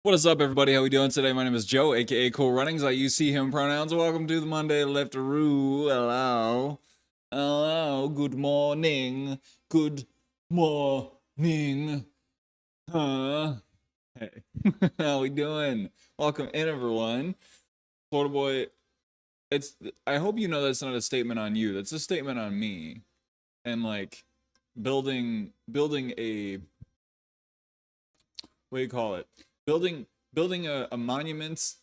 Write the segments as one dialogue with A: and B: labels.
A: What is up, everybody? How we doing today? My name is Joe, aka Cool Runnings. I use he, him pronouns. Welcome to the Monday Leftaroo. Hello. Hello. Good morning. Good morning. Huh? Hey. How we doing? Welcome in, everyone. Florida boy, it's I hope you know that's not a statement on you. That's a statement on me. And like building a what do you call it? Building a monument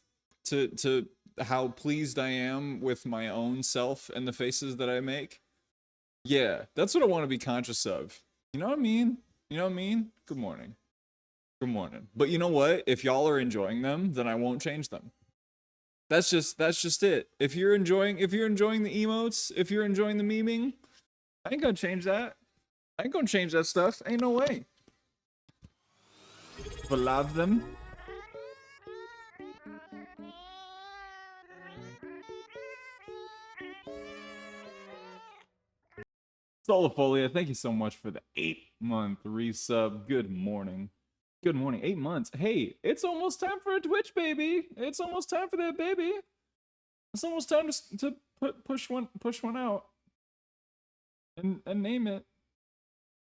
A: to how pleased I am with my own self and the faces that I make. Yeah, that's what I want to be conscious of. You know what I mean? You know what I mean? Good morning. Good morning. But you know what? If y'all are enjoying them, then I won't change them. That's just it. If you're enjoying the emotes, if you're enjoying the memeing, I ain't gonna change that. I ain't gonna change that stuff. Ain't no way. But love them. Solifolia, thank you so much for the 8-month resub. Good morning. Good morning. 8 months. Hey, it's almost time for a Twitch, baby. It's almost time for that, baby. It's almost time to push one out and name it.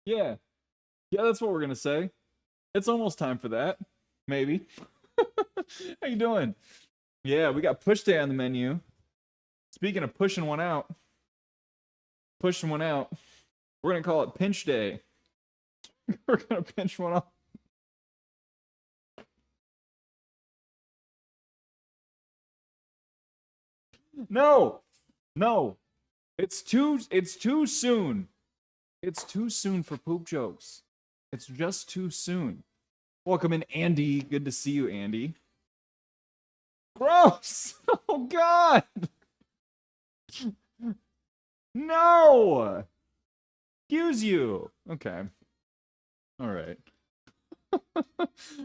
A: Yeah. Yeah, that's what we're gonna say. It's almost time for that. Maybe. How you doing? Yeah, we got push day on the menu. Speaking of pushing one out, we're gonna call it pinch day. We're gonna pinch one off. No, no, it's too soon. It's too soon for poop jokes. It's just too soon. Welcome in, Andy. Good to see you, Andy. Gross! Oh God! No! Excuse you. Okay. All right.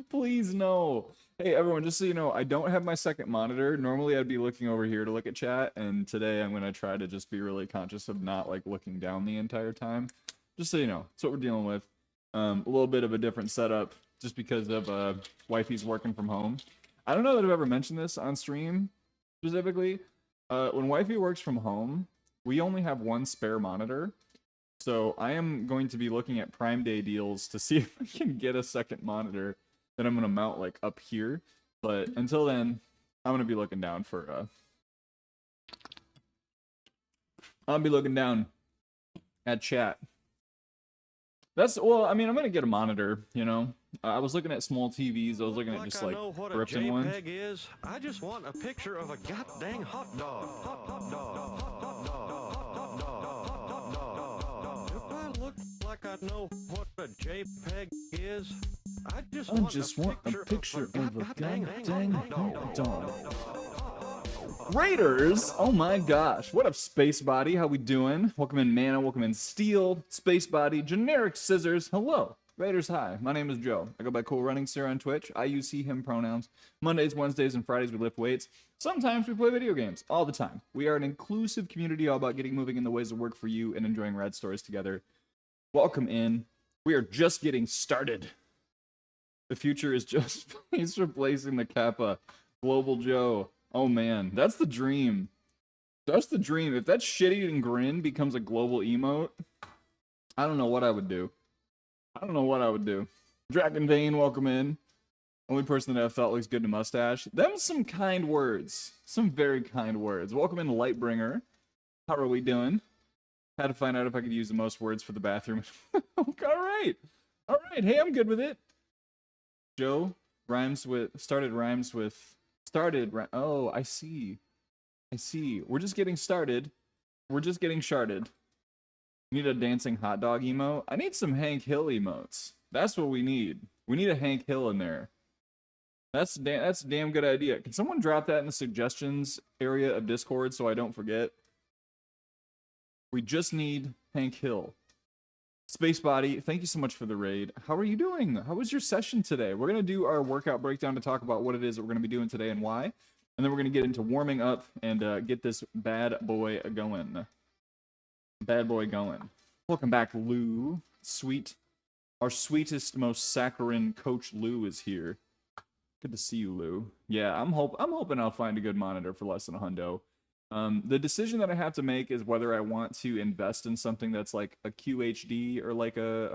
A: Please no. Hey everyone, just so you know, I don't have my second monitor. Normally I'd be looking over here to look at chat, and today I'm gonna try to just be really conscious of not like looking down the entire time. Just so you know, that's what we're dealing with. A little bit of a different setup just because of wifey's working from home. I don't know that I've ever mentioned this on stream specifically. When wifey works from home, we only have one spare monitor. So I am going to be looking at Prime Day deals to see if I can get a second monitor that I'm going to mount like up here. But until then, I'm going to be looking down for I'll be looking down at chat. That's, well, I mean, I'm going to get a monitor, you know. I was looking at small TVs. I was looking at just like Krypton ones.
B: JPEG is. I just want a picture of a goddamn hot dog. Hot dog. Hot dog. Hot dog. If I look like I know what a JPEG is, I just want a picture of a goddamn hot dog.
A: Raiders! Oh my gosh. What up, Space Body? How we doing? Welcome in, Mana. Welcome in, Steel. Space Body. Generic Scissors. Hello. Raiders, hi. My name is Joe. I go by Cool Runnings here on Twitch. I use he, him pronouns. Mondays, Wednesdays, and Fridays we lift weights. Sometimes we play video games. All the time. We are an inclusive community all about getting moving in the ways that work for you and enjoying rad stories together. Welcome in. We are just getting started. The future is just he's replacing the Kappa. Global Joe. Oh man, that's the dream. That's the dream. If that shit-eating grin becomes a global emote, I don't know what I would do. I don't know what I would do. Dragon Vane, welcome in. Only person that I felt looks good in a mustache. Them some kind words. Some very kind words. Welcome in, Lightbringer. How are we doing? Had to find out if I could use the most words for the bathroom. All right. All right. Hey, I'm good with it. Joe oh, I see. We're just getting started. We're just getting sharded. Need a dancing hot dog emote? I need some Hank Hill emotes. That's what we need. We need a Hank Hill in there. That's a damn good idea. Can someone drop that in the suggestions area of Discord so I don't forget? We just need Hank Hill. Space Body, thank you so much for the raid. How are you doing? How was your session today? We're going to do our workout breakdown to talk about what it is that we're going to be doing today and why. And then we're going to get into warming up and get this bad boy going. Welcome back, Lou. Our sweetest, most saccharine Coach Lou is here. Good to see you, Lou. Yeah, I'm hoping I'll find a good monitor for less than a hundo. The decision that I have to make is whether I want to invest in something that's like a QHD or like a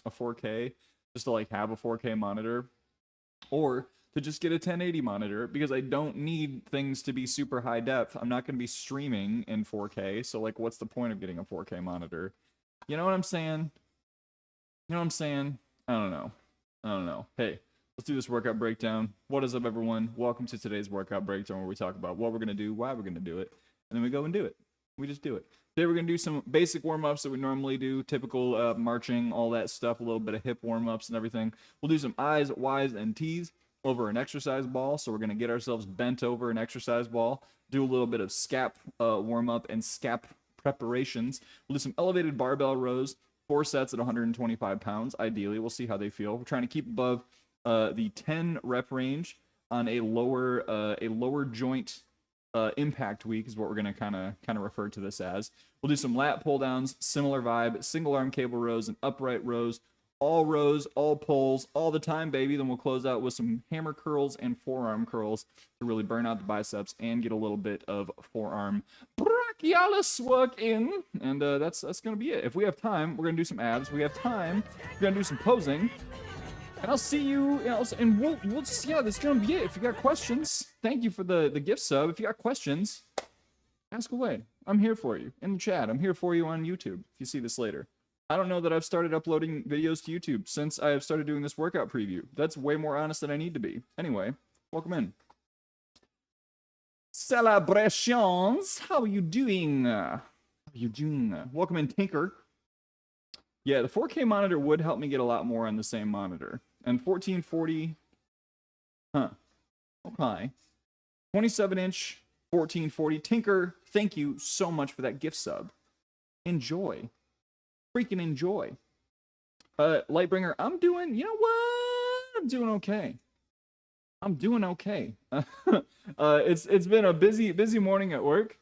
A: 4K, just to like have a 4K monitor, or to just get a 1080 monitor because I don't need things to be super high depth. I'm not going to be streaming in 4K, so like what's the point of getting a 4K monitor? You know what I'm saying? You know what I'm saying? I don't know. I don't know. Hey, let's do this workout breakdown. What is up, everyone? Welcome to today's workout breakdown where we talk about what we're going to do, why we're going to do it, and then we go and do it. We just do it. Today we're going to do some basic warm-ups that we normally do, typical marching, all that stuff, a little bit of hip warm-ups and everything. We'll do some I's, Y's, and T's over an exercise ball. So we're going to get ourselves bent over an exercise ball, do a little bit of scap warm-up and scap preparations. We'll do some elevated barbell rows, 4 sets at 125 pounds, ideally. We'll see how they feel. We're trying to keep above the 10 rep range on a lower joint impact week is what we're going to kind of refer to this as. We'll do some lat pull downs, similar vibe, single arm cable rows and upright rows, all pulls, all the time, baby. Then we'll close out with some hammer curls and forearm curls to really burn out the biceps and get a little bit of forearm brachialis work in. And that's going to be it. If we have time, we're going to do some abs. If we have time, we're going to do some posing. And I'll see you, and we'll just, yeah, that's going to be it. If you got questions, thank you for the gift sub. If you got questions, ask away. I'm here for you in the chat. I'm here for you on YouTube if you see this later. I don't know that I've started uploading videos to YouTube since I have started doing this workout preview. That's way more honest than I need to be. Anyway, welcome in. Celebrations. How are you doing? Welcome in, Tinker. Yeah, the 4K monitor would help me get a lot more on the same monitor. And 1440, okay. 27-inch, 1440. Tinker, thank you so much for that gift sub. Enjoy. Freaking enjoy. Lightbringer, I'm doing, you know what? I'm doing okay. It's been a busy morning at work,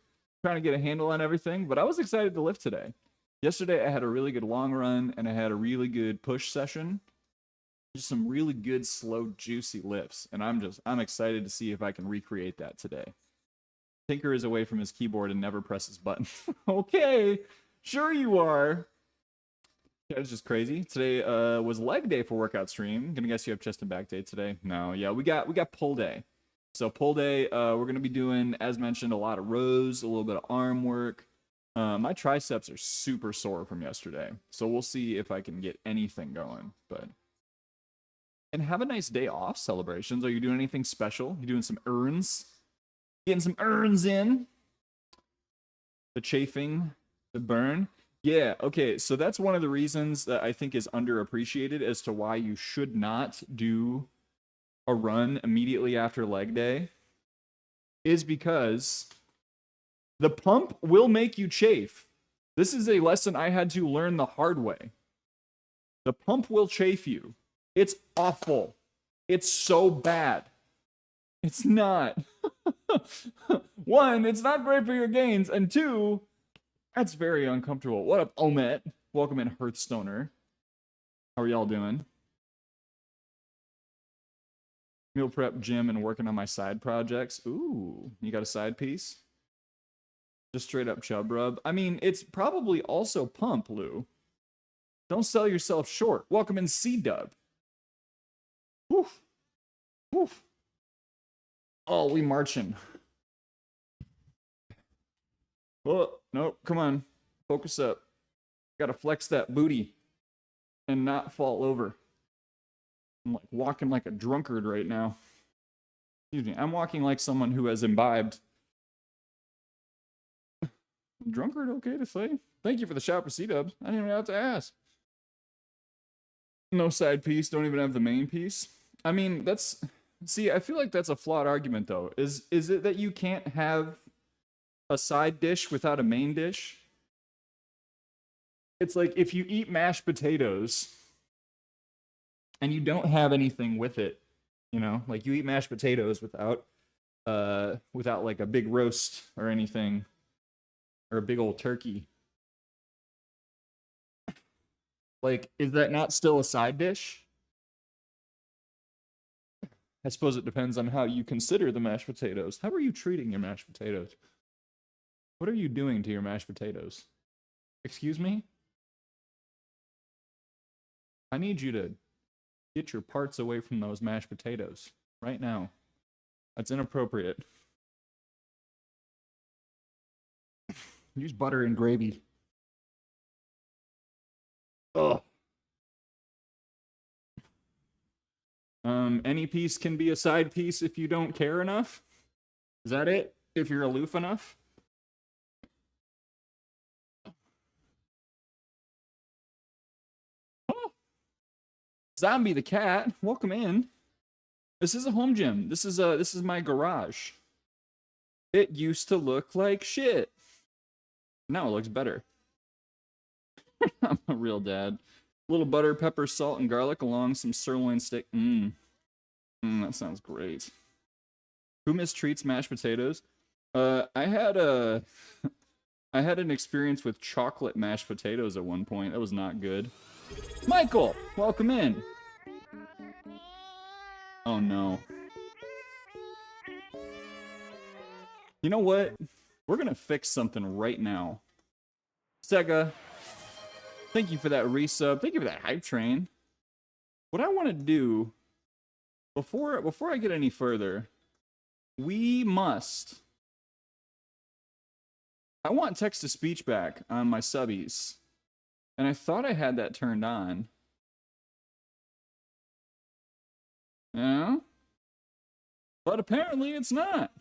A: trying to get a handle on everything, but I was excited to lift today. Yesterday I had a really good long run and I had a really good push session. Just some really good, slow, juicy lifts. And I'm excited to see if I can recreate that today. Tinker is away from his keyboard and never presses buttons. Okay, sure you are. Yeah, it's just crazy. Today was leg day for workout stream. Gonna guess you have chest and back day today. No, yeah, we got pull day. So pull day, we're gonna be doing, as mentioned, a lot of rows, a little bit of arm work. My triceps are super sore from yesterday, so we'll see if I can get anything going. And have a nice day off, celebrations. Are you doing anything special? You doing some errands? Getting some errands in? The chafing, the burn? Yeah, okay, so that's one of the reasons that I think is underappreciated as to why you should not do a run immediately after leg day, is because the pump will make you chafe. This is a lesson I had to learn the hard way. The pump will chafe you. It's awful. It's so bad. It's not. One, it's not great for your gains. And two, that's very uncomfortable. What up, Omet? Welcome in, Hearthstoner. How are y'all doing? Meal prep, gym, and working on my side projects. Ooh, you got a side piece? Just straight up chub rub. I mean, it's probably also pump, Lou. Don't sell yourself short. Welcome in, C-Dub. Woof. Woof. Oh, we marching. Oh, no, come on. Focus up. Gotta flex that booty and not fall over. I'm like walking like a drunkard right now. Excuse me. I'm walking like someone who has imbibed. Drunkard, okay to say? Thank you for the shout for C-Dubs. I didn't even have to ask. No side piece, don't even have the main piece. I mean, that's... See, I feel like that's a flawed argument, though. Is it that you can't have a side dish without a main dish? It's like if you eat mashed potatoes and you don't have anything with it, you know? Like you eat mashed potatoes without like a big roast or anything, or a big old turkey. Like, is that not still a side dish? I suppose it depends on how you consider the mashed potatoes. How are you treating your mashed potatoes? What are you doing to your mashed potatoes? Excuse me? I need you to get your parts away from those mashed potatoes right now. That's inappropriate. Use butter and gravy. Ugh. Any piece can be a side piece if you don't care enough. Is that it? If you're aloof enough? Oh. Zombie the cat, welcome in. This is a home gym. This is my garage. It used to look like shit. Now it looks better. I'm a real dad. A little butter, pepper, salt, and garlic along some sirloin steak. That sounds great. Who mistreats mashed potatoes? I had an experience with chocolate mashed potatoes at one point. That was not good. Michael, welcome in. Oh no. You know what? We're gonna fix something right now. Sega, thank you for that resub. Thank you for that hype train. What I want to do before I get any further, I want text to speech back on my subbies. And I thought I had that turned on. Yeah? But apparently it's not.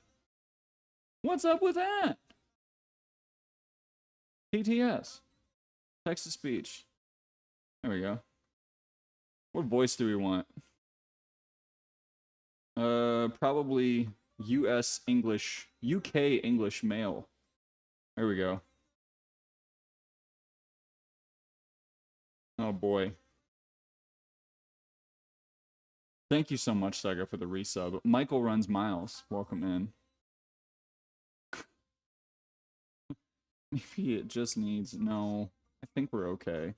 A: What's up with that? PTS. Text to speech. There we go. What voice do we want? Probably US English, UK English male. There we go. Oh boy. Thank you so much, Sega, for the resub. Michael Runs Miles, welcome in. Maybe it just needs, no, I think we're okay.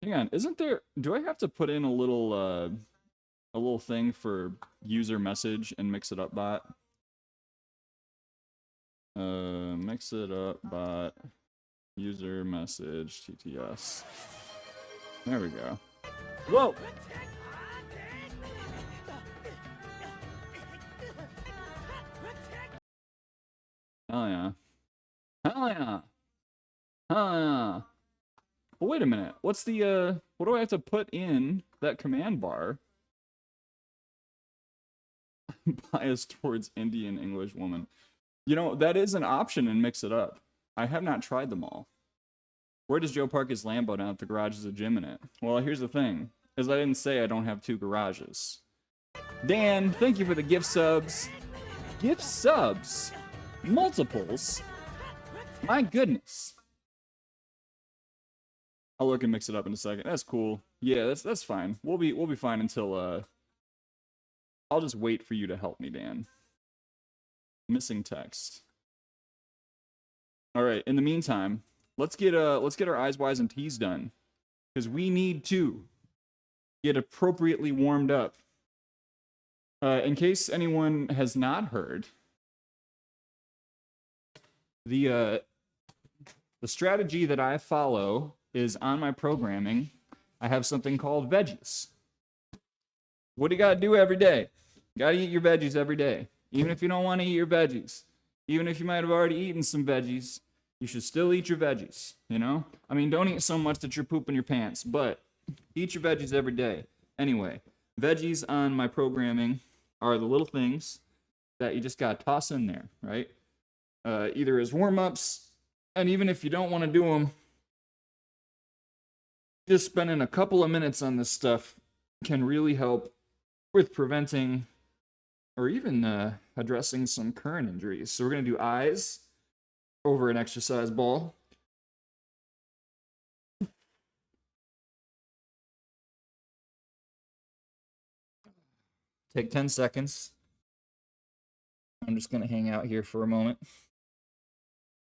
A: Hang on, isn't there, do I have to put in a little thing for user message and mix it up bot? Mix it up bot, user message, TTS. There we go. Whoa! Hell yeah. Hell yeah. Hell yeah. Well, wait a minute. What's the, what do I have to put in that command bar? Bias towards Indian English woman. You know, that is an option in Mix It Up. I have not tried them all. Where does Joe park his Lambo now if the garage is a gym in it? Well, here's the thing. Is I didn't say I don't have 2 garages. Dan, thank you for the gift subs. Gift subs? Multiples? My goodness. I'll look and mix it up in a second. That's cool. Yeah, that's fine. We'll be fine until I'll just wait for you to help me, Dan. Missing text. All right. In the meantime, let's get our eyes, Y's, and T's done, because we need to get appropriately warmed up. In case anyone has not heard, the strategy that I follow is on my programming. I have something called veggies. What do you gotta do every day? You gotta eat your veggies every day. Even if you don't want to eat your veggies, even if you might have already eaten some veggies, you should still eat your veggies, you know? I mean, don't eat so much that you're pooping your pants, but eat your veggies every day. Anyway, veggies on my programming are the little things that you just gotta toss in there, right? Either as warm-ups, and even if you don't want to do them, just spending a couple of minutes on this stuff can really help with preventing or even addressing some current injuries. So we're going to do eyes over an exercise ball. Take 10 seconds. I'm just going to hang out here for a moment.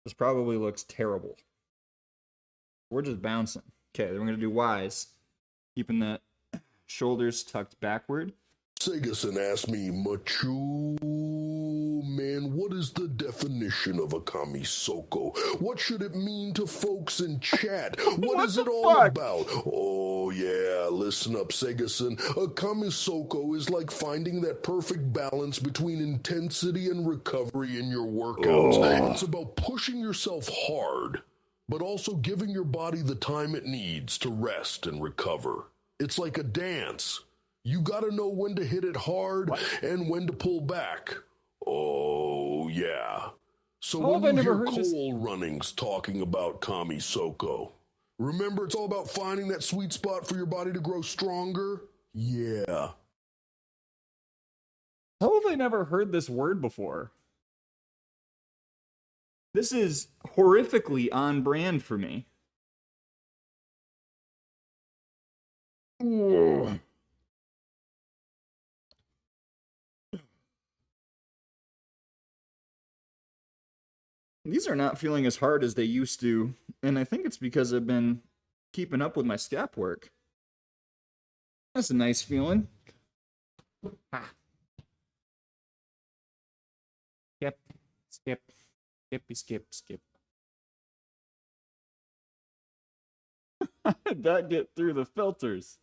A: This probably looks terrible. We're just bouncing. Okay, then we're going to do Y's, keeping the shoulders tucked backward.
C: Segason asked me, Machu, man, what is the definition of a kamisoko? What should it mean to folks in chat? What is it all
A: fuck?
C: about? Oh, yeah, listen up, Segason. A kamisoko is like finding that perfect balance between intensity and recovery in your workouts. It's about pushing yourself hard, but also giving your body the time it needs to rest and recover. It's like a dance. You gotta know when to hit it hard and when to pull back. Oh, yeah. So
A: Oh,
C: when
A: I
C: you
A: never
C: hear
A: heard this.
C: Cole Runnings talking about Kamisoko, remember it's all about finding that sweet spot for your body to grow stronger? Yeah.
A: How have I never heard this word before? This is horrifically on brand for me. Ooh. These are not feeling as hard as they used to, and I think it's because I've been keeping up with my scap work. That's a nice feeling. Ah. Skip, skip, skippy, skip, skip. How did that get through the filters?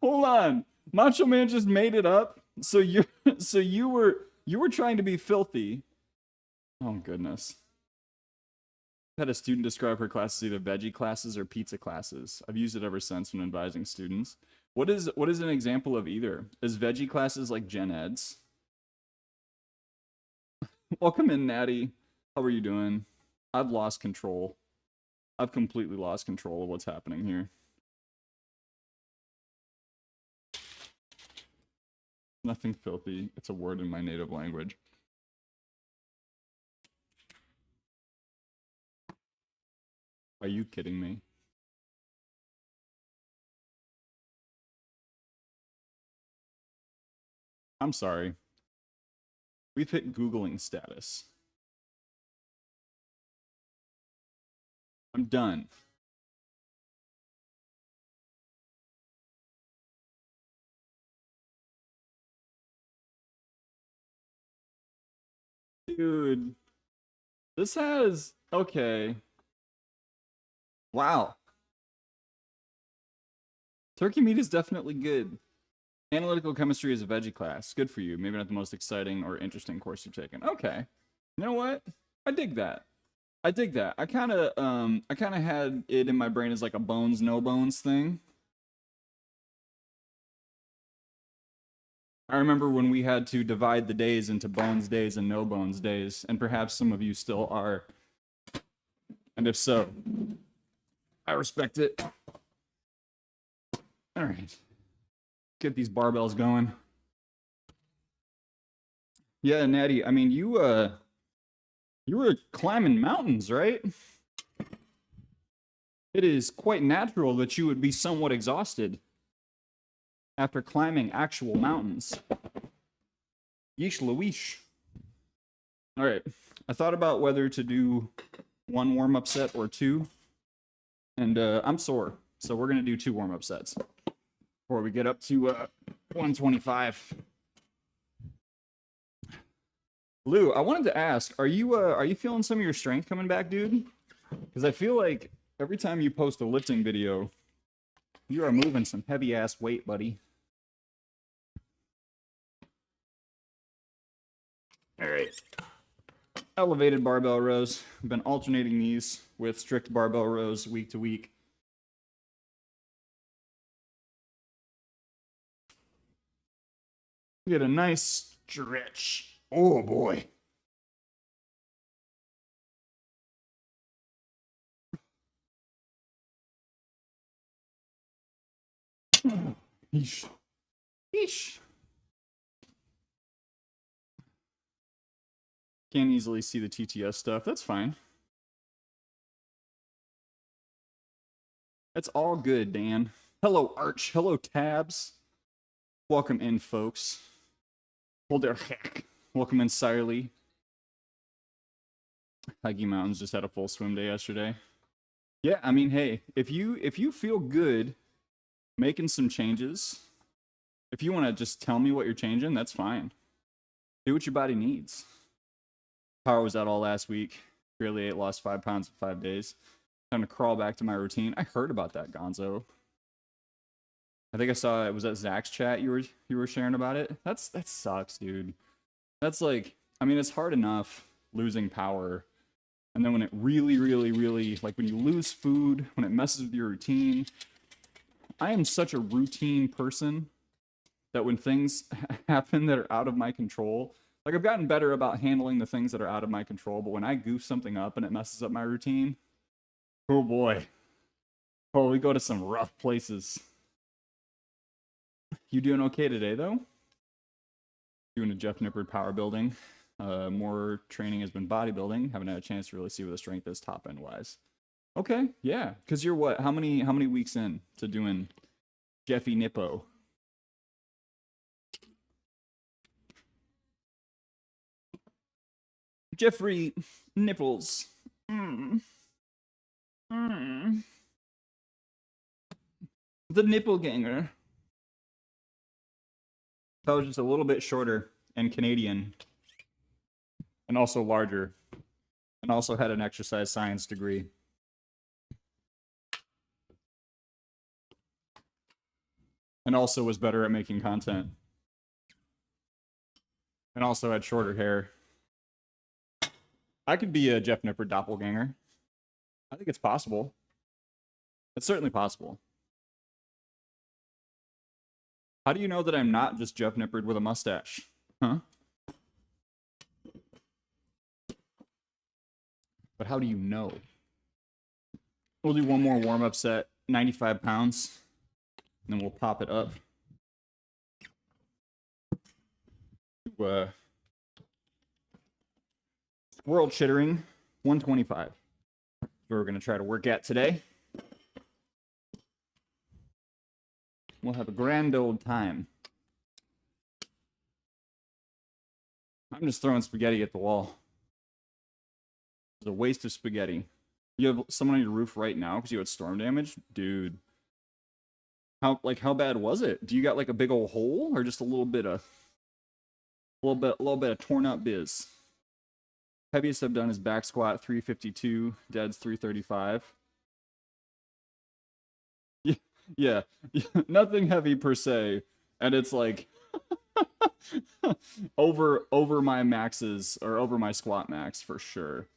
A: Hold on. Macho Man just made it up. So you you were trying to be filthy. Oh goodness. I had a student describe her class as either veggie classes or pizza classes. I've used it ever since when advising students. What is an example of either? Is veggie classes like gen eds? Welcome in, Natty. How are you doing? I've lost control. I've completely lost control of what's happening here. Nothing filthy. It's a word in my native language. Are you kidding me? I'm sorry. We've hit Googling status. I'm done. Dude. This has... Okay. Wow. Turkey meat is definitely good. Analytical chemistry is a veggie class. Good for you. Maybe not the most exciting or interesting course you've taken. Okay. You know what? I dig that. I dig that. I kind of had it in my brain as like a bones no bones thing. I remember when we had to divide the days into bones days and no bones days, and perhaps some of you still are. And if so, I respect it. All right. Get these barbells going. Yeah, Natty, I mean, you were climbing mountains, right? It is quite natural that you would be somewhat exhausted after climbing actual mountains. Yeesh Louish. All right. I thought about whether to do one warm-up set or two, and I'm sore, so we're going to do two warm-up sets before we get up to 125. Lou, I wanted to ask, are you feeling some of your strength coming back, dude? Because I feel like every time you post a lifting video, you are moving some heavy-ass weight, buddy. All right. Elevated barbell rows. I've been alternating these with strict barbell rows week to week. Get a nice stretch. Oh boy. Yeesh. Yeesh. Can't easily see the TTS stuff. That's fine. That's all good, Dan. Hello, Arch. Hello, Tabs. Welcome in, folks. Hold their heck. Welcome in, Sirely. Huggy Mountains just had a full swim day yesterday. Yeah, I mean, hey, if you feel good making some changes, if you want to just tell me what you're changing, that's fine. Do what your body needs. Power was out all last week. Barely ate, lost 5 pounds in 5 days. Time to crawl back to my routine. I heard about that, Gonzo. I think I saw it was at Zach's chat. You were sharing about it. That sucks, dude. That's like, I mean, it's hard enough losing power, and then when it really, really, really, like when you lose food, when it messes with your routine. I am such a routine person that when things happen that are out of my control, like I've gotten better about handling the things that are out of my control, but when I goof something up and it messes up my routine, oh boy. Oh, we go to some rough places. You doing okay today, though? Doing a Jeff Nippard power building. More training has been bodybuilding. Haven't had a chance to really see what the strength is top end wise. Okay, yeah. Because you're what? How many weeks in to doing Jeffy Nippo? Jeffrey Nipples. The nipple ganger. If I was just a little bit shorter and Canadian, and also larger, and also had an exercise science degree, and also was better at making content, and also had shorter hair, I could be a Jeff Nippard doppelganger. I think it's possible. It's certainly possible. How do you know that I'm not just Jeff Nippard with a mustache? Huh? But how do you know? We'll do one more warm-up set, 95 pounds, and then we'll pop it up. World chittering, 125. We're going to try to work at today. We'll have a grand old time. I'm just throwing spaghetti at the wall. It's a waste of spaghetti. You have someone on your roof right now because you had storm damage? Dude. How bad was it? Do you got like a big old hole or just a little bit of torn up biz? Heaviest I've done is back squat 352, dead's 335. Yeah, nothing heavy per se, and it's like over my maxes or over my squat max for sure.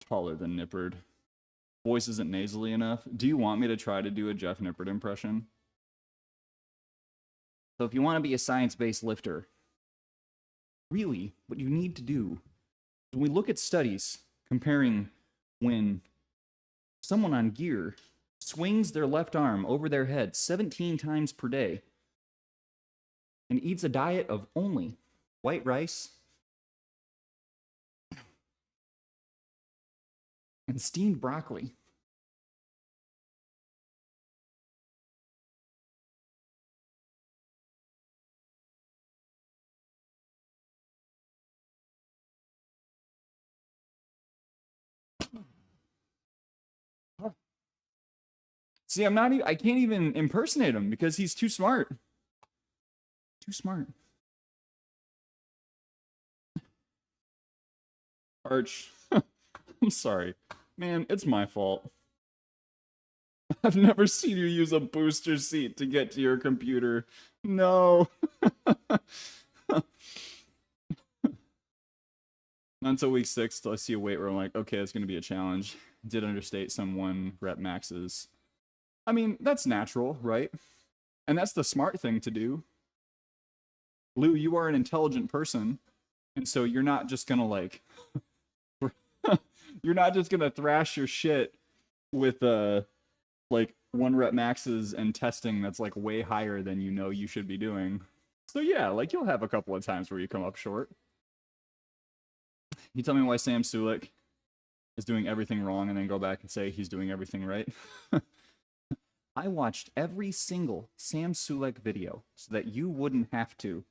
A: Taller than Nippard. Voice isn't nasally enough. Do you want me to try to do a Jeff Nippard impression? So if you want to be a science-based lifter, really, what you need to do, when we look at studies comparing when someone on gear swings their left arm over their head 17 times per day and eats a diet of only white rice and steamed broccoli. See, I can't even impersonate him because he's too smart. Too smart. Arch, I'm sorry. Man, it's my fault. I've never seen you use a booster seat to get to your computer. No. Not until week 6 till I see a weight where I'm like, okay, it's going to be a challenge. Did understate some 1 rep maxes. I mean, that's natural, right? And that's the smart thing to do. Lou, you are an intelligent person, and so you're not just gonna like you're not just gonna thrash your shit with like 1 rep maxes and testing that's like way higher than you know you should be doing. So yeah, like you'll have a couple of times where you come up short. You tell me why Sam Sulek is doing everything wrong and then go back and say he's doing everything right. I watched every single Sam Sulek video so that you wouldn't have to.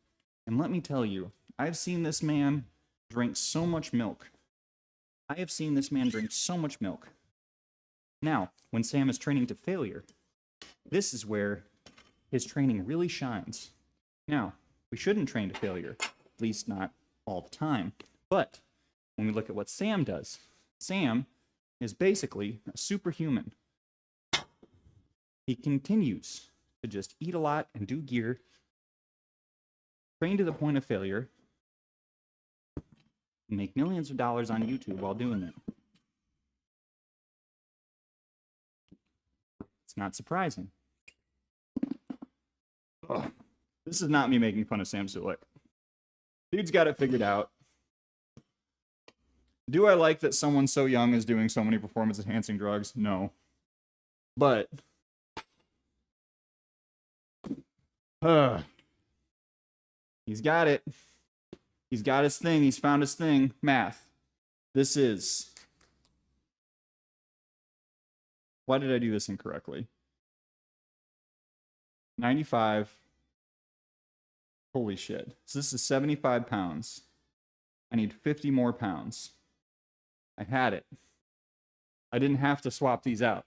A: And let me tell you, I've seen this man drink so much milk. I have seen this man drink so much milk
D: Now, when Sam is training to failure, this is where his training really shines. Now, we shouldn't train to failure, at least not all the time. But when we look at what Sam does, Sam is basically a superhuman. He continues to just eat a lot and do gear, train to the point of failure, and make millions of dollars on YouTube while doing it. It's not surprising. Ugh. This is not me making fun of Sam Sulik. Dude's got it figured out. Do I like that someone so young is doing so many performance-enhancing drugs? No. But he's got it. He's got his thing. He's found his thing. Math. This is... Why did I do this incorrectly? 95. Holy shit. So this is 75 pounds. I need 50 more pounds. I had it. I didn't have to swap these out.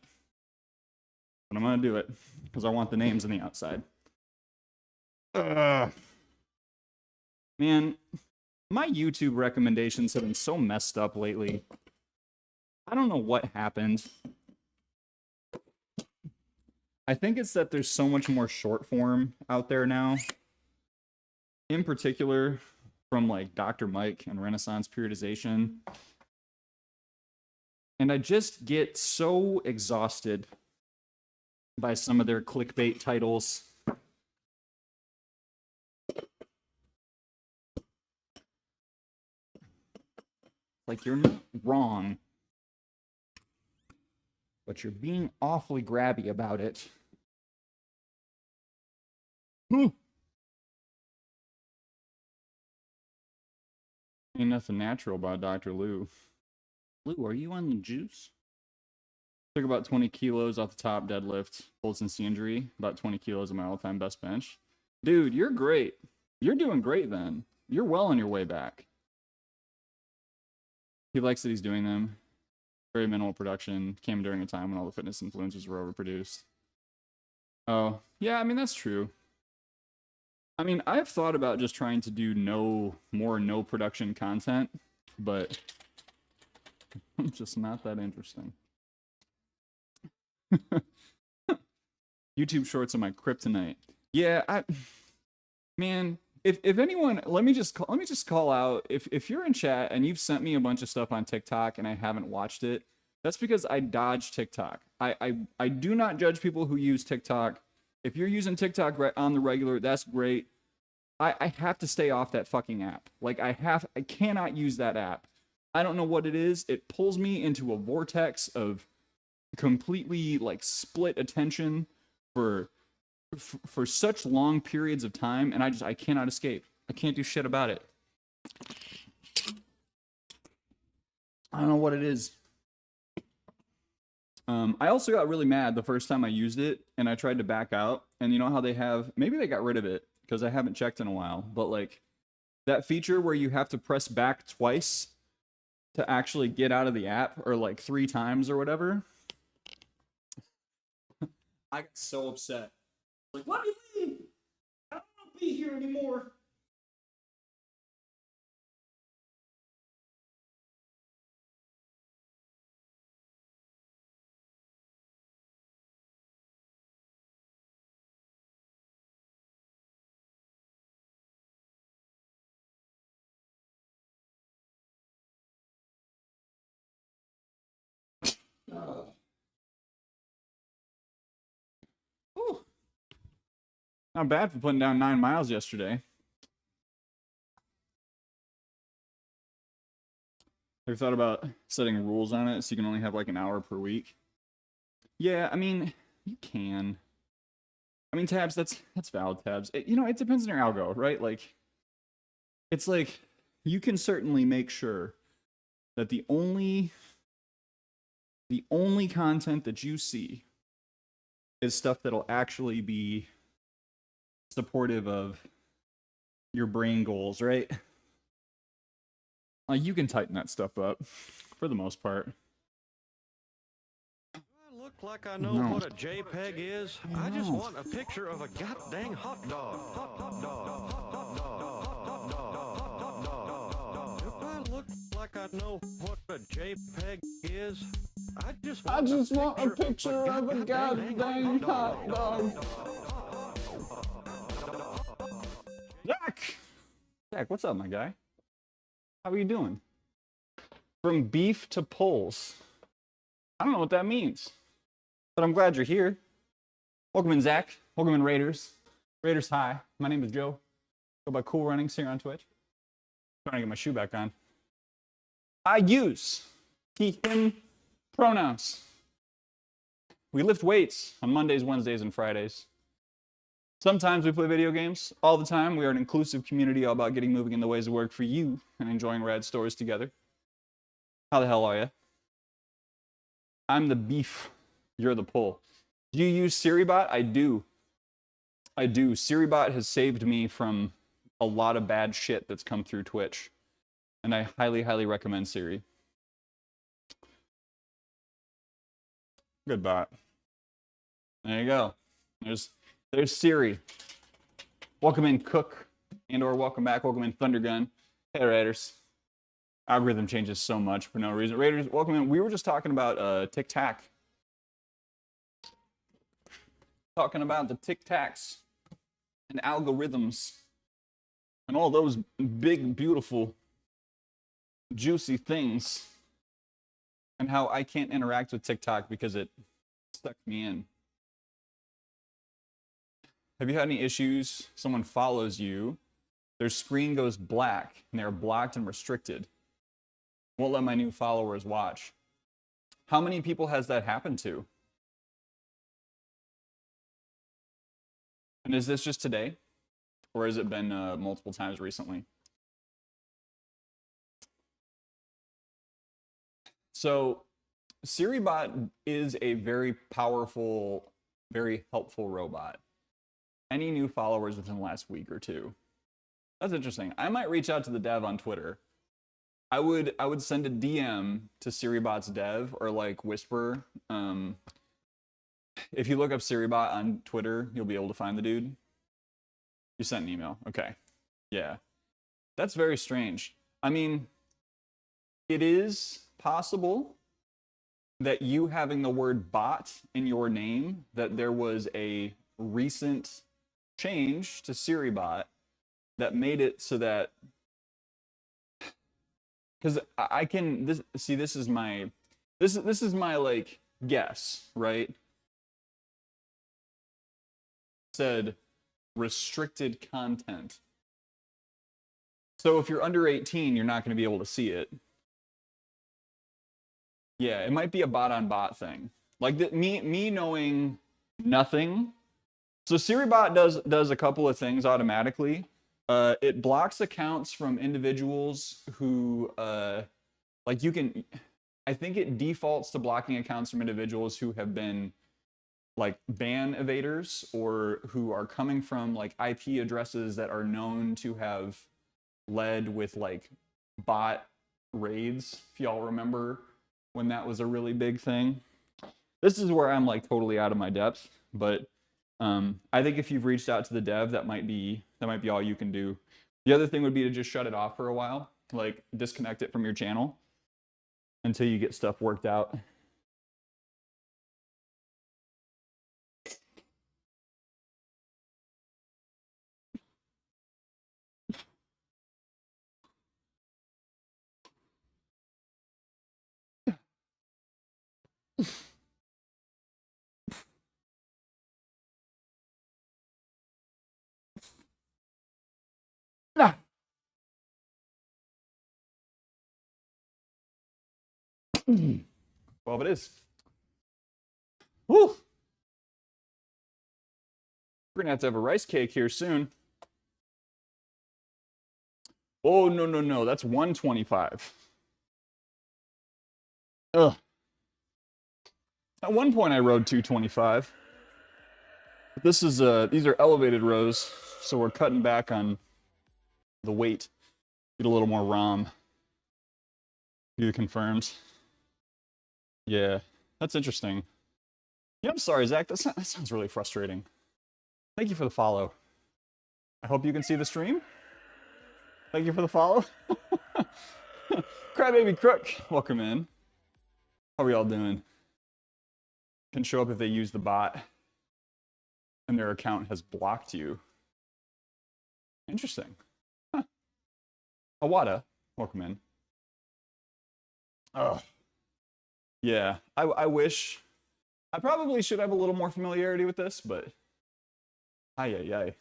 D: But I'm going to do it because I want the names on the outside. Man, my YouTube recommendations have been so messed up lately. I don't know what happened. I think it's that there's so much more short form out there now. In particular, from like Dr. Mike and Renaissance Periodization. And I just get so exhausted by some of their clickbait titles. Like, you're not wrong, but you're being awfully grabby about it. Ain't nothing natural about Dr. Lou. Lou, are you on the juice? Took about 20 kilos off the top deadlift, pulled since the injury. About 20 kilos of my all-time best bench. Dude, you're great. You're doing great then. You're well on your way back. He likes that he's doing them. Very minimal production. Came during a time when all the fitness influencers were overproduced. Oh, yeah, I mean, that's true. I mean, I've thought about just trying to do no production content, but I'm just not that interesting. YouTube shorts are my kryptonite. Yeah, man, if anyone, let me just call out, if you're in chat and you've sent me a bunch of stuff on TikTok and I haven't watched it, that's because I dodge TikTok. I do not judge people who use TikTok. If you're using TikTok on the regular, that's great. I have to stay off that fucking app. Like, I cannot use that app. I don't know what it is. It pulls me into a vortex of completely, like, split attention for such long periods of time, and I cannot escape. I can't do shit about it. I don't know what it is. I also got really mad the first time I used it, and I tried to back out, and you know how they have, maybe they got rid of it, because I haven't checked in a while, but like, that feature where you have to press back twice to actually get out of the app, or like 3 times or whatever. I got so upset. Like, let me leave! I don't want to be here anymore. Ooh. Not bad for putting down 9 miles yesterday. Have you thought about setting rules on it so you can only have like an hour per week? Yeah, I mean, you can. I mean, tabs, that's valid, tabs. You know, it depends on your algo, right? Like, it's like, you can certainly make sure that the only content that you see is stuff that'll actually be supportive of your brain goals, right? You can tighten that stuff up for the most part.
B: like I know what a JPEG is? I just want a picture of a goddamn hot dog. Hot dog. Hot dog. Hot dog. If I look like I know what a JPEG is, I just want a picture of a goddamn hot dog.
D: Zach, what's up, my guy? How are you doing? From beef to Pullll's. I don't know what that means, but I'm glad you're here. Welcome in, Zach. Welcome in, Raiders. Raiders, hi. My name is Joe. Go by Cool Runnings here on Twitch. Trying to get my shoe back on. I use he, him pronouns. We lift weights on Mondays, Wednesdays, and Fridays. Sometimes we play video games. All the time, we are an inclusive community all about getting moving in the ways that work for you and enjoying rad stories together. How the hell are you? I'm the beef. You're the pull. Do you use SiriBot? I do. SiriBot has saved me from a lot of bad shit that's come through Twitch. And I highly, highly recommend Siri. Good bot. There you go. There's Siri. Welcome in, Cook. And/or welcome back. Welcome in, Thundergun. Hey, Raiders. Algorithm changes so much for no reason. Raiders, welcome in. We were just talking about Tic-Tac. Talking about the Tic-Tacs and algorithms and all those big, beautiful, juicy things and how I can't interact with TikTok because it stuck me in. Have you had any issues? Someone follows you, their screen goes black, and they're blocked and restricted. Won't let my new followers watch. How many people has that happened to? And is this just today? Or has it been multiple times recently? So SiriBot is a very powerful, very helpful robot. Any new followers within the last week or two? That's interesting. I might reach out to the dev on Twitter. I would send a DM to SiriBot's dev or like whisper. If you look up SiriBot on Twitter, you'll be able to find the dude. You sent an email. Okay. Yeah. That's very strange. I mean, it is possible that you having the word bot in your name, that there was a recent change to SiriBot that made it so that, because I can this is my like guess, right? Said restricted content. So if you're under 18, you're not going to be able to see it. Yeah, it might be a bot on bot thing. Like me knowing nothing. So SiriBot does a couple of things automatically. It blocks accounts from individuals who like you can. I think it defaults to blocking accounts from individuals who have been like ban evaders or who are coming from like IP addresses that are known to have led with like bot raids. If y'all remember when that was a really big thing. This is where I'm like totally out of my depth, but I think if you've reached out to the dev, that might be all you can do. The other thing would be to just shut it off for a while, like disconnect it from your channel until you get stuff worked out. Ah. 12 it is. Woo! We're gonna have to have a rice cake here soon. Oh, no. That's 125. Ugh. At one point I rode 225. But this is these are elevated rows, so we're cutting back on the weight. Get a little more ROM. Do the confirms. Yeah, that's interesting. Yeah, I'm sorry, Zach. That sounds really frustrating. Thank you for the follow. I hope you can see the stream. Thank you for the follow. Crybaby Crook, welcome in. How are we all doing? Can show up if they use the bot and their account has blocked you. Interesting. Huh. Awada, welcome in. Oh, yeah. I wish. I probably should have a little more familiarity with this, but ay.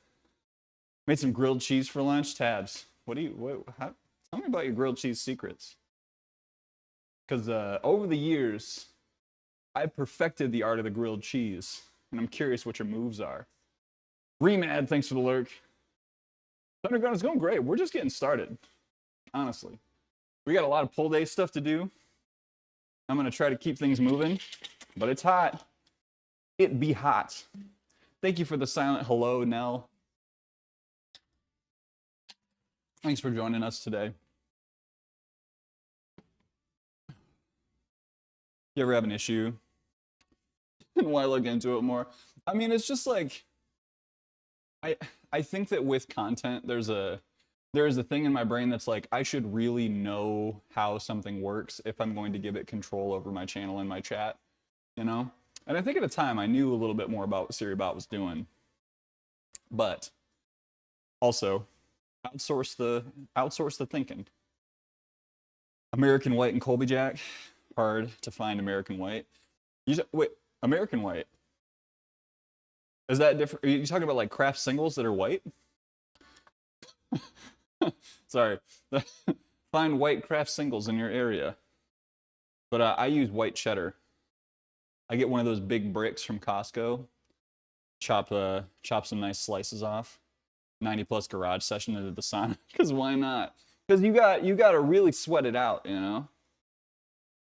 D: Made some grilled cheese for lunch. Tabs. Tell me about your grilled cheese secrets. Because over the years, I've perfected the art of the grilled cheese, and I'm curious what your moves are. Remad, thanks for the lurk. Thundergun is going great. We're just getting started, honestly. We got a lot of pull day stuff to do. I'm going to try to keep things moving, but it's hot. It be hot. Thank you for the silent hello, Nell. Thanks for joining us today. You ever have an issue? And why look into it more? I mean, it's just like, I think that with content, there is a thing in my brain that's like, I should really know how something works if I'm going to give it control over my channel and my chat, you know? And I think at the time I knew a little bit more about what SiriBot was doing. But also, outsource the thinking. American White and Colby Jack, hard to find American White. Wait, American White. Is that different? Are you talking about like craft singles that are white? Sorry. Find white craft singles in your area. But I use white cheddar. I get one of those big bricks from Costco. Chop some nice slices off. 90 plus garage session into the sauna. Because why not? Because you got to really sweat it out, you know?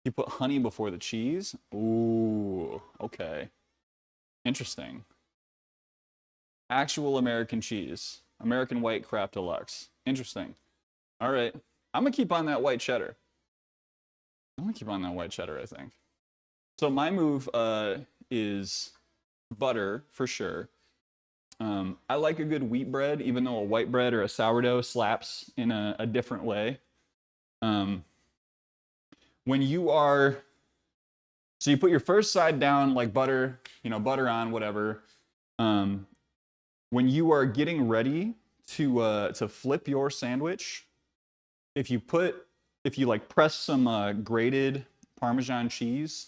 D: You put honey before the cheese. Ooh, okay. Interesting. Actual American cheese. American White Craft Deluxe. Interesting. All right. I'm going to keep on that white cheddar. I think. So my move is butter, for sure. I like a good wheat bread, even though a white bread or a sourdough slaps in a different way. When you are... So you put your first side down like butter, butter on, whatever. When you are getting ready to flip your sandwich, if you like press some shredded Parmesan cheese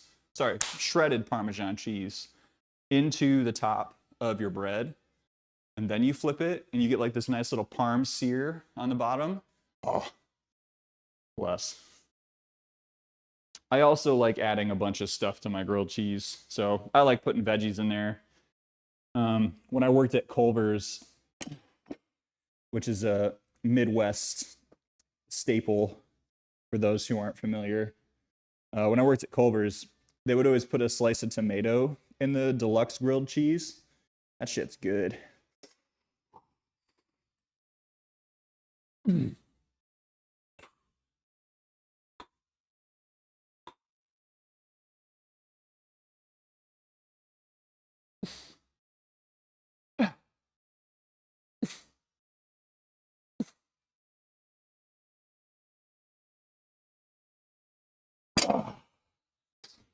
D: into the top of your bread, and then you flip it, and you get like this nice little parm sear on the bottom. Oh, bless. I also like adding a bunch of stuff to my grilled cheese, so I like putting veggies in there. When I worked at Culver's, which is a Midwest staple for those who aren't familiar, when I worked at Culver's, they would always put a slice of tomato in the deluxe grilled cheese. That shit's good.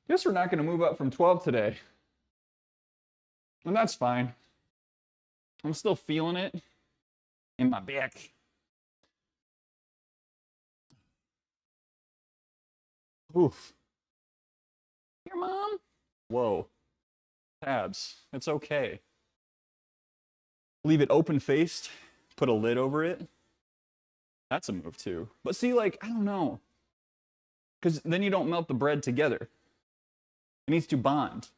D: Guess we're not going to move up from 12 today. And that's fine. I'm still feeling it in my back. Oof. Your mom? Whoa. Tabs. It's okay. Leave it open-faced. Put a lid over it. That's a move too. But see, like, I don't know. Because then you don't melt the bread together. It needs to bond.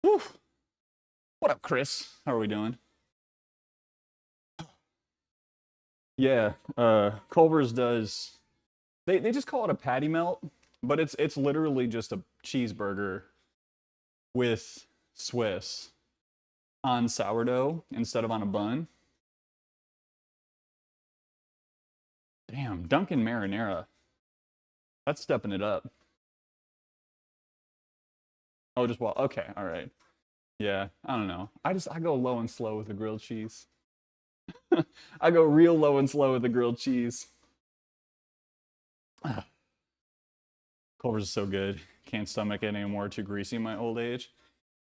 D: Oof. What up, Chris? How are we doing? Yeah, Culver's does. They just call it a patty melt, but it's literally just a cheeseburger with Swiss on sourdough instead of on a bun. Damn, Dunkin' Marinara. That's stepping it up. Oh, just well. Okay, all right. Yeah, I don't know. I go low and slow with the grilled cheese. I go real low and slow with the grilled cheese. Culver's is so good. Can't stomach it anymore. Too greasy in my old age.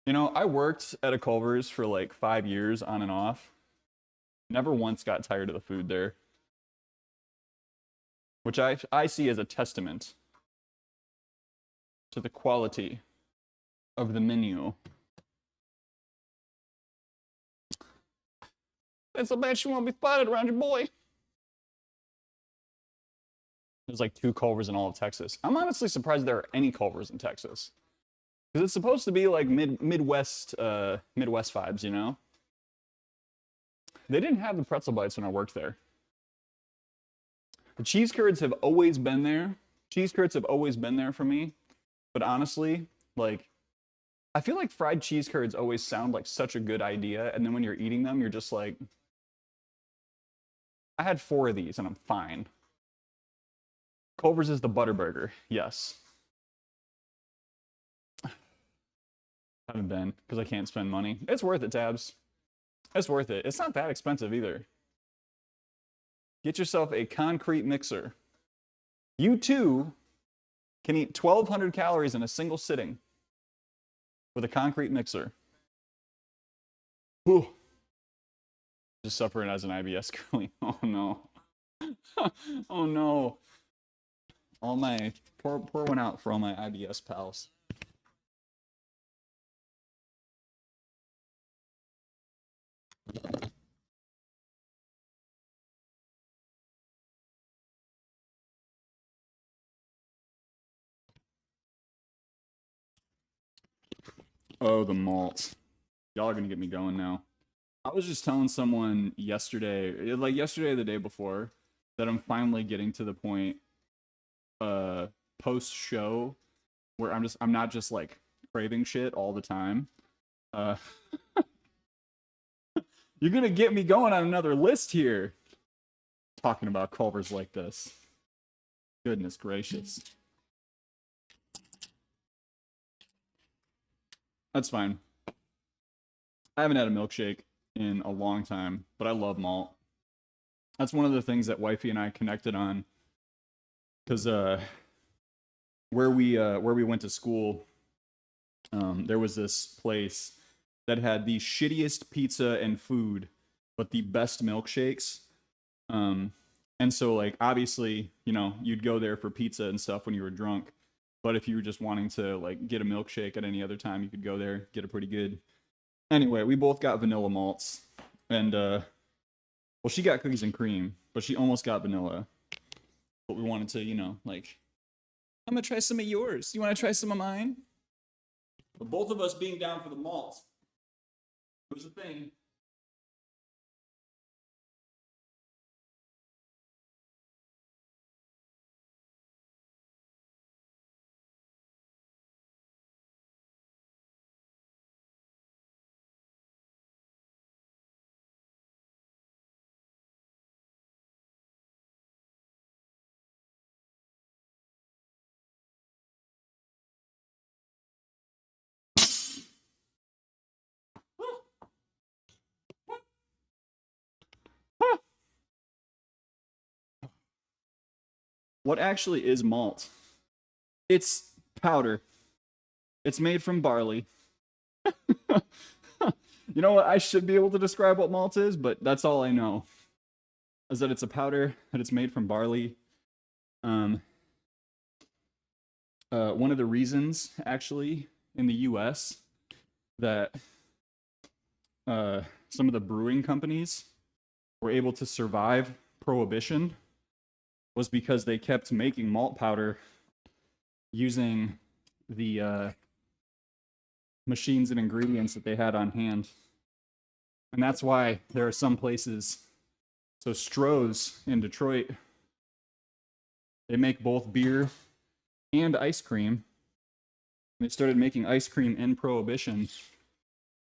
D: You know, I worked at a Culver's for like 5 years on and off. Never once got tired of the food there, which I see as a testament to the quality of the menu. It's so bad she won't be spotted around your boy. There's like 2 Culvers in all of Texas. I'm honestly surprised there are any Culvers in Texas. Because it's supposed to be like Midwest vibes, you know? They didn't have the pretzel bites when I worked there. The cheese curds have always been there. Cheese curds have always been there for me. But honestly, like, I feel like fried cheese curds always sound like such a good idea. And then when you're eating them, you're just like, I had 4 of these and I'm fine. Culver's is the Butterburger. Yes. Haven't been because I can't spend money. It's worth it, Tabs. It's worth it. It's not that expensive either. Get yourself a concrete mixer. You too can eat 1,200 calories in a single sitting with a concrete mixer. Whew. Just suffering as an IBS girly. Oh no. Oh no. All my pour one out for all my IBS pals. Oh, the malt. Y'all are gonna get me going now. I was just telling someone yesterday, like yesterday or the day before, that I'm finally getting to the point post show where I'm not just like craving shit all the time. You're gonna get me going on another list here. Talking about Culver's like this. Goodness gracious. That's fine. I haven't had a milkshake in a long time, but I love malt. That's one of the things that wifey and I connected on, because where we went to school, there was this place that had the shittiest pizza and food, but the best milkshakes. And so like obviously, you know, you'd go there for pizza and stuff when you were drunk, but if you were just wanting to like get a milkshake at any other time, you could go there, get a pretty good. Anyway, we both got vanilla malts, and well, she got cookies and cream, but she almost got vanilla. But we wanted to, you know, like, I'm gonna try some of yours. You want to try some of mine? But both of us being down for the malt was a thing. What actually is malt? It's powder. It's made from barley. You know what? I should be able to describe what malt is, but that's all I know. Is that it's a powder, that it's made from barley. One of the reasons, actually, in the U.S. that some of the brewing companies were able to survive Prohibition was because they kept making malt powder using the machines and ingredients that they had on hand. And that's why there are some places, so Stroh's in Detroit, they make both beer and ice cream. They started making ice cream in Prohibition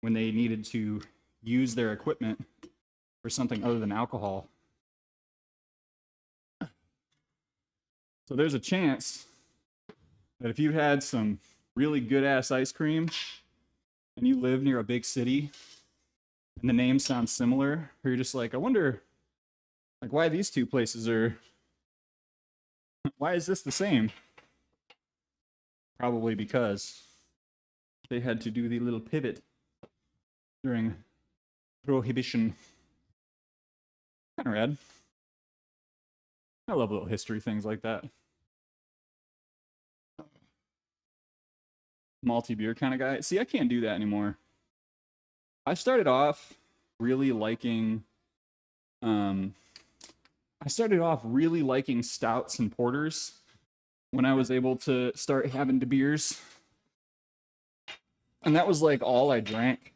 D: when they needed to use their equipment for something other than alcohol. So there's a chance that if you had some really good ass ice cream and you live near a big city and the names sound similar, or you're just like, I wonder like why these two places are, why is this the same? Probably because they had to do the little pivot during Prohibition. Kind of rad. I love little history things like that. Malty beer kind of guy. See, I can't do that anymore. I started off really liking stouts and porters when I was able to start having beers. And that was like all I drank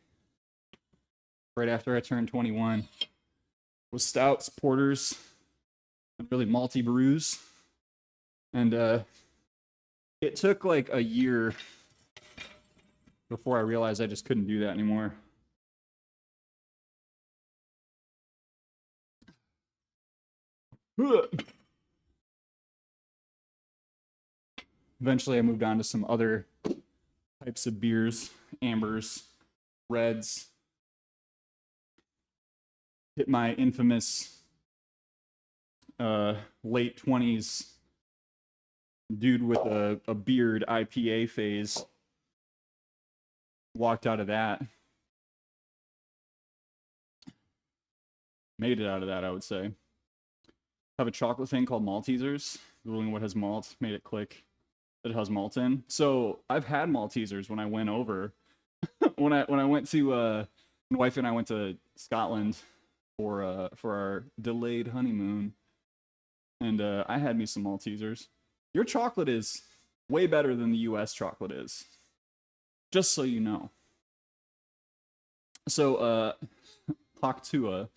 D: right after I turned 21 was stouts, porters, and really malty brews. And it took like a year before I realized I just couldn't do that anymore. Eventually, I moved on to some other types of beers, ambers, reds. Hit my infamous late 20s dude with a beard IPA phase. Walked out of that. Made it out of that, I would say. Have a chocolate thing called Maltesers. Googling what has malt, made it click that it has malt in. So I've had Maltesers when I went over. when I went to my wife and I went to Scotland for our delayed honeymoon, and I had me some Maltesers. Your chocolate is way better than the U.S. chocolate is, just so you know. So Paktua,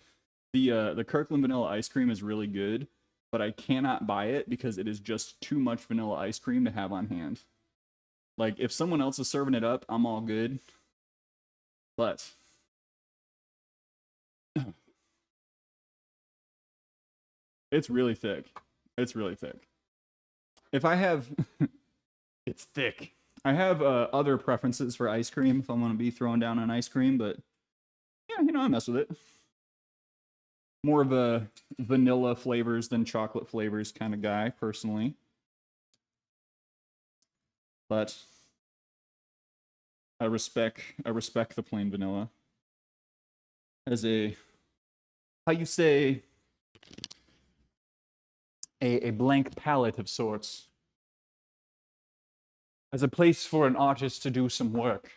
D: the Kirkland vanilla ice cream is really good, but I cannot buy it because it is just too much vanilla ice cream to have on hand. Like, if someone else is serving it up, I'm all good. But it's really thick. It's really thick. If I have... it's thick. I have other preferences for ice cream if I'm going to be throwing down on ice cream, but yeah, you know, I mess with it. More of a vanilla flavors than chocolate flavors kind of guy, personally. But I respect the plain vanilla as a, how you say, a blank palette of sorts, as a place for an artist to do some work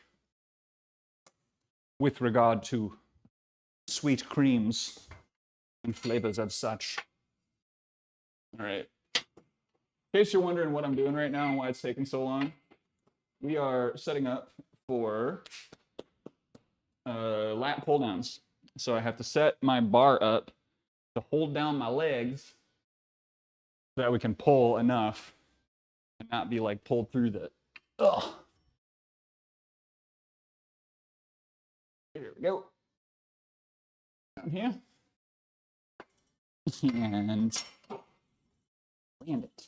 D: with regard to sweet creams and flavors of such. All right. In case you're wondering what I'm doing right now and why it's taking so long, we are setting up for lat pull downs. So I have to set my bar up to hold down my legs so that we can pull enough and not be like pulled through the, ugh. Here we go. Down here. And land it.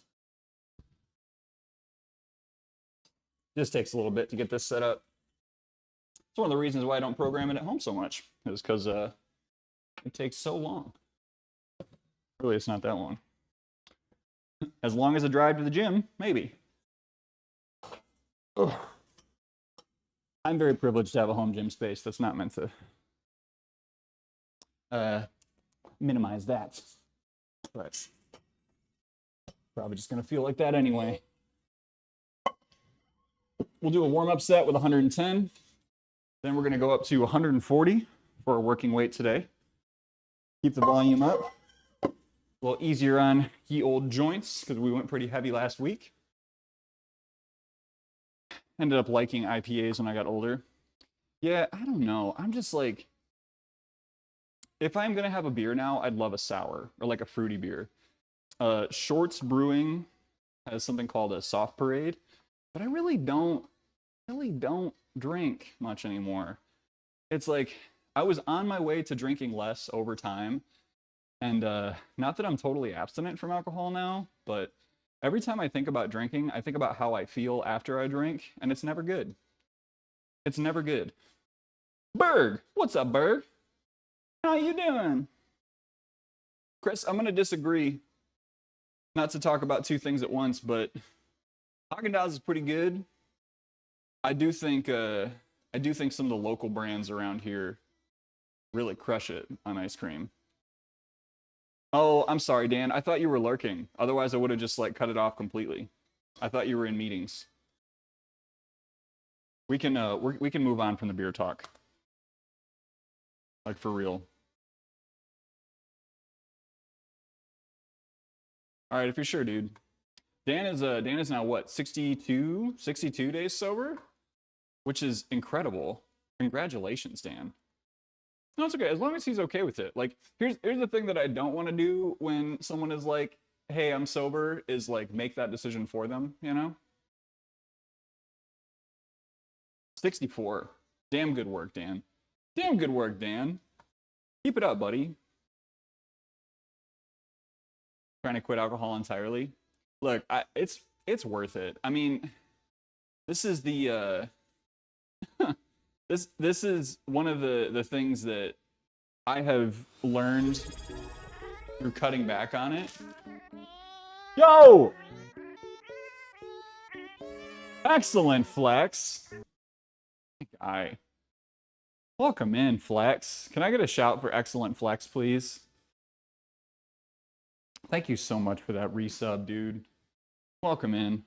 D: Just takes a little bit to get this set up. It's one of the reasons why I don't program it at home so much, is because it takes so long. Really, it's not that long. As long as a drive to the gym, maybe. Ugh. I'm very privileged to have a home gym space. That's not meant to minimize that. But probably just gonna feel like that anyway. We'll do a warm-up set with 110. Then we're gonna go up to 140 for our working weight today. Keep the volume up. A little easier on ye old joints because we went pretty heavy last week. Ended up liking IPAs when I got older. Yeah, I don't know. I'm just like, if I'm gonna have a beer now, I'd love a sour or like a fruity beer. Shorts Brewing has something called a soft parade, but I really don't drink much anymore. It's like I was on my way to drinking less over time, and not that I'm totally abstinent from alcohol now, but Every time I think about drinking, I think about how I feel after I drink, and it's never good. It's never good. Berg, what's up, Berg? How you doing? Chris, I'm gonna disagree. Not to talk about two things at once, but Haagen-Dazs is pretty good. I do think some of the local brands around here really crush it on ice cream. Oh, I'm sorry, Dan. I thought you were lurking. Otherwise, I would have just like cut it off completely. I thought you were in meetings. We can move on from the beer talk. Like for real. All right, if you're sure, dude. Dan is now what, 62 days sober? Which is incredible. Congratulations, Dan. No, it's okay. As long as he's okay with it. Like, here's the thing that I don't want to do when someone is like, hey, I'm sober, is like make that decision for them, you know? 64. Damn good work, Dan. Damn good work, Dan. Keep it up, buddy. Trying to quit alcohol entirely. Look, it's worth it. I mean, this is the this is one of the things that I have learned through cutting back on it. Yo! Excellent, Flex. Guy. Welcome in, Flex. Can I get a shout for excellent Flex, please? Thank you so much for that resub, dude. Welcome in.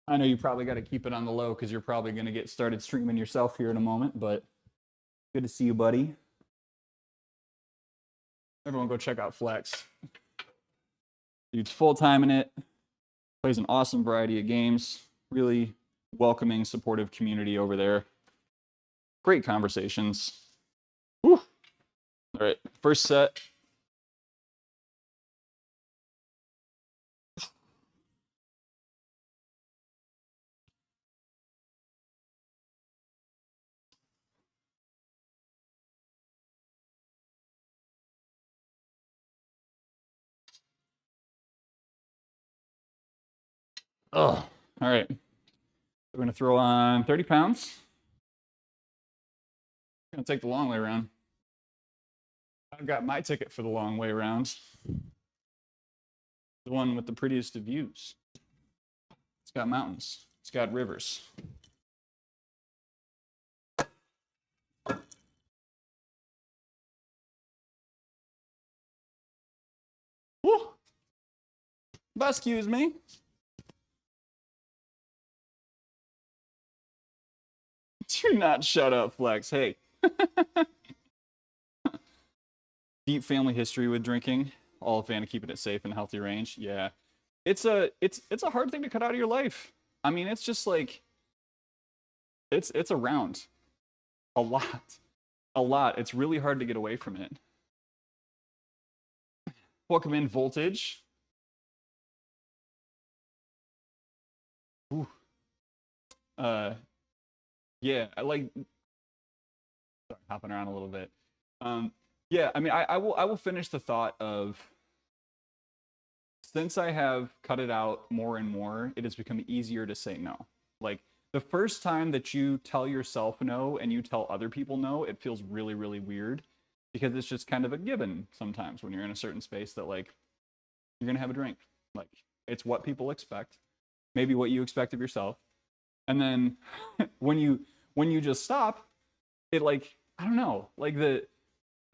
D: I know you probably got to keep it on the low because you're probably going to get started streaming yourself here in a moment, but good to see you, buddy. Everyone go check out Flex. Dude's full-time in it. Plays an awesome variety of games. Really welcoming, supportive community over there. Great conversations. Whew. All right, first set. Oh, all right. We're going to throw on 30 pounds. I'm going to take the long way around. I've got my ticket for the long way around. The one with the prettiest of views. It's got mountains. It's got rivers. Woo! Excuse me. Do not shut up, Flex. Hey. Deep family history with drinking. All a fan of keeping it safe and healthy range. Yeah. It's a hard thing to cut out of your life. I mean, it's just like it's around a lot. A lot. It's really hard to get away from it. Welcome in, Voltage. Ooh. Yeah, I like sorry, hopping around a little bit. Yeah, I mean, I will finish the thought of since I have cut it out more and more, it has become easier to say no. Like the first time that you tell yourself no and you tell other people no, it feels really, really weird because it's just kind of a given sometimes when you're in a certain space that like you're gonna have a drink. Like it's what people expect, maybe what you expect of yourself. And then when you just stop, it like, I don't know, like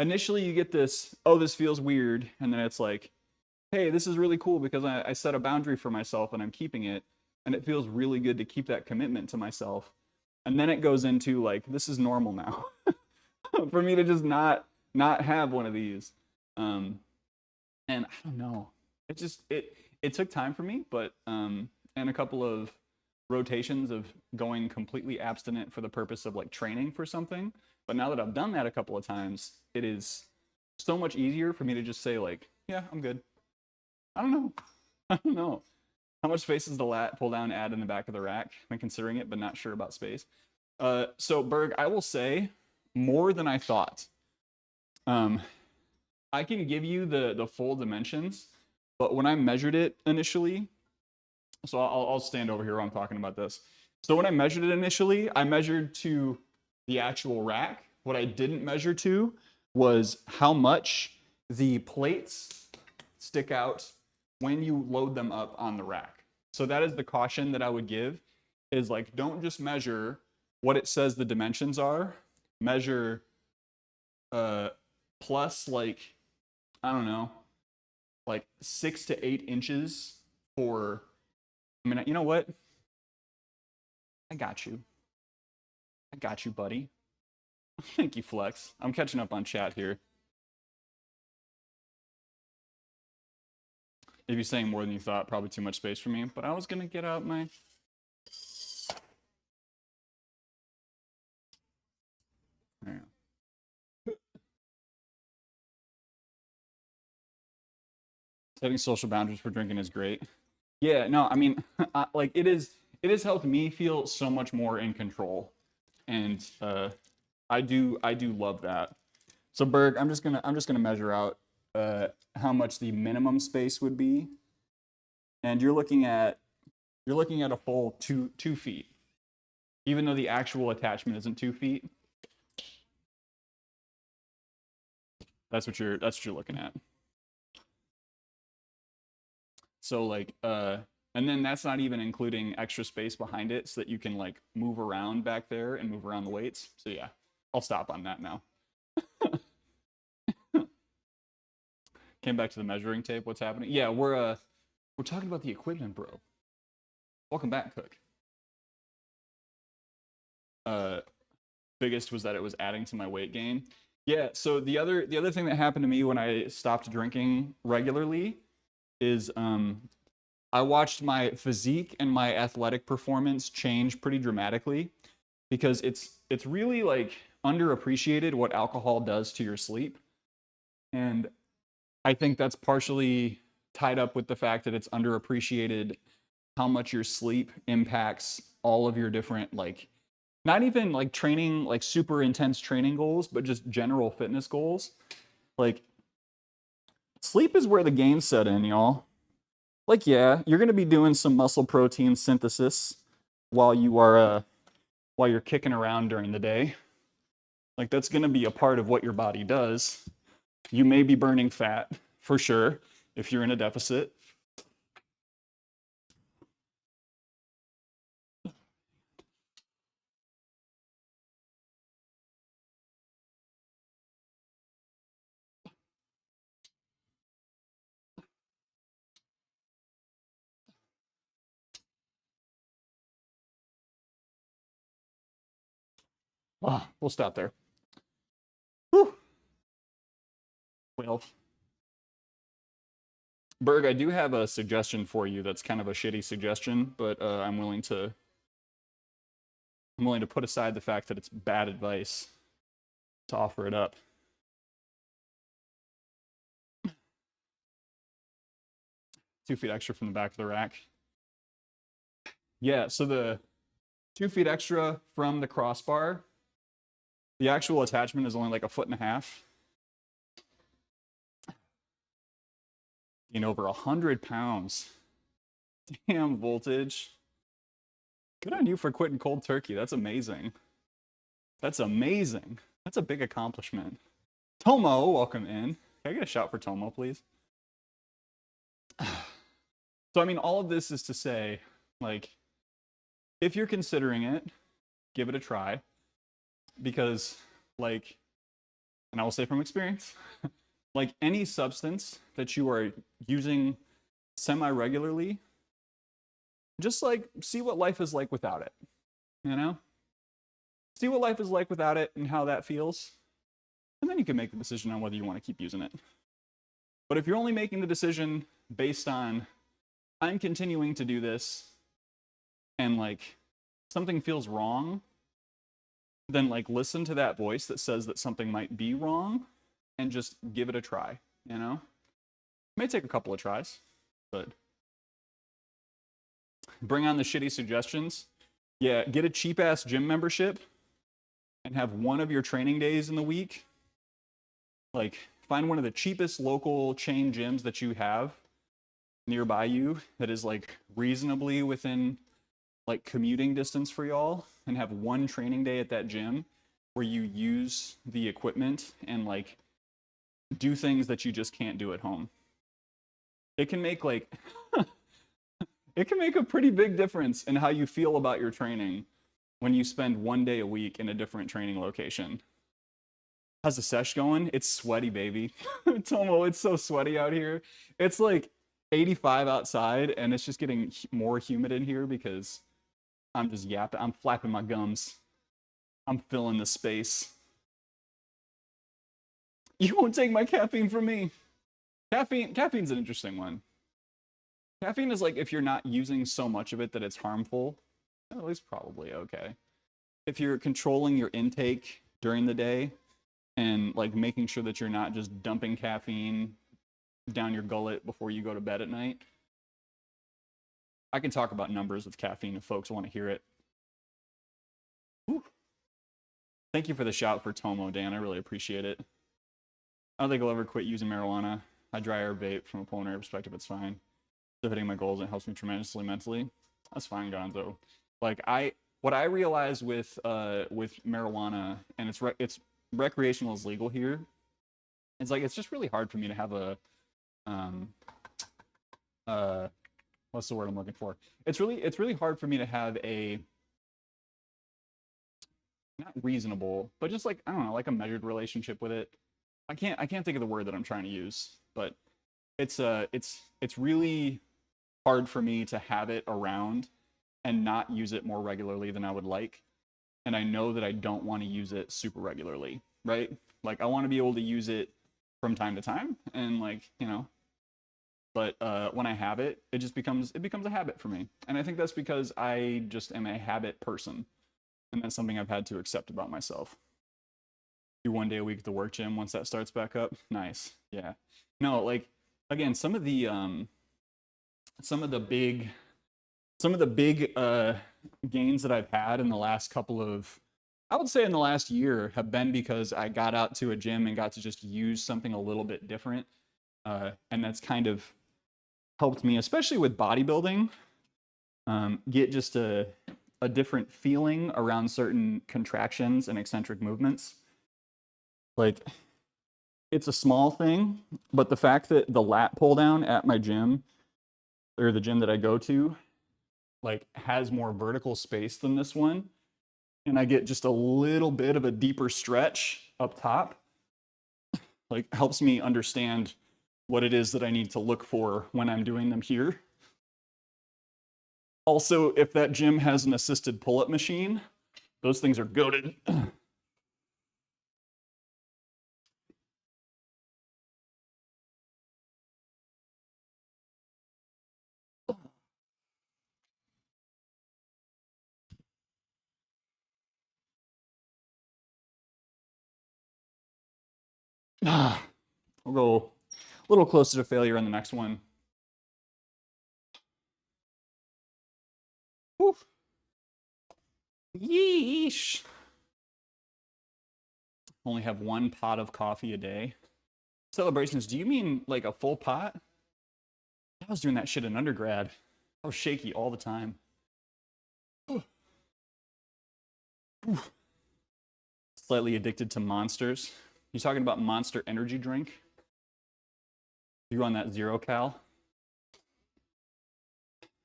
D: initially you get this, oh, this feels weird. And then it's like, hey, this is really cool because I set a boundary for myself and I'm keeping it. And it feels really good to keep that commitment to myself. And then it goes into like, this is normal now for me to just not have one of these. And I don't know, it took time for me, but, and a couple of rotations of going completely abstinent for the purpose of like training for something. But now that I've done that a couple of times, it is so much easier for me to just say like, yeah, I'm good. I don't know. How much space is the pull down ad in the back of the rack? I'm considering it, but not sure about space. So Berg, I will say more than I thought. I can give you the full dimensions, but when I measured it initially, So I'll stand over here while I'm talking about this. So when I measured it initially, I measured to the actual rack. What I didn't measure to was how much the plates stick out when you load them up on the rack. So that is the caution that I would give, is like, don't just measure what it says the dimensions are. Measure plus, like, I don't know, like 6 to 8 inches for, I mean, you know what? I got you. I got you, buddy. Thank you, Flex. I'm catching up on chat here. If you're saying more than you thought, probably too much space for me, but I was gonna get out my... There you go. Setting social boundaries for drinking is great. Yeah, no, I mean, like it has helped me feel so much more in control, and I do love that. So Berg, I'm just gonna measure out how much the minimum space would be, and you're looking at a full 2 feet, even though the actual attachment isn't 2 feet. That's what you're looking at. So like, and then that's not even including extra space behind it so that you can like move around back there and move around the weights. So yeah, I'll stop on that now. Came back to the measuring tape. What's happening? Yeah, we're talking about the equipment, bro. Welcome back, Cook. Biggest was that it was adding to my weight gain. Yeah, so the other thing that happened to me when I stopped drinking regularly is I watched my physique and my athletic performance change pretty dramatically, because it's really like underappreciated what alcohol does to your sleep. And I think that's partially tied up with the fact that it's underappreciated how much your sleep impacts all of your different, like, not even like training, like super intense training goals, but just general fitness goals. Like, sleep is where the gains set in, y'all. Like, yeah, you're gonna be doing some muscle protein synthesis while you're kicking around during the day. Like, that's gonna be a part of what your body does. You may be burning fat for sure if you're in a deficit. We'll stop there. Whew. Well, Berg, I do have a suggestion for you that's kind of a shitty suggestion, but I'm willing to put aside the fact that it's bad advice to offer it up. Two feet extra from the back of the rack. Yeah, so the 2 feet extra from the crossbar, the actual attachment is only like 1.5 feet. Over 100 pounds. Damn, Voltage. Good on you for quitting cold turkey. That's amazing. That's amazing. That's a big accomplishment. Tomo, welcome in. Can I get a shout for Tomo, please? So, I mean, all of this is to say, like, if you're considering it, give it a try. Because, like, and I will say from experience, like any substance that you are using semi-regularly, just like see what life is like without it, you know? See what life is like without it and how that feels. And then you can make the decision on whether you want to keep using it. But if you're only making the decision based on, I'm continuing to do this, and like something feels wrong, then like listen to that voice that says that something might be wrong and just give it a try, you know? It may take a couple of tries, but bring on the shitty suggestions. Yeah, get a cheap ass gym membership and have one of your training days in the week. Like, find one of the cheapest local chain gyms that you have nearby you that is like reasonably within like commuting distance for y'all, and have one training day at that gym where you use the equipment and like do things that you just can't do at home. It can make like it can make a pretty big difference in how you feel about your training when you spend one day a week in a different training location. How's the sesh going? It's sweaty, baby. Tomo, it's so sweaty out here. It's like 85 outside, and it's just getting more humid in here because I'm just yapping. I'm flapping my gums. I'm filling the space. You won't take my caffeine from me. Caffeine's an interesting one. Caffeine is like, if you're not using so much of it that it's harmful, at least probably okay. If you're controlling your intake during the day and like making sure that you're not just dumping caffeine down your gullet before you go to bed at night. I can talk about numbers with caffeine if folks want to hear it. Whew. Thank you for the shout for Tomo, Dan. I really appreciate it. I don't think I'll ever quit using marijuana. I dry air vape. From a pulmonary perspective, it's fine. Still hitting my goals, and it helps me tremendously mentally. That's fine, Gonzo. Like what I realize with marijuana, and it's recreational is legal here. It's like it's just really hard for me to have a what's the word I'm looking for? It's really hard for me to have a not reasonable, but just like I don't know, like a measured relationship with it. I can't think of the word that I'm trying to use, but it's really hard for me to have it around and not use it more regularly than I would like. And I know that I don't want to use it super regularly, right? Like I want to be able to use it from time to time and like, you know, but when I have it, it becomes a habit for me. And I think that's because I just am a habit person. And that's something I've had to accept about myself. Do 1 day a week at the work gym once that starts back up. Nice. Yeah. No, like again, some of the big gains that I've had in the last I would say in the last year have been because I got out to a gym and got to just use something a little bit different. And that's kind of helped me, especially with bodybuilding, get just a different feeling around certain contractions and eccentric movements. Like, it's a small thing, but the fact that the lat pull down at my gym, or the gym that I go to, like has more vertical space than this one, and I get just a little bit of a deeper stretch up top, like helps me understand what it is that I need to look for when I'm doing them here. Also, if that gym has an assisted pull-up machine, those things are goated. We'll go a little closer to failure on the next one. Whew. Yeesh. Only have one pot of coffee a day. Celebrations, do you mean like a full pot? I was doing that shit in undergrad. I was shaky all the time. Slightly addicted to Monsters. You talking about Monster energy drink? You on that 0 cal?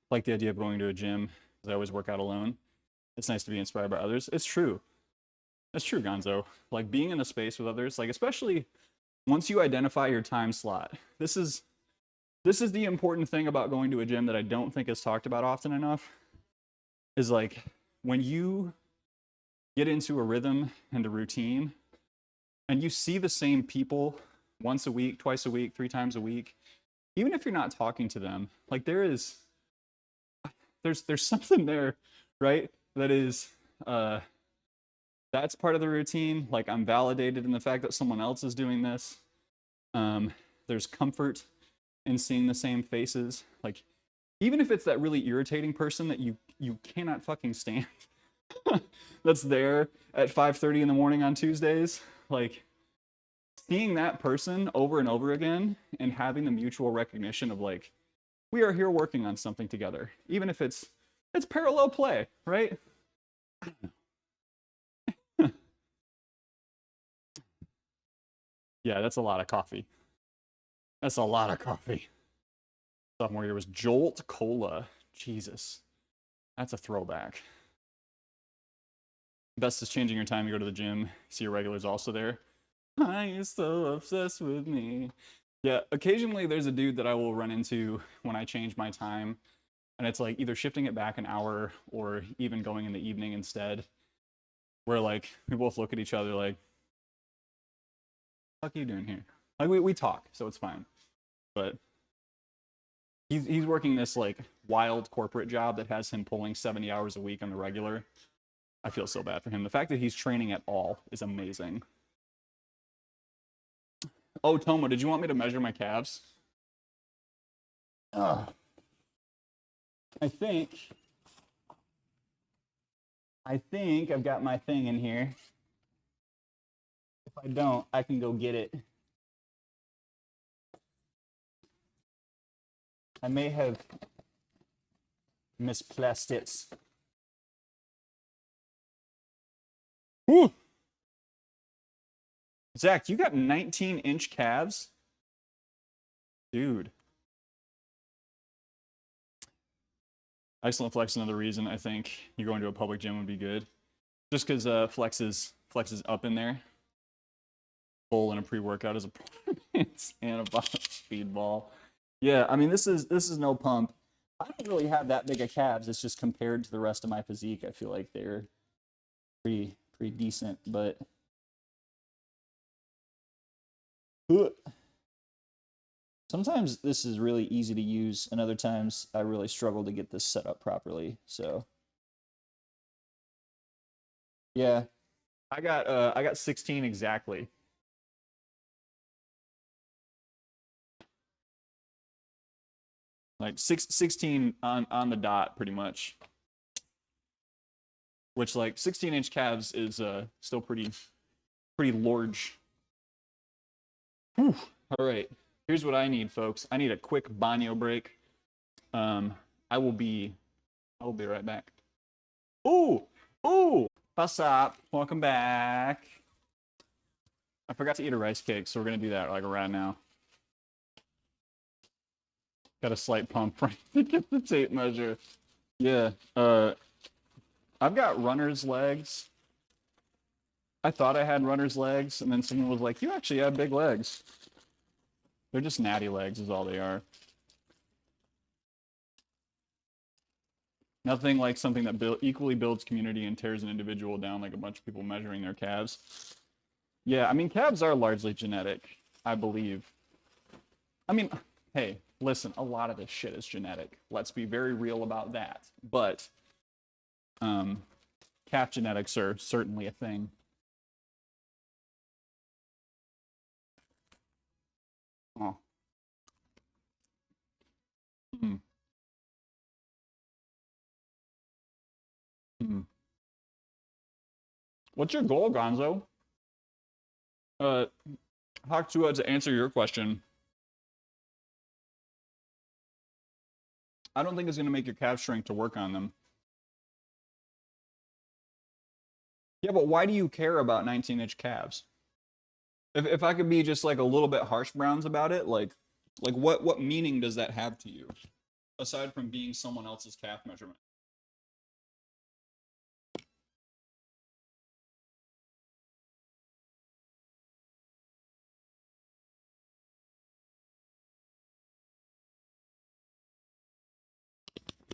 D: Like the idea of going to a gym, because I always work out alone. It's nice to be inspired by others. It's true. That's true, Gonzo. Like being in the space with others, like especially once you identify your time slot. This is the important thing about going to a gym that I don't think is talked about often enough. Is like when you get into a rhythm and a routine, and you see the same people once a week, twice a week, 3 times a week, even if you're not talking to them, like there's something there, right? That is, that's part of the routine. Like I'm validated in the fact that someone else is doing this. There's comfort in seeing the same faces. Like even if it's that really irritating person that you cannot fucking stand, that's there at 5:30 in the morning on Tuesdays, like seeing that person over and over again and having the mutual recognition of like, we are here working on something together, even if it's parallel play, right? Yeah, that's a lot of coffee. That's a lot of coffee. Sophomore year was Jolt Cola. Jesus. That's a throwback. Best is changing your time. You go to the gym, see your regulars also there. Why you so obsessed with me? Yeah, occasionally there's a dude that I will run into when I change my time. And it's like either shifting it back an hour or even going in the evening instead. Where like we both look at each other like, what the fuck are you doing here? Like we talk, so it's fine. But he's working this like wild corporate job that has him pulling 70 hours a week on the regular. I feel so bad for him. The fact that he's training at all is amazing. Oh, Tomo, did you want me to measure my calves? I think I've got my thing in here. If I don't, I can go get it. I may have misplaced it. Whew. Zach, you got 19-inch calves? Dude. Excellent flex, another reason I think you going to a public gym would be good. Just because flex is up in there. Full and a pre-workout is a and a speedball. Yeah, I mean this is no pump. I don't really have that big of calves. It's just compared to the rest of my physique, I feel like they're pretty decent, but sometimes this is really easy to use, and other times I really struggle to get this set up properly. So yeah, I got 16 exactly. Like 16 on the dot, pretty much. Which like 16-inch calves is still pretty large. Whew. All right, here's what I need, folks. I need a quick banyo break. I will be right back. Ooh, what's up? Welcome back. I forgot to eat a rice cake, so we're gonna do that like right now. Got a slight pump right to get the tape measure. Yeah, I've got runner's legs. I thought I had runner's legs, and then someone was like, you actually have big legs. They're just natty legs is all they are. Nothing like something that equally builds community and tears an individual down like a bunch of people measuring their calves. Yeah, I mean, calves are largely genetic, I believe. I mean, hey, listen, a lot of this shit is genetic. Let's be very real about that. But calf genetics are certainly a thing. Oh. Mm. Mm. What's your goal, Gonzo? Hawk2, to answer your question, I don't think it's going to make your calves shrink to work on them. Yeah, but why do you care about 19-inch calves? If I could be just like a little bit harsh browns about it, like what meaning does that have to you? Aside from being someone else's calf measurement.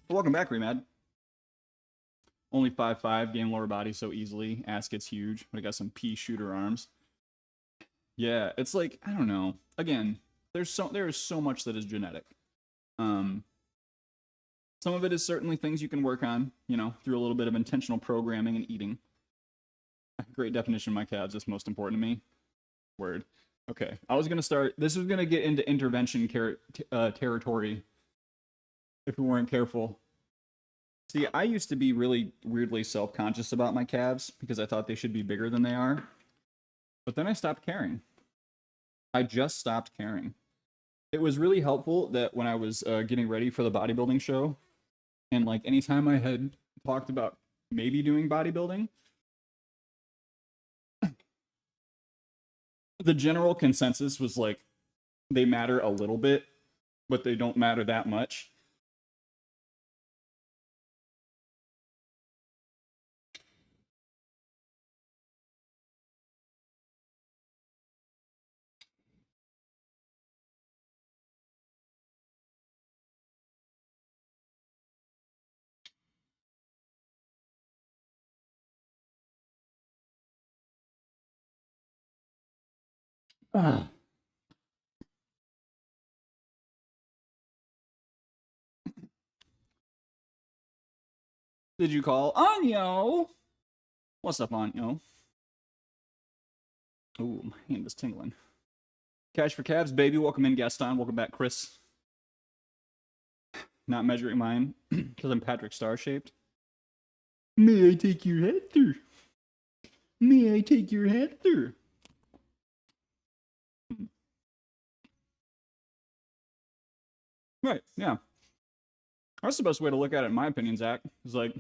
D: Welcome back, Remad. Only 5'5", gain lower body so easily. Ass gets huge, but I got some pea shooter arms. Yeah, it's like, I don't know. Again, there is so much that is genetic. Some of it is certainly things you can work on, you know, through a little bit of intentional programming and eating. Great definition of my calves. That's most important to me. Word. Okay, I was gonna start. This was gonna get into intervention territory if we weren't careful. See, I used to be really weirdly self-conscious about my calves because I thought they should be bigger than they are. But then I stopped caring. I just stopped caring. it was really helpful that when I was getting ready for the bodybuilding show, and like anytime I had talked about maybe doing bodybuilding, the general consensus was like they matter a little bit, but they don't matter that much. Ah. Did you call Anyo? What's up, Anyo? Ooh, my hand is tingling. Cash for Cabs, baby. Welcome in, Gaston. Welcome back, Chris. Not measuring mine because I'm Patrick Star shaped. May I take your hat, sir? May I take your hat, sir? Right, yeah. That's the best way to look at it, in my opinion, Zach. It's like,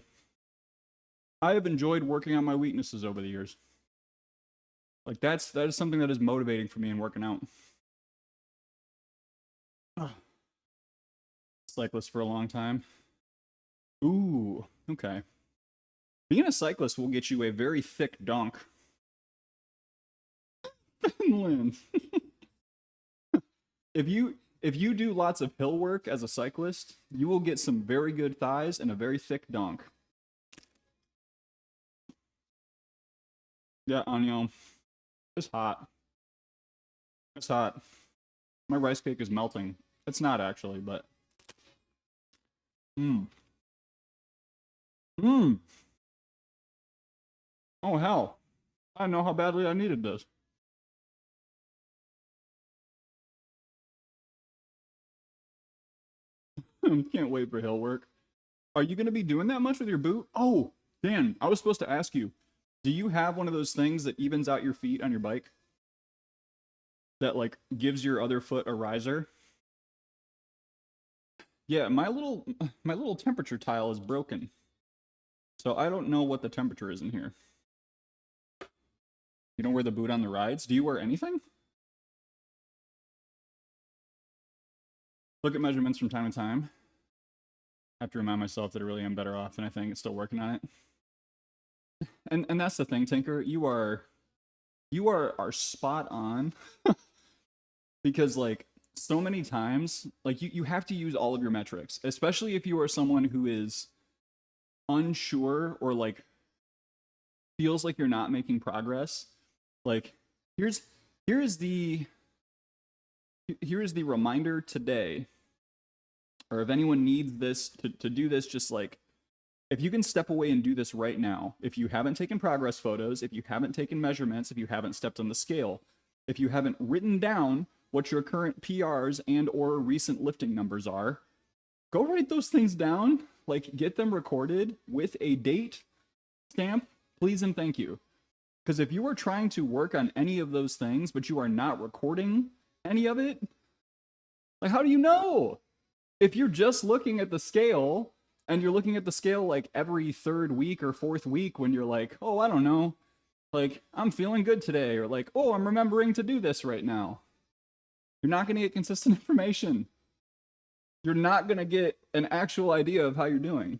D: I have enjoyed working on my weaknesses over the years. Like, that is something that is motivating for me in working out. Cyclist for a long time. Ooh, okay. Being a cyclist will get you a very thick donk. Finland. If you do lots of hill work as a cyclist, you will get some very good thighs and a very thick donk. Yeah, Anyo. It's hot. It's hot. My rice cake is melting. It's not actually, but. Mmm. Mmm. Oh, hell. I know how badly I needed this. Can't wait for hill work. Are you going to be doing that much with your boot? Oh, Dan, I was supposed to ask you. Do you have one of those things that evens out your feet on your bike? That, like, gives your other foot a riser? Yeah, my little temperature tile is broken. So I don't know what the temperature is in here. You don't wear the boot on the rides? Do you wear anything? Look at measurements from time to time. I have to remind myself that I really am better off, and I think it's still working on it. And that's the thing, Tinker. You are spot on. Because like so many times, like you have to use all of your metrics, especially if you are someone who is unsure or like feels like you're not making progress. Like here is the reminder today, or if anyone needs this to do this, just like if you can step away and do this right now, if you haven't taken progress photos, if you haven't taken measurements, if you haven't stepped on the scale, if you haven't written down what your current PRs and or recent lifting numbers are, go write those things down, like get them recorded with a date stamp, please and thank you. Because if you are trying to work on any of those things, but you are not recording any of it, like how do you know? If you're just looking at the scale and you're looking at the scale like every third week or fourth week when you're like, oh, I don't know, like I'm feeling good today, or like, oh, I'm remembering to do this right now. You're not going to get consistent information. You're not going to get an actual idea of how you're doing.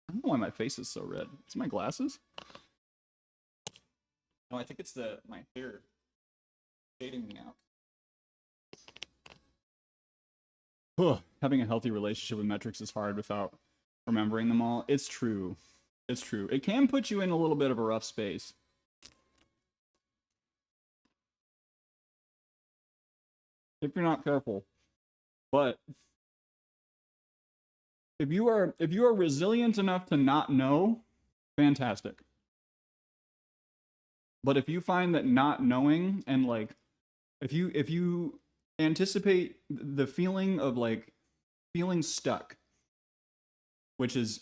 D: I don't know why my face is so red. It's my glasses? No, I think it's my hair shading me out. Having a healthy relationship with metrics is hard without remembering them all. It's true. It's true. It can put you in a little bit of a rough space. If you're not careful. But if you are resilient enough to not know, fantastic. But if you find that not knowing and like if you anticipate the feeling of like feeling stuck, which is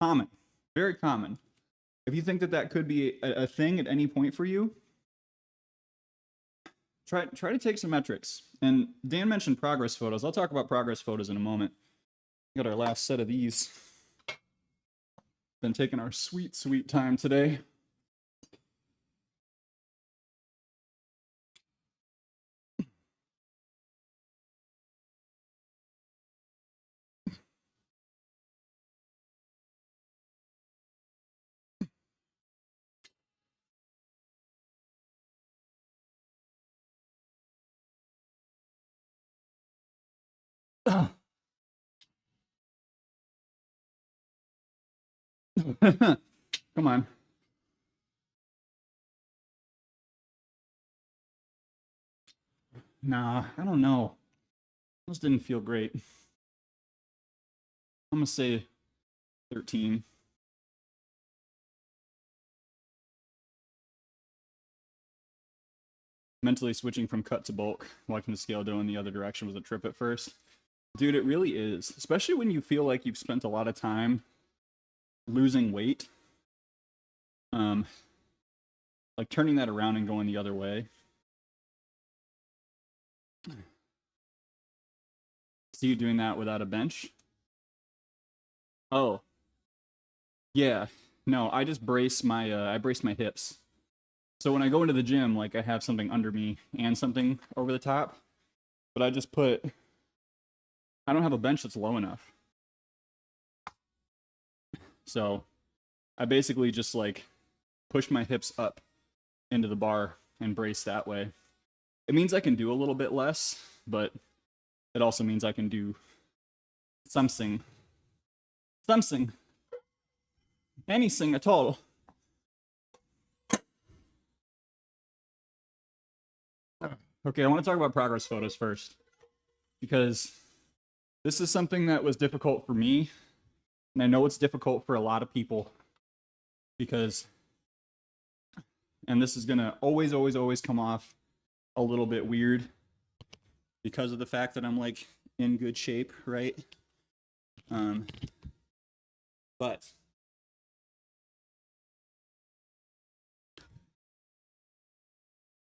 D: common, very common. If you think that could be a thing at any point for you, try to take some metrics. And Dan mentioned progress photos. I'll talk about progress photos in a moment. Got our last set of these. Been taking our sweet time today. Come on. Nah, I don't know. Those didn't feel great. I'm gonna say 13. Mentally switching from cut to bulk, watching the scale go in the other direction was a trip at first. Dude, it really is. Especially when you feel like you've spent a lot of time losing weight. Like turning that around and going the other way. See you doing that without a bench? Oh. Yeah. No, I just brace my I brace my hips. So when I go into the gym, like I have something under me and something over the top, but I just put, I don't have a bench that's low enough. So I basically just like push my hips up into the bar and brace that way. It means I can do a little bit less, but it also means I can do something, anything at all. Okay, I want to talk about progress photos first, because this is something that was difficult for me, and I know it's difficult for a lot of people, because, and this is gonna always come off a little bit weird, because of the fact that I'm like in good shape, right? But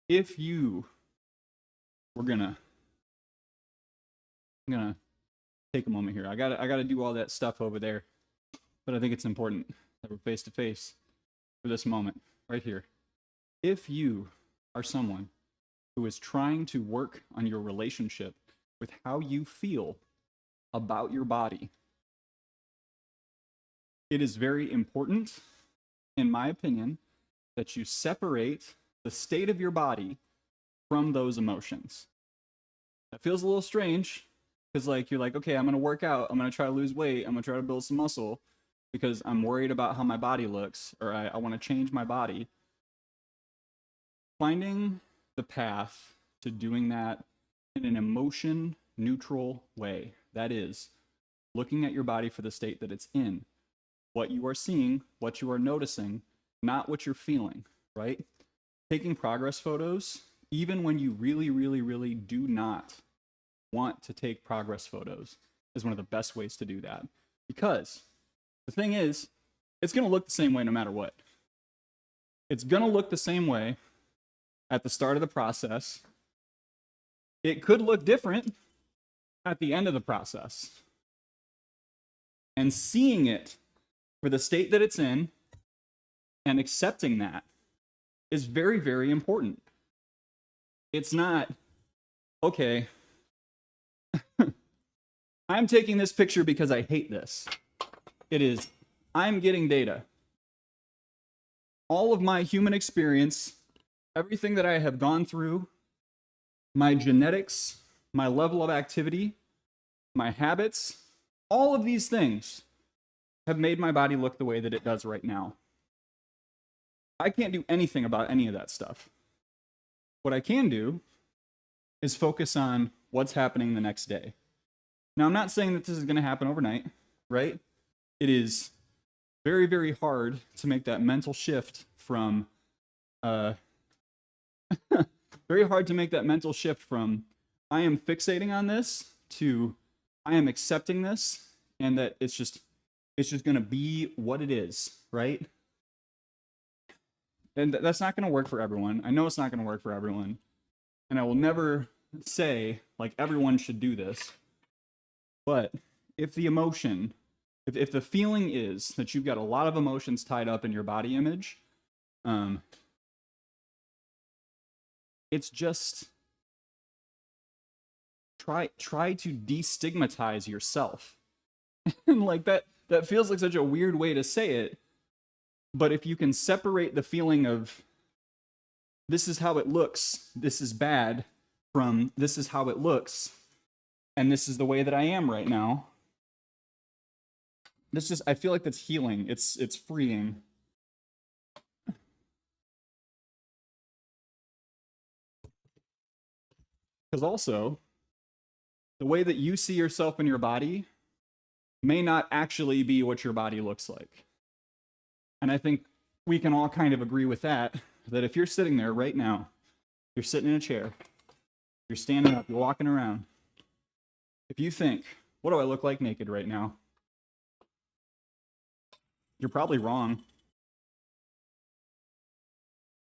D: if you I'm gonna take a moment here. I gotta do all that stuff over there, but I think it's important that we're face to face for this moment right here. If you are someone who is trying to work on your relationship with how you feel about your body, it is very important, in my opinion, that you separate the state of your body from those emotions. That feels a little strange, because like you're like, okay, I'm gonna work out, I'm gonna try to lose weight, I'm gonna try to build some muscle because I'm worried about how my body looks, or I want to change my body. Finding the path to doing that in an emotion neutral way, that is, looking at your body for the state that it's in, what you are seeing, what you are noticing, not what you're feeling, right? Taking progress photos, even when you really do not want to take progress photos, is one of the best ways to do that. Because the thing is, it's going to look the same way no matter what. It's going to look the same way at the start of the process. It could look different at the end of the process. And seeing it for the state that it's in and accepting that is very important. It's not, okay, I'm taking this picture because I hate this. It is, I'm getting data. All of my human experience, everything that I have gone through, my genetics, my level of activity, my habits, all of these things have made my body look the way that it does right now. I can't do anything about any of that stuff. What I can do is focus on what's happening the next day. Now, I'm not saying that this is going to happen overnight, right? It is very hard to make that mental shift from very hard to make that mental shift from I am fixating on this to I am accepting this, and that it's just going to be what it is, right? And that's not going to work for everyone. I know it's not going to work for everyone. and I will never say like everyone should do this, but if the emotion, if the feeling is that you've got a lot of emotions tied up in your body image, it's just try to destigmatize yourself. And like that feels like such a weird way to say it, but if you can separate the feeling of this is how it looks, this is bad, from this is how it looks, and this is the way that I am right now, this just, I feel like that's healing. It's freeing. Because also, the way that you see yourself in your body may not actually be what your body looks like. And I think we can all kind of agree with that if you're sitting there right now, you're sitting in a chair, you're standing up, you're walking around, if you think, what do I look like naked right now? You're probably wrong.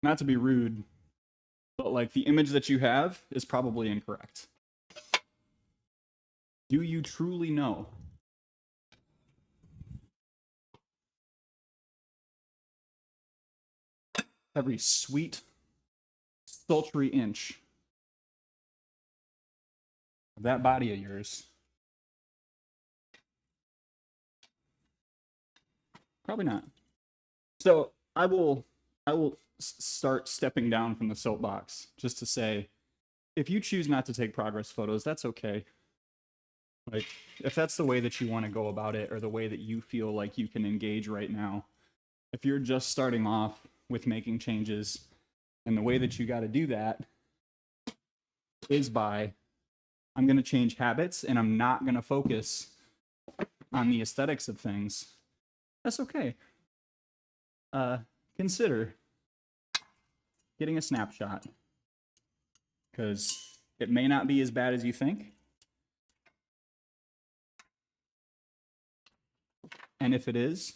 D: Not to be rude, but like the image that you have is probably incorrect. Do you truly know? Every sweet, sultry inch of that body of yours. Probably not. So I will start stepping down from the soapbox just to say, if you choose not to take progress photos, that's okay. Like, if that's the way that you want to go about it, or the way that you feel like you can engage right now, if you're just starting off with making changes, and the way that you got to do that is by, I'm going to change habits and I'm not going to focus on the aesthetics of things, that's okay. Consider getting a snapshot, because it may not be as bad as you think. And if it is,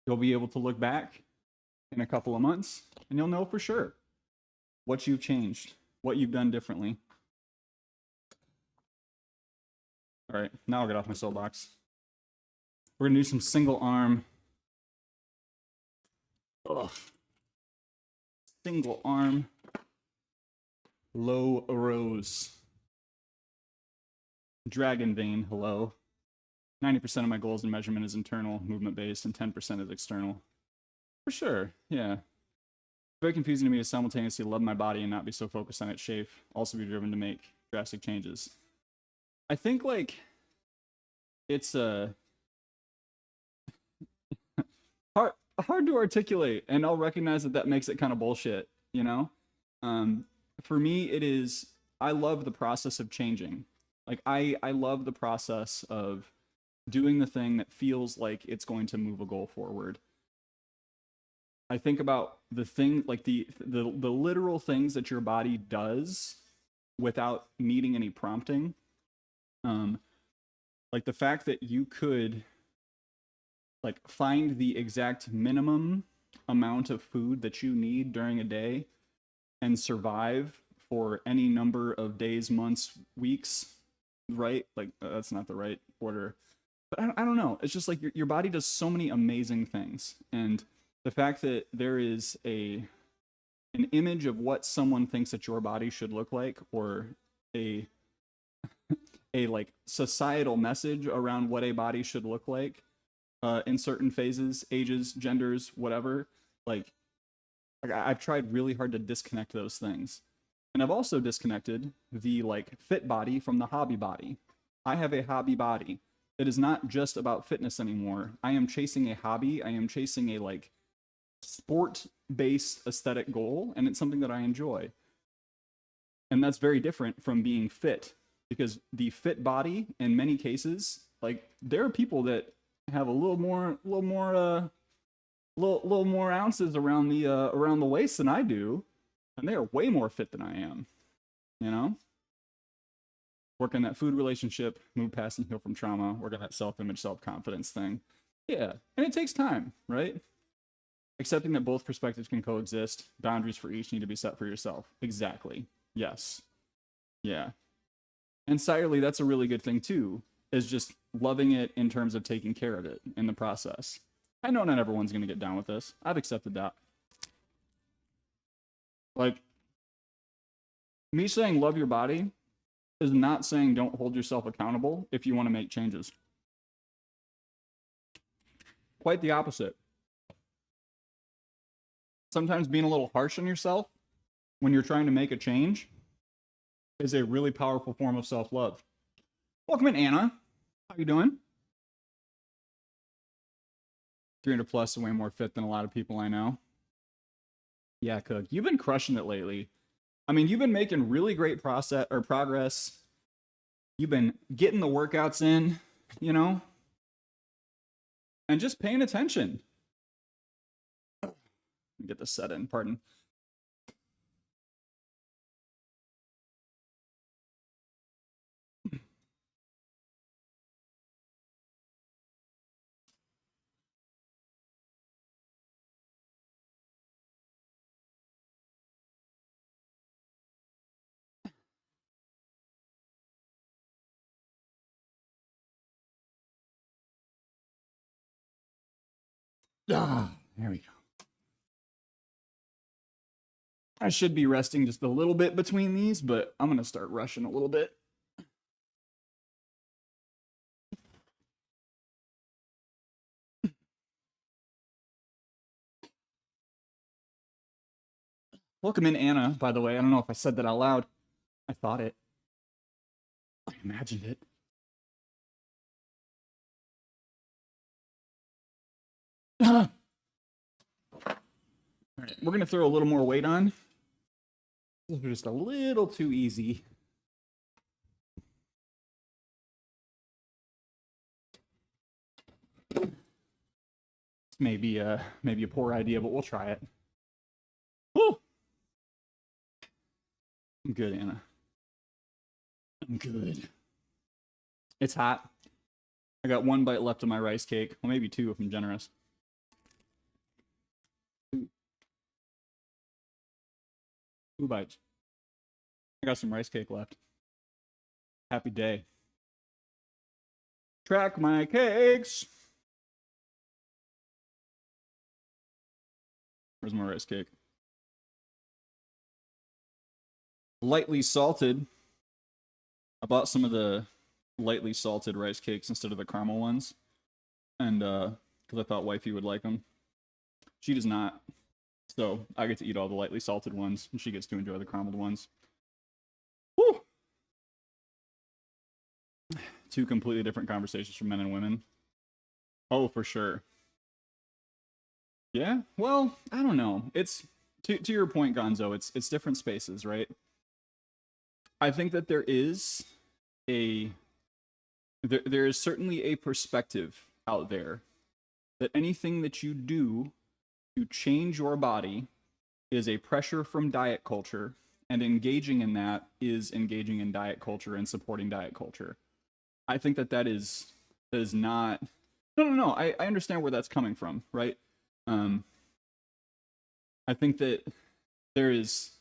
D: you'll be able to look back in a couple of months and you'll know for sure what you've changed, what you've done differently. All right, now I'll get off my soapbox. We're gonna do some single arm. Single arm low rows. Dragon vein, hello. 90% of my goals and measurement is internal, movement-based, and 10% is external. For sure, yeah. Very confusing to me to simultaneously love my body and not be so focused on its shape, also be driven to make drastic changes. I think, like, it's hard to articulate, and I'll recognize that makes it kind of bullshit, you know? For me, it is, I love the process of changing. Like, I love the process of doing the thing that feels like it's going to move a goal forward. I think about the thing, like the literal things that your body does without needing any prompting. Like the fact that you could like find the exact minimum amount of food that you need during a day and survive for any number of days, months, weeks, right? Like that's not the right order. But I don't know. It's just like your body does so many amazing things. And the fact that there is an image of what someone thinks that your body should look like, or a like societal message around what a body should look like in certain phases, ages, genders, whatever, like I've tried really hard to disconnect those things. And I've also disconnected the like fit body from the hobby body. I have a hobby body. It is not just about fitness anymore. I am chasing a hobby. I am chasing a like sport-based aesthetic goal, and it's something that I enjoy. And that's very different from being fit, because the fit body, in many cases, like there are people that have a little more ounces around the waist than I do, and they are way more fit than I am. You know? Work on that food relationship, move past and heal from trauma, work on that self-image, self-confidence thing. Yeah, and it takes time, right? Accepting that both perspectives can coexist, boundaries for each need to be set for yourself. Exactly. Yes. Yeah. And silently, that's a really good thing too, is just loving it in terms of taking care of it in the process. I know not everyone's going to get down with this. I've accepted that. Like, me saying love your body is not saying don't hold yourself accountable if you want to make changes. Quite the opposite. Sometimes being a little harsh on yourself when you're trying to make a change is a really powerful form of self-love. Welcome in, Anna. How you doing? 300 plus is way more fit than a lot of people I know. Yeah, Cook, you've been crushing it lately. I mean, you've been making really great progress. You've been getting the workouts in, you know, and just paying attention. Let me get this set in, pardon. Ah, there we go. I should be resting just a little bit between these, but I'm going to start rushing a little bit. Welcome in, Anna, by the way. I don't know if I said that out loud. I thought it. I imagined it. All right, we're going to throw a little more weight on. These are just a little too easy. This may be a poor idea, but we'll try it. Woo! I'm good, Anna. I'm good. It's hot. I got one bite left of my rice cake. Well, maybe two if I'm generous. Two bites. I got some rice cake left. Happy day. Track my cakes. Where's my rice cake? Lightly salted. I bought some of the lightly salted rice cakes instead of the caramel ones. And because I thought wifey would like them. She does not. So I get to eat all the lightly salted ones, and she gets to enjoy the carameled ones. Woo! Two completely different conversations for men and women. Oh, for sure. Yeah, well, I don't know. It's to your point, Gonzo. It's different spaces, right? I think that there is certainly a perspective out there that anything that you do to change your body is a pressure from diet culture, and engaging in that is engaging in diet culture and supporting diet culture. I think that is not. No. I understand where that's coming from, right? I think that there is,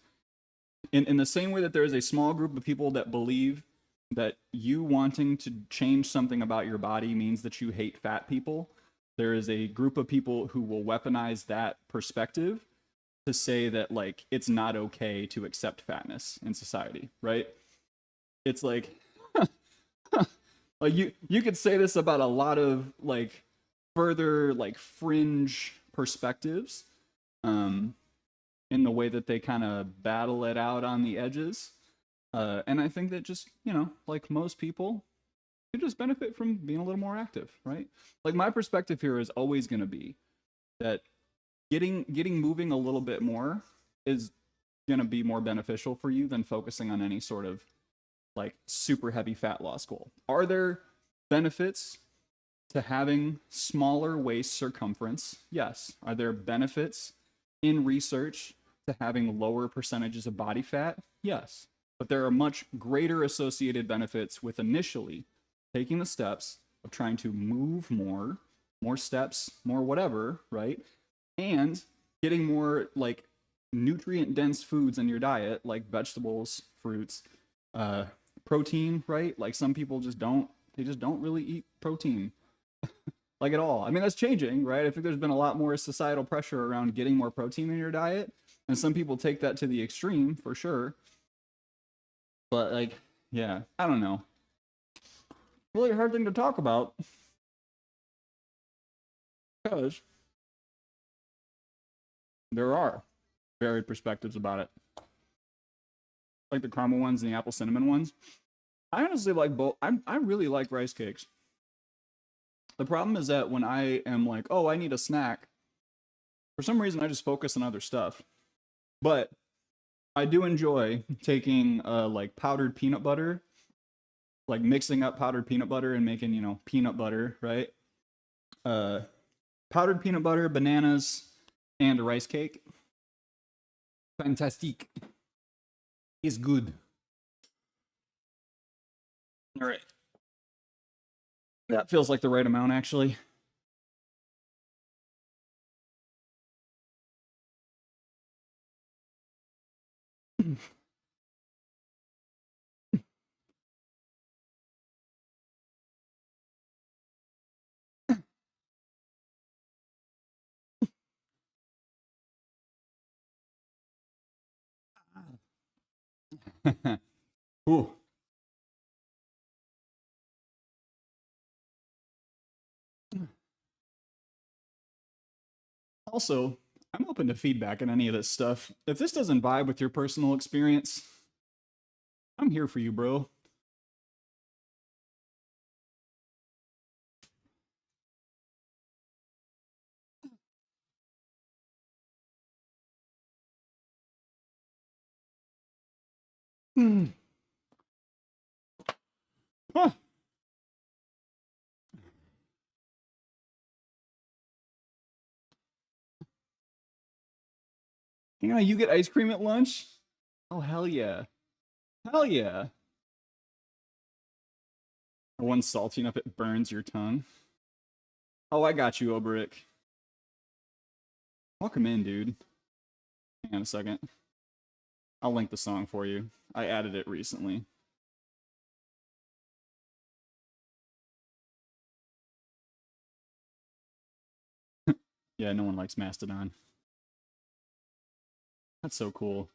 D: in the same way that there is a small group of people that believe that you wanting to change something about your body means that you hate fat people, there is a group of people who will weaponize that perspective to say that, like, it's not okay to accept fatness in society, right? It's like, like you could say this about a lot of, like, further, like, fringe perspectives, in the way that they kind of battle it out on the edges. And I think that just, like most people, could just benefit from being a little more active, right? Like, my perspective here is always going to be that getting moving a little bit more is going to be more beneficial for you than focusing on any sort of, like, super heavy fat loss goal. Are there benefits to having smaller waist circumference? Yes. Are there benefits in research to having lower percentages of body fat? Yes. But there are much greater associated benefits with initially taking the steps of trying to move more steps, more whatever, right? And getting more, like, nutrient dense foods in your diet, like vegetables, fruits, protein, right? Like some people just don't, they just don't really eat protein like at all. I mean, that's changing, right? I think there's been a lot more societal pressure around getting more protein in your diet, and some people take that to the extreme for sure. But like, yeah, I don't know. Really hard thing to talk about because there are varied perspectives about it, like the caramel ones and the apple cinnamon ones. I honestly like both. I really like rice cakes. The problem is that when I am like, oh, I need a snack, for some reason I just focus on other stuff. But I do enjoy taking like powdered peanut butter, like mixing up powdered peanut butter and making, you know, peanut butter, right? Uh, Powdered peanut butter, bananas, and a rice cake. Fantastique. It's good. All right. That feels like the right amount, actually. Ooh. Also, I'm open to feedback on any of this stuff. If this doesn't vibe with your personal experience, I'm here for you, bro. Mm. Huh. You know, you get ice cream at lunch? Oh, hell yeah. Hell yeah. Or one salty enough it burns your tongue. Oh, I got you, Oberick. Welcome in, dude. Hang on a second. I'll link the song for you. I added it recently. Yeah, no one likes Mastodon. That's so cool.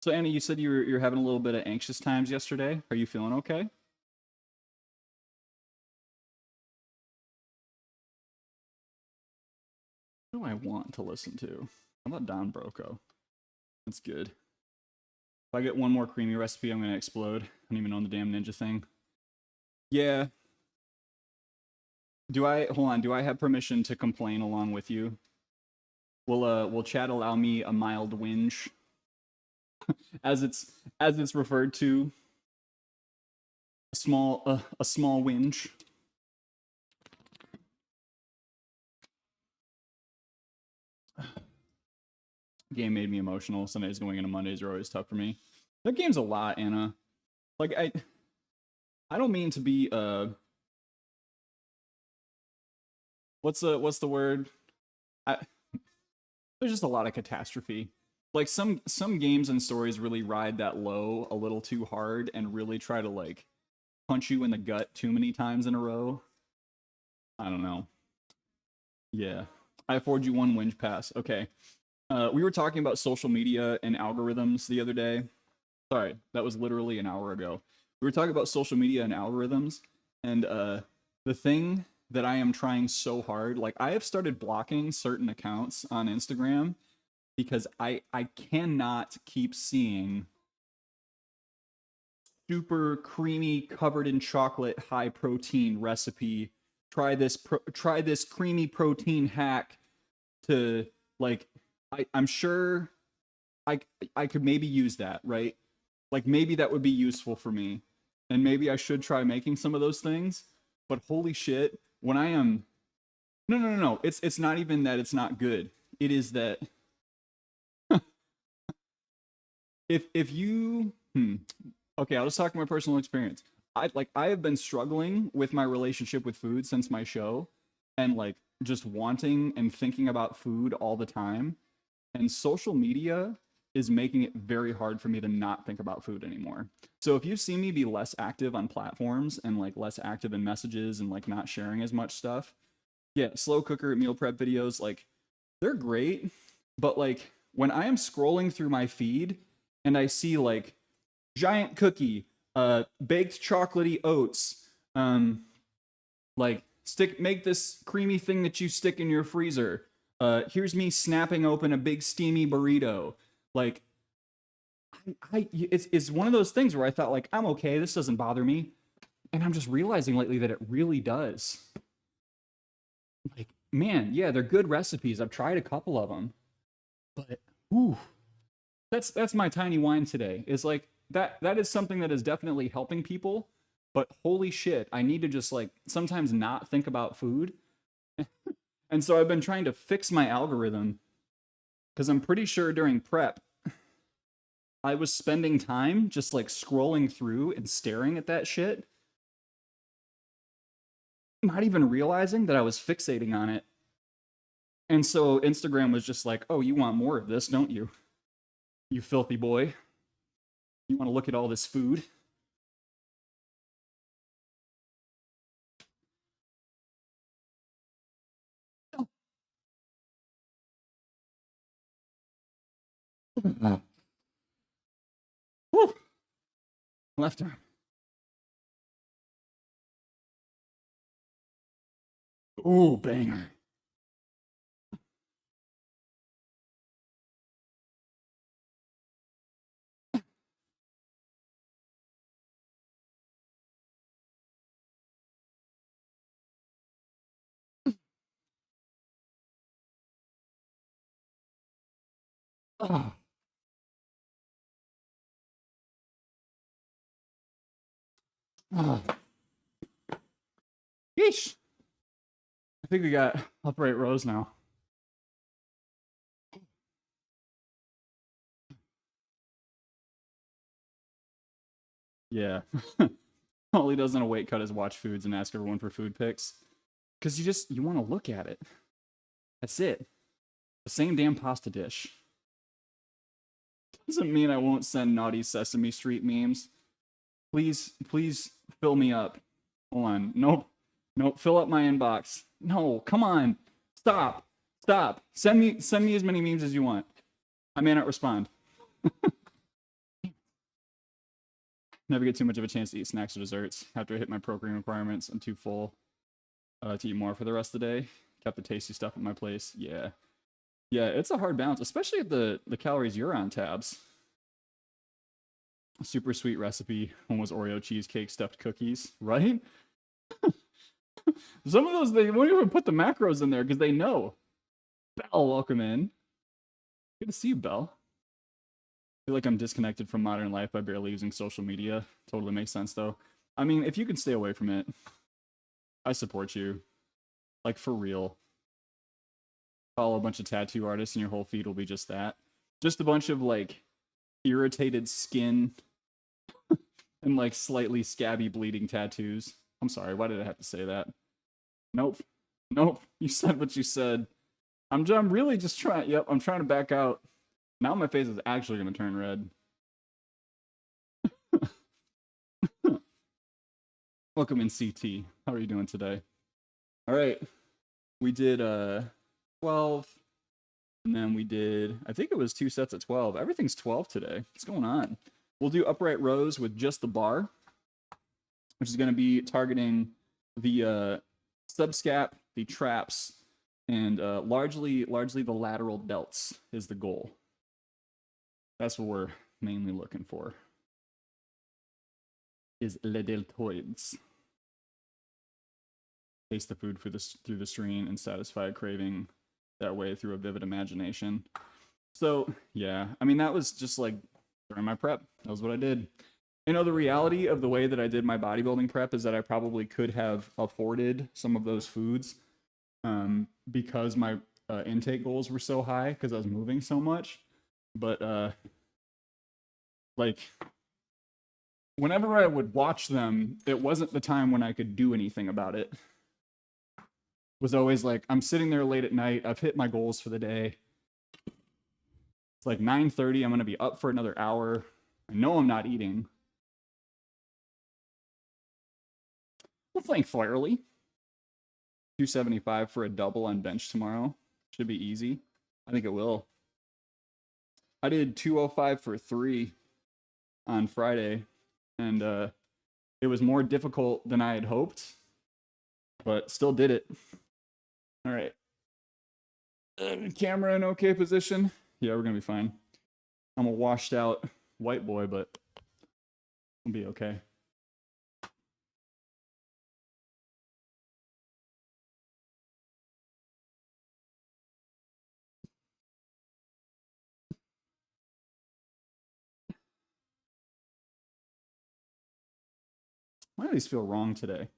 D: So Annie, you said you're having a little bit of anxious times yesterday. Are you feeling okay? What do I want to listen to? How about Don Broco? That's good. If I get one more creamy recipe, I'm gonna explode. I don't even own the damn ninja thing. Yeah. Do I hold on? Do I have permission to complain along with you? Will chat allow me a mild whinge, as it's referred to? A small whinge. Game made me emotional. Sundays going into Mondays are always tough for me. That game's a lot, Anna. Like I don't mean to be what's the word? I, there's just a lot of catastrophe. Like some games and stories really ride that low a little too hard and really try to like punch you in the gut too many times in a row. I don't know. Yeah. I afford you one whinge pass. Okay. We were talking about social media and algorithms the other day. Sorry, that was literally an hour ago. We were talking about social media and algorithms, and the thing that I am trying so hard, like I have started blocking certain accounts on Instagram because I cannot keep seeing super creamy, covered in chocolate, high protein recipe. Try this creamy protein hack to like. I'm sure I I could maybe use that, right? Like maybe that would be useful for me. And maybe I should try making some of those things. But holy shit, when I am no. It's not even that it's not good. It is that if you okay, I'll just talk my personal experience. I have been struggling with my relationship with food since my show and like just wanting and thinking about food all the time. And social media is making it very hard for me to not think about food anymore. So if you see me be less active on platforms and like less active in messages and like not sharing as much stuff, yeah, slow cooker meal prep videos, like they're great, but like when I am scrolling through my feed and I see like giant cookie, baked chocolatey oats, like make this creamy thing that you stick in your freezer. Here's me snapping open a big steamy burrito. Like, it's one of those things where I thought like I'm okay, this doesn't bother me, and I'm just realizing lately that it really does. Like, man, yeah, they're good recipes. I've tried a couple of them, but ooh, that's my tiny wine today. Is like that is something that is definitely helping people, but holy shit, I need to just like sometimes not think about food. And so I've been trying to fix my algorithm because I'm pretty sure during prep I was spending time just like scrolling through and staring at that shit, not even realizing that I was fixating on it. And so Instagram was just like, "Oh, you want more of this, don't you? You filthy boy. You want to look at all this food?" Whew. Left arm. Ooh, banger. Oh. Oh. Yeesh. I think we got upright rows now. Yeah. All he does on a weight cut is watch foods and ask everyone for food pics. Because you want to look at it. That's it. The same damn pasta dish. Doesn't mean I won't send naughty Sesame Street memes. Please fill me up. Hold on. Nope. Fill up my inbox. No, come on. Stop. Send me as many memes as you want. I may not respond. Never get too much of a chance to eat snacks or desserts. After I hit my protein requirements, I'm too full to eat more for the rest of the day. Kept the tasty stuff at my place. Yeah, it's a hard balance, especially at the calories you're on tabs. A super sweet recipe. One was Oreo cheesecake stuffed cookies, right? Some of those, they won't even put the macros in there because they know. Belle, welcome in. Good to see you, Belle. I feel like I'm disconnected from modern life by barely using social media. Totally makes sense, though. I mean, if you can stay away from it, I support you. Like, for real. Follow a bunch of tattoo artists and your whole feed will be just that. Just a bunch of, like, irritated skin and, like, slightly scabby bleeding tattoos. I'm sorry, why did I have to say that? Nope. You said what you said. I'm really just trying. Yep, I'm trying to back out. Now my face is actually going to turn red. Welcome in, CT. How are you doing today? All right. We did 12, and then we did, I think it was 2 sets of 12. Everything's 12 today. What's going on? We'll do upright rows with just the bar, which is going to be targeting the subscap, the traps, and largely the lateral delts is the goal. That's what we're mainly looking for. Is le deltoids. Taste the food through the screen and satisfy a craving that way through a vivid imagination. So yeah, I mean, that was just like during my prep. That was what I did. You know, the reality of the way that I did my bodybuilding prep is that I probably could have afforded some of those foods because my intake goals were so high because I was moving so much. But like, whenever I would watch them, it wasn't the time when I could do anything about it. It was always like, I'm sitting there late at night, I've hit my goals for the day. It's like 9:30. I'm going to be up for another hour. I know I'm not eating. We'll think fairly. 275 for a double on bench tomorrow. Should be easy. I think it will. I did 205 for 3 on Friday, and it was more difficult than I had hoped, but still did it. All right. Camera in okay position. Yeah, we're going to be fine. I'm a washed out white boy, but we'll be okay. Why do these feel wrong today?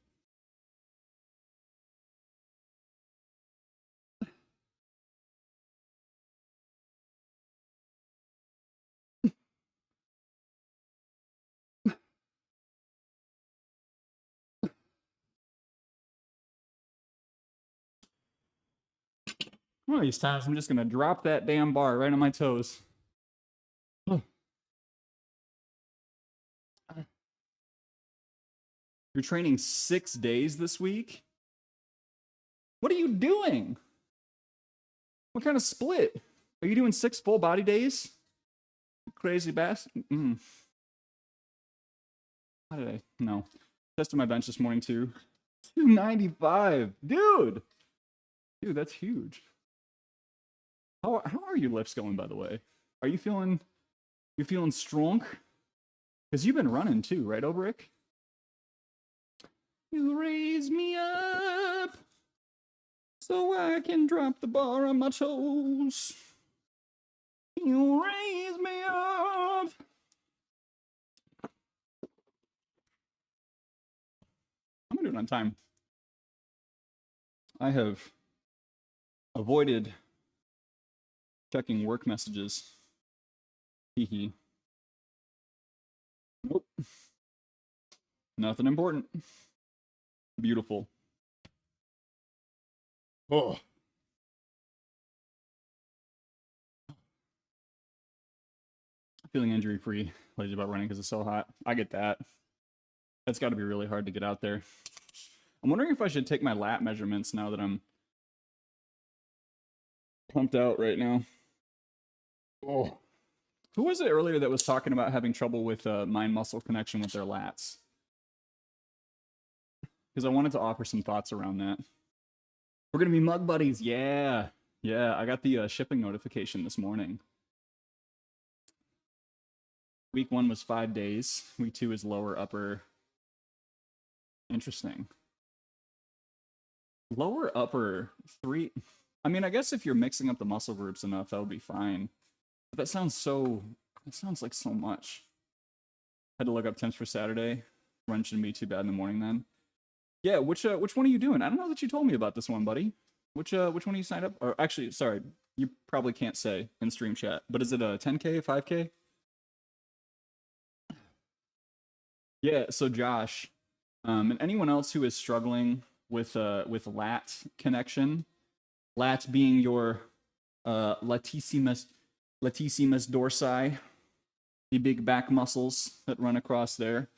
D: One of these times I'm just going to drop that damn bar right on my toes. You're training 6 days this week? What are you doing? What kind of split? Are you doing 6 full body days? Crazy bass? How did I? No. Tested my bench this morning too. 295. Dude! Dude, that's huge. How are your lifts going, by the way? Are you feeling strong? Because you've been running too, right, Obrick? You raise me up so I can drop the bar on my toes. You raise me up. I'm gonna do it on time. I have avoided checking work messages. Hee. Nope. Nothing important. Beautiful. Oh. Feeling injury free. Lazy about running because it's so hot. I get that. That's got to be really hard to get out there. I'm wondering if I should take my lat measurements now that I'm pumped out right now. Oh. Who was it earlier that was talking about having trouble with mind-muscle connection with their lats? Because I wanted to offer some thoughts around that. We're going to be mug buddies. Yeah. Yeah, I got the shipping notification this morning. Week 1 was 5 days. Week 2 is lower, upper. Interesting. Lower, upper, 3. I mean, I guess if you're mixing up the muscle groups enough, that would be fine. But that sounds like so much. Had to look up temps for Saturday. Run shouldn't be too bad in the morning then. Yeah, which one are you doing? I don't know that you told me about this one, buddy. Which one are you signed up? Or actually, sorry, you probably can't say in stream chat. But is it a 10K, 5K? Yeah. So Josh, and anyone else who is struggling with lat connection, lat being your latissimus dorsi, the big back muscles that run across there.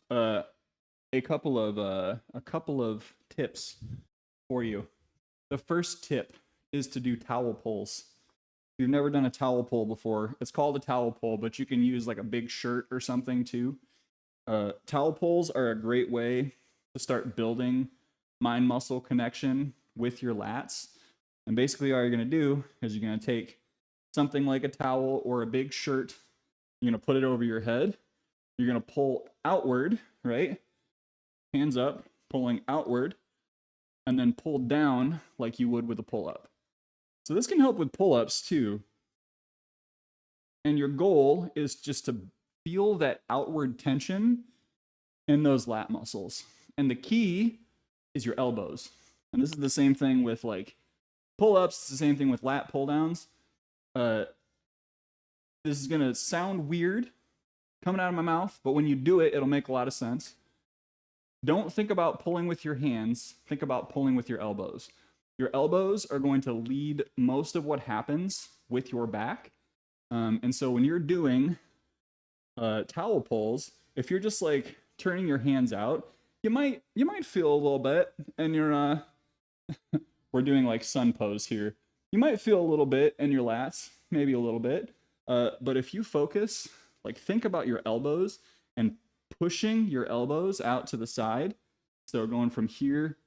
D: A couple of tips for you. The first tip is to do towel pulls. If you've never done a towel pull before, it's called a towel pull, but you can use like a big shirt or something too. Towel pulls are a great way to start building mind muscle connection with your lats. And basically all you're going to do is you're going to take something like a towel or a big shirt, you're going to put it over your head, you're going to pull outward, right? Hands up, pulling outward, and then pull down like you would with a pull-up. So this can help with pull-ups too. And your goal is just to feel that outward tension in those lat muscles. And the key is your elbows. And this is the same thing with like pull-ups, it's the same thing with lat pull-downs. This is gonna sound weird coming out of my mouth, but when you do it, it'll make a lot of sense. Don't think about pulling with your hands, think about pulling with your elbows. Your elbows are going to lead most of what happens with your back. And so when you're doing towel pulls, if you're just like turning your hands out, you might feel a little bit, and you're we're doing like sun pose here. You might feel a little bit in your lats, maybe a little bit. But if you focus, like think about your elbows and pushing your elbows out to the side. So going from here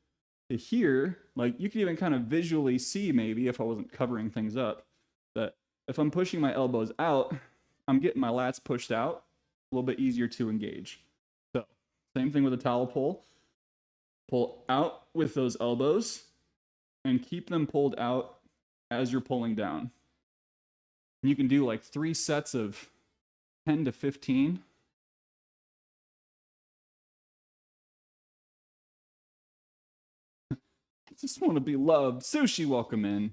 D: to here, like you can even kind of visually see, maybe if I wasn't covering things up, that if I'm pushing my elbows out, I'm getting my lats pushed out, a little bit easier to engage. So same thing with a towel pull. Pull out with those elbows and keep them pulled out as you're pulling down. You can do like 3 sets of 10 to 15. I just want to be loved. Sushi, welcome in.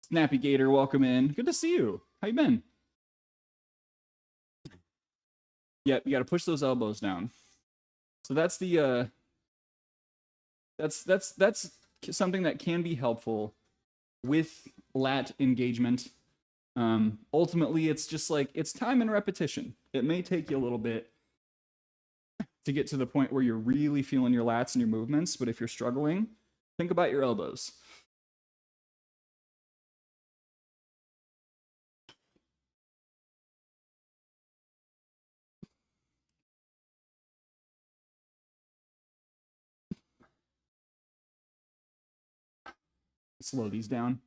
D: Snappy Gator, welcome in. Good to see you. How you been? Yep, you got to push those elbows down. So that's the that's something that can be helpful with lat engagement. Ultimately, it's just like, it's time and repetition. It may take you a little bit to get to the point where you're really feeling your lats and your movements, but if you're struggling, think about your elbows. Slow these down.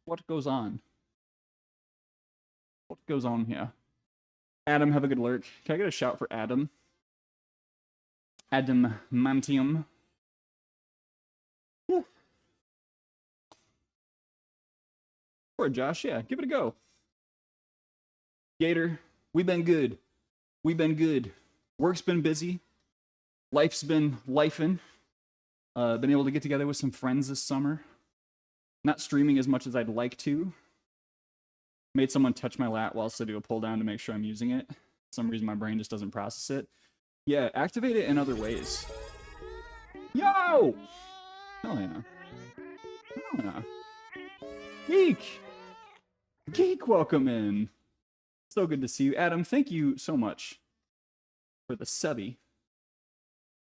D: What goes on? What goes on here? Adam, have a good lurk. Can I get a shout for Adam? Adam Mantium. Poor Josh, yeah, give it a go. Gator, we've been good. We've been good. Work's been busy. Life's been lifing. Been able to get together with some friends this summer. Not streaming as much as I'd like to. Made someone touch my lat whilst I do a pull down to make sure I'm using it. For some reason my brain just doesn't process it. Yeah, activate it in other ways. Yo! Hell yeah. Hell yeah. Geek! Geek, welcome in. So good to see you. Adam, thank you so much for the subby.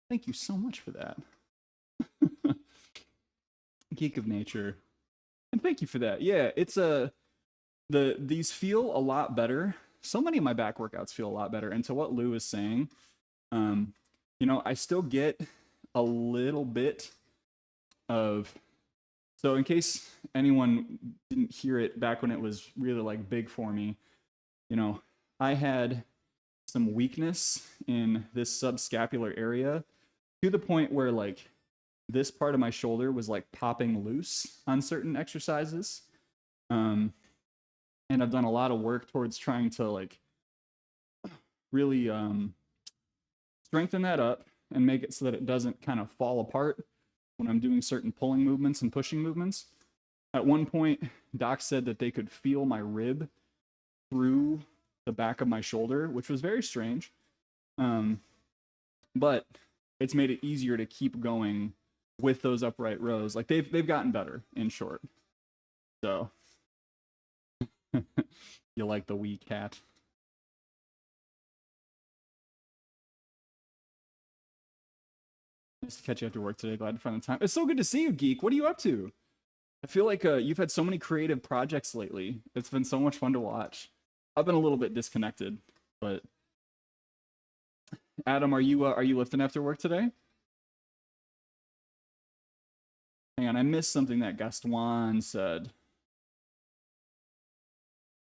D: Thank you so much for that. Geek of nature. And thank you for that. Yeah, it's these feel a lot better. So many of my back workouts feel a lot better. And to what Lou is saying, you know, I still get a little bit of, so in case anyone didn't hear it back when it was really like big for me, you know, I had some weakness in this subscapular area to the point where like this part of my shoulder was like popping loose on certain exercises. And I've done a lot of work towards trying to like really strengthen that up and make it so that it doesn't kind of fall apart when I'm doing certain pulling movements and pushing movements. At one point, Doc said that they could feel my rib through the back of my shoulder, which was very strange. But it's made it easier to keep going with those upright rows. Like they've gotten better, in short. So you like the wee cat. Nice to catch you after work today. Glad to find the time. It's so good to see you, Geek. What are you up to? I feel like you've had so many creative projects lately. It's been so much fun to watch. I've been a little bit disconnected, but Adam, are you lifting after work today? Hang on, I missed something that Gaston said.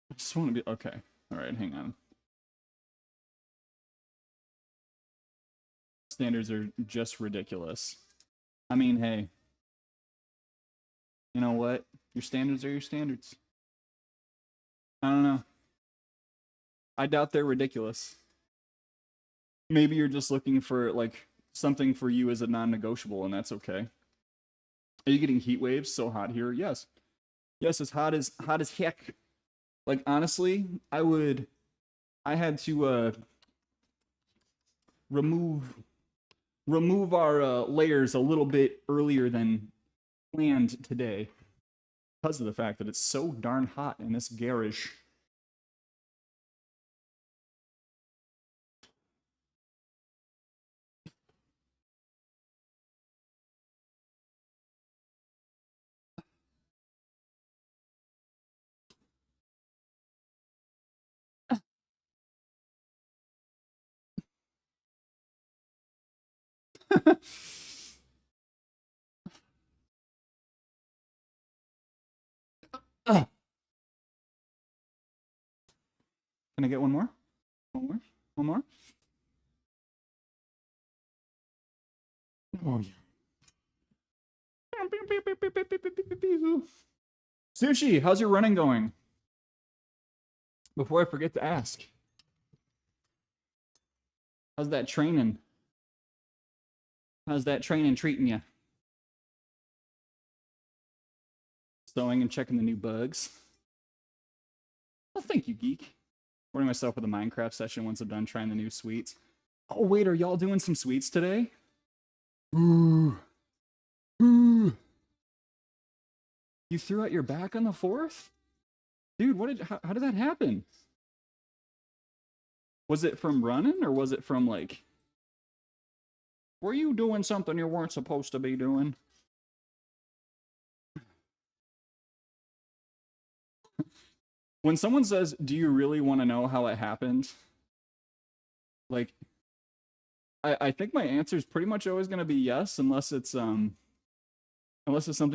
D: I just want to be okay. All right, hang on. Standards are just ridiculous. I mean, hey, you know what? Your standards are your standards. I don't know. I doubt they're ridiculous. Maybe you're just looking for like something for you as a non-negotiable, and that's okay. Are you getting heat waves? So hot here? Yes. Yes, it's hot as heck. Like honestly, I had to remove our layers a little bit earlier than planned today because of the fact that it's so darn hot in this garage. Ugh. Can I get one more? One more? One more? Oh, yeah. Sushi, how's your running going? Before I forget to ask. How's that training? How's that training treating you? Sewing and checking the new bugs. Well, thank you, geek. Recording myself with a Minecraft session once I'm done trying the new sweets. Oh, wait, are y'all doing some sweets today? Ooh. Ooh. You threw out your back on the 4th? Dude, how did that happen? Was it from running or was it from like... Were you doing something you weren't supposed to be doing? When someone says, do you really want to know how it happened? Like, I think my answer is pretty much always going to be yes, unless it's something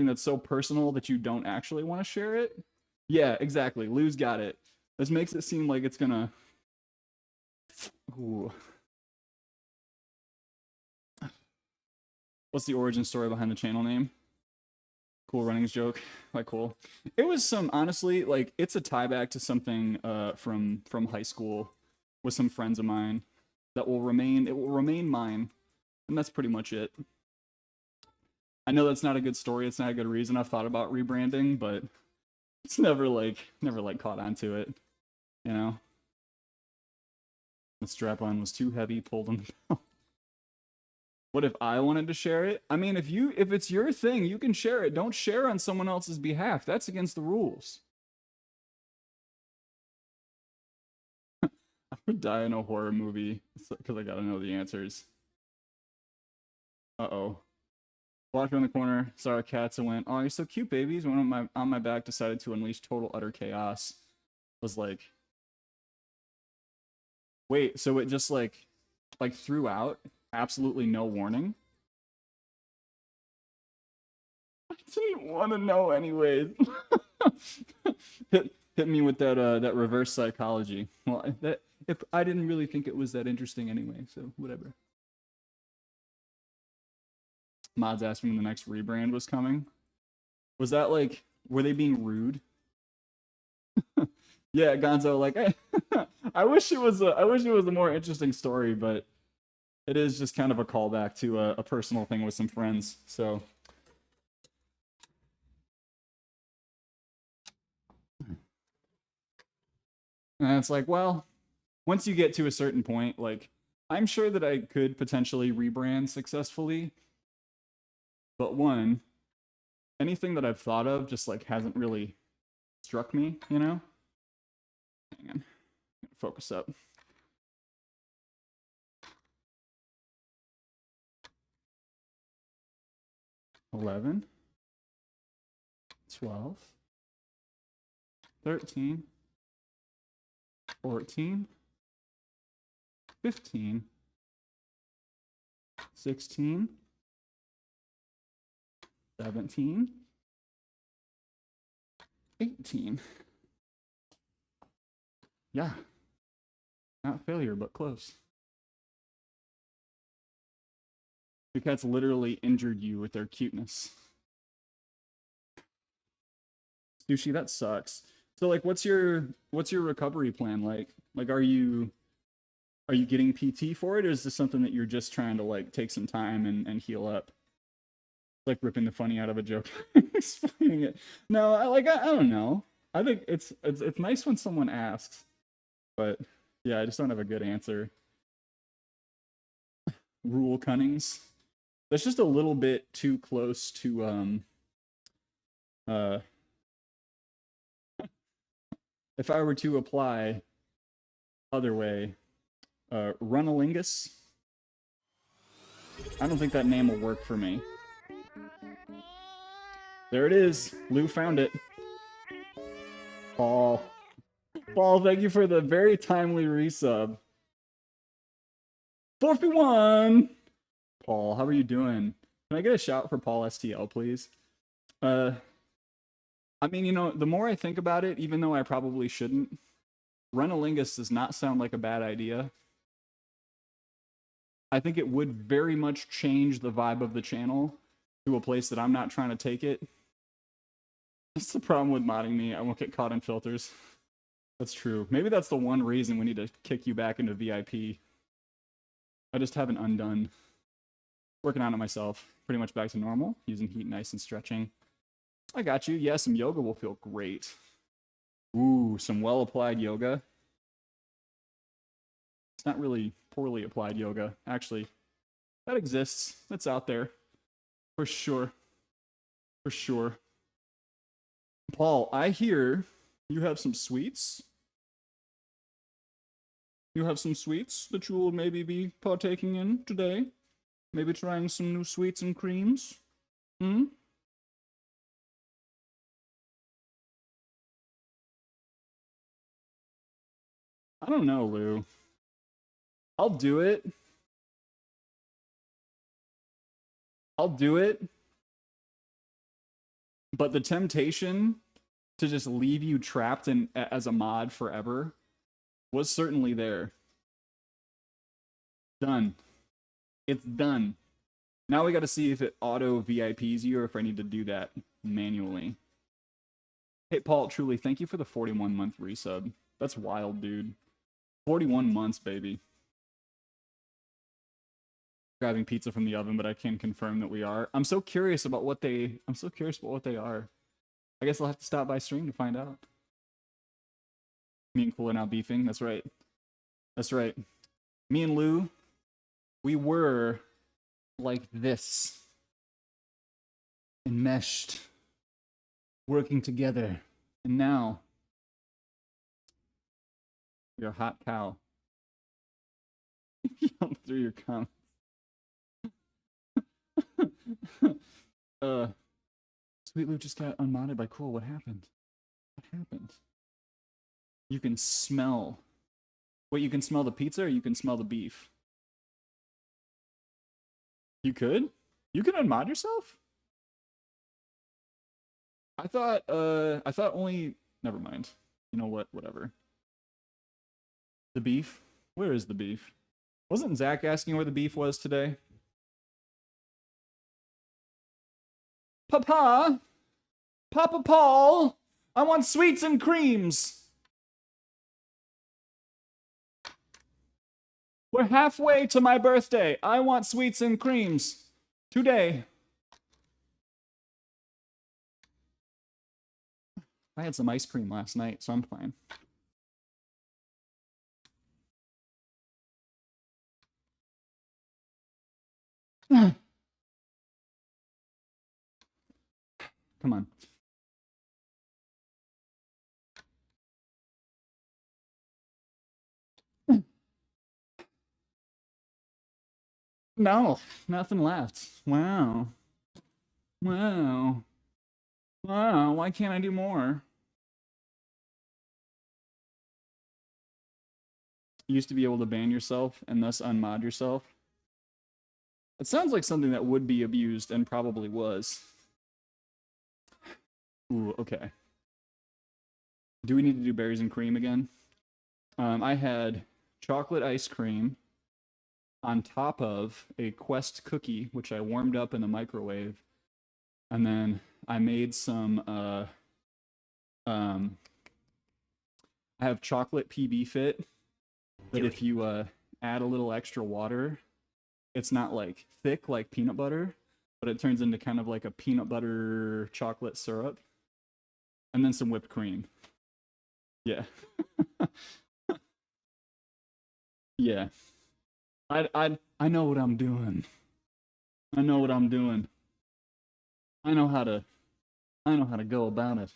D: that's so personal that you don't actually want to share it. Yeah, exactly. Lou's got it. This makes it seem like it's gonna... Ooh. What's the origin story behind the channel name? Cool Runnings joke. Like, cool. It was some, honestly, like, it's a tie back to something from high school with some friends of mine that will remain mine. And that's pretty much it. I know that's not a good story. It's not a good reason I've thought about rebranding, but it's never caught onto it, you know? The strap-on was too heavy, pulled them down. What if I wanted to share it? I mean, if it's your thing, you can share it. Don't share on someone else's behalf. That's against the rules. I would die in a horror movie because I gotta know the answers. Uh-oh. Walked around the corner, saw our cats and went, oh, you're so cute, babies. Went on my back, decided to unleash total, utter chaos. Was like... Wait, so it just like threw out? Absolutely no warning? I didn't want to know anyways. hit me with that reverse psychology. Well, I didn't really think it was that interesting anyway, so whatever. Mods asked me when the next rebrand was coming. Was that like, were they being rude? Yeah, Gonzo, like, I wish it was a more interesting story, but it is just kind of a callback to a personal thing with some friends, so. And it's like, well, once you get to a certain point, like, I'm sure that I could potentially rebrand successfully, but one, anything that I've thought of just like hasn't really struck me, you know? Hang on, focus up. $11, $12, $13, $14, $15, $16, $17, $18. Yeah, not failure, but close. Your cats literally injured you with their cuteness. Sushi, that sucks. So like, what's your recovery plan like? Like, are you getting PT for it, or is this something that you're just trying to like take some time and heal up? Like ripping the funny out of a joke, explaining it. No, I don't know. I think it's nice when someone asks, but yeah, I just don't have a good answer. Rule Cunnings. That's just a little bit too close to uh if I were to apply other way, Runalingus. I don't think that name will work for me. There it is. Lou found it. Paul. Paul, thank you for the very timely resub. 451! Paul, how are you doing? Can I get a shout for Paul STL, please? I mean, you know, the more I think about it, even though I probably shouldn't, Runalingus does not sound like a bad idea. I think it would very much change the vibe of the channel to a place that I'm not trying to take it. That's the problem with modding me. I won't get caught in filters. That's true. Maybe that's the one reason we need to kick you back into VIP. I just haven't undone. Working on it myself. Pretty much back to normal. Using heat and ice and stretching. I got you. Yeah, some yoga will feel great. Ooh, some well-applied yoga. It's not really poorly applied yoga. Actually, that exists. That's out there. For sure. For sure. Paul, I hear you have some sweets. You have some sweets that you will maybe be partaking in today. Maybe trying some new sweets and creams. Hmm? I don't know, Lou. I'll do it. I'll do it. But the temptation to just leave you trapped in as a mod forever was certainly there. Done. It's done. Now we got to see if it auto VIPs you or if I need to do that manually. Hey, Paul, truly, thank you for the 41-month resub. That's wild, dude. 41 months, baby. Grabbing pizza from the oven, but I can confirm that we are. I'm so curious about what they are. I guess I'll have to stop by stream to find out. Me and Cool are now beefing. That's right. That's right. Me and Lou, we were like this. Enmeshed. Working together. And now you're a hot cow. Yell through your comments. Sweet Lou just got unmodded by Cool. What happened? What happened? You can smell. Wait, you can smell the pizza or you can smell the beef? You could? You can unmod yourself? I thought only, never mind. You know what? Whatever. The beef? Where is the beef? Wasn't Zach asking where the beef was today? Papa! Papa Paul! I want sweets and creams! We're halfway to my birthday. I want sweets and creams. Today. I had some ice cream last night, so I'm fine. Come on. No, nothing left. Wow. Wow. Wow, why can't I do more? You used to be able to ban yourself and thus unmod yourself. It sounds like something that would be abused and probably was. Ooh, okay. Do we need to do berries and cream again? I had chocolate ice cream on top of a Quest cookie, which I warmed up in the microwave. And then I made some, I have chocolate PB Fit, that if you add a little extra water, it's not like thick like peanut butter, but it turns into kind of like a peanut butter chocolate syrup. and then some whipped cream. Yeah. Yeah. I know what I'm doing. I know what I'm doing. I know how to go about it.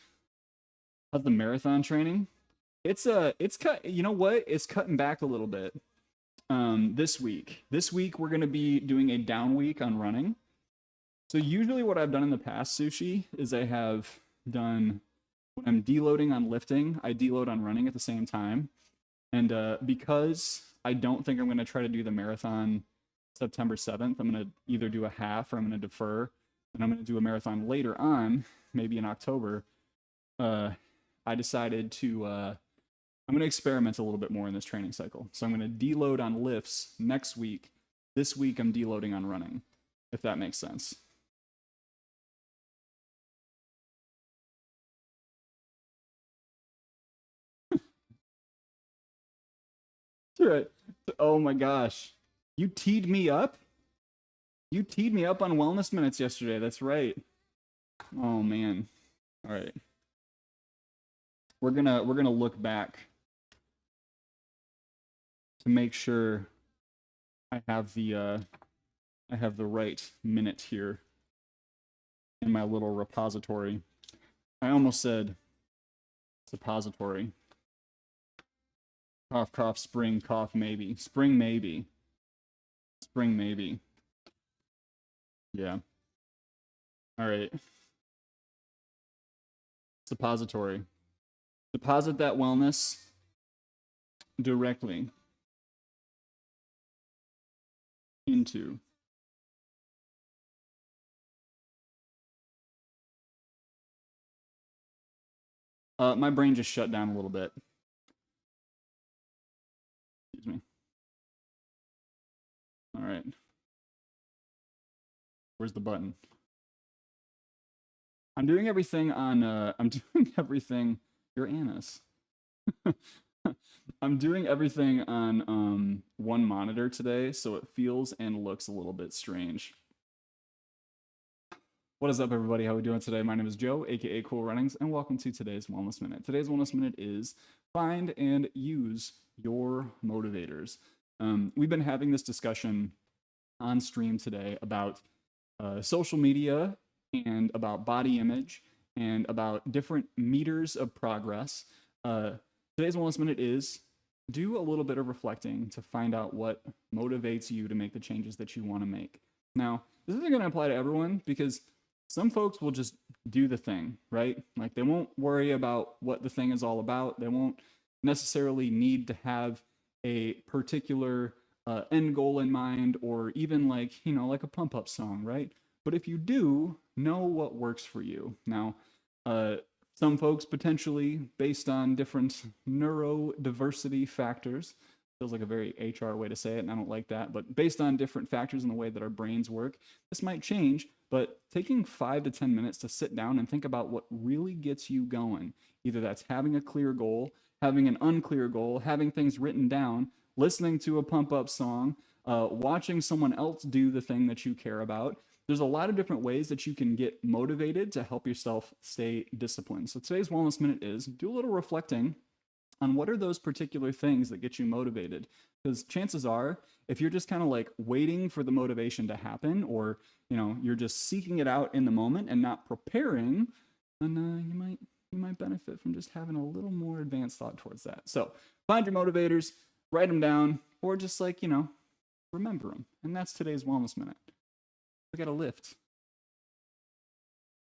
D: How's the marathon training? It's cut, you know what? It's cutting back a little bit. This week. This week we're gonna be doing a down week on running. So usually what I've done in the past, Sushi, is I have done, when I'm deloading on lifting, I deload on running at the same time. And because I don't think I'm going to try to do the marathon September 7th, I'm going to either do a half or I'm going to defer. And I'm going to do a marathon later on, maybe in October. I decided to, I'm going to experiment a little bit more in this training cycle. So I'm going to deload on lifts next week. This week I'm deloading on running, if that makes sense. Right. Oh my gosh. You teed me up? You teed me up on wellness minutes yesterday. That's right. Oh man. All right. We're gonna look back to make sure I have the right minute here in my little repository. I almost said suppository. Cough, cough, spring, cough, maybe. Spring, maybe. Spring, maybe. Yeah. All right. Suppository. Deposit that wellness directly into my brain just shut down a little bit. Excuse me. All right. Where's the button? I'm doing everything on, I'm doing everything, you're Anna's. I'm doing everything on one monitor today, so it feels and looks a little bit strange. What is up, everybody? How are we doing today? My name is Joe, aka Cool Runnings, and welcome to today's Wellness Minute. Today's Wellness Minute is find and use your motivators. We've been having this discussion on stream today about social media and about body image and about different meters of progress. Today's Wellness Minute is do a little bit of reflecting to find out what motivates you to make the changes that you want to make. Now, this isn't going to apply to everyone because some folks will just do the thing, right? Like they won't worry about what the thing is all about. They won't necessarily need to have a particular end goal in mind or even like, like a pump up song, right? But if you do, know what works for you. Now, some folks potentially based on different neurodiversity factors, feels like a very HR way to say it, and I don't like that, but based on different factors in the way that our brains work, this might change, but taking 5 to 10 minutes to sit down and think about what really gets you going, either that's having a clear goal, having an unclear goal, having things written down, listening to a pump up song, watching someone else do the thing that you care about. There's a lot of different ways that you can get motivated to help yourself stay disciplined. So today's Wellness Minute is do a little reflecting on what are those particular things that get you motivated. Because chances are, if you're just kind of like waiting for the motivation to happen, or you're just seeking it out in the moment and not preparing, then you might benefit from just having a little more advanced thought towards that. So find your motivators, write them down, or just like remember them. And that's today's Wellness Minute. We got a lift.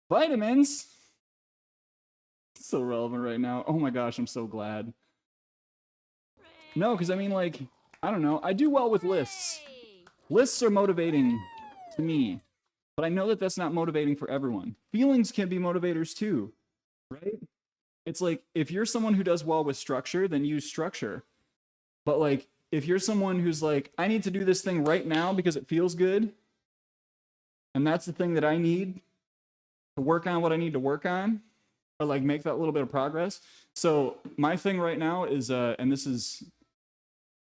D: Vitamins. So relevant right now. Oh my gosh, I'm so glad. No, because I mean, like, I don't know. I do well with lists. Lists are motivating to me, but I know that that's not motivating for everyone. Feelings can be motivators too, right? It's like, if you're someone who does well with structure, then use structure. But like, if you're someone who's like, I need to do this thing right now because it feels good, and that's the thing that I need to work on what I need to work on, or like make that little bit of progress. So my thing right now is, and this is,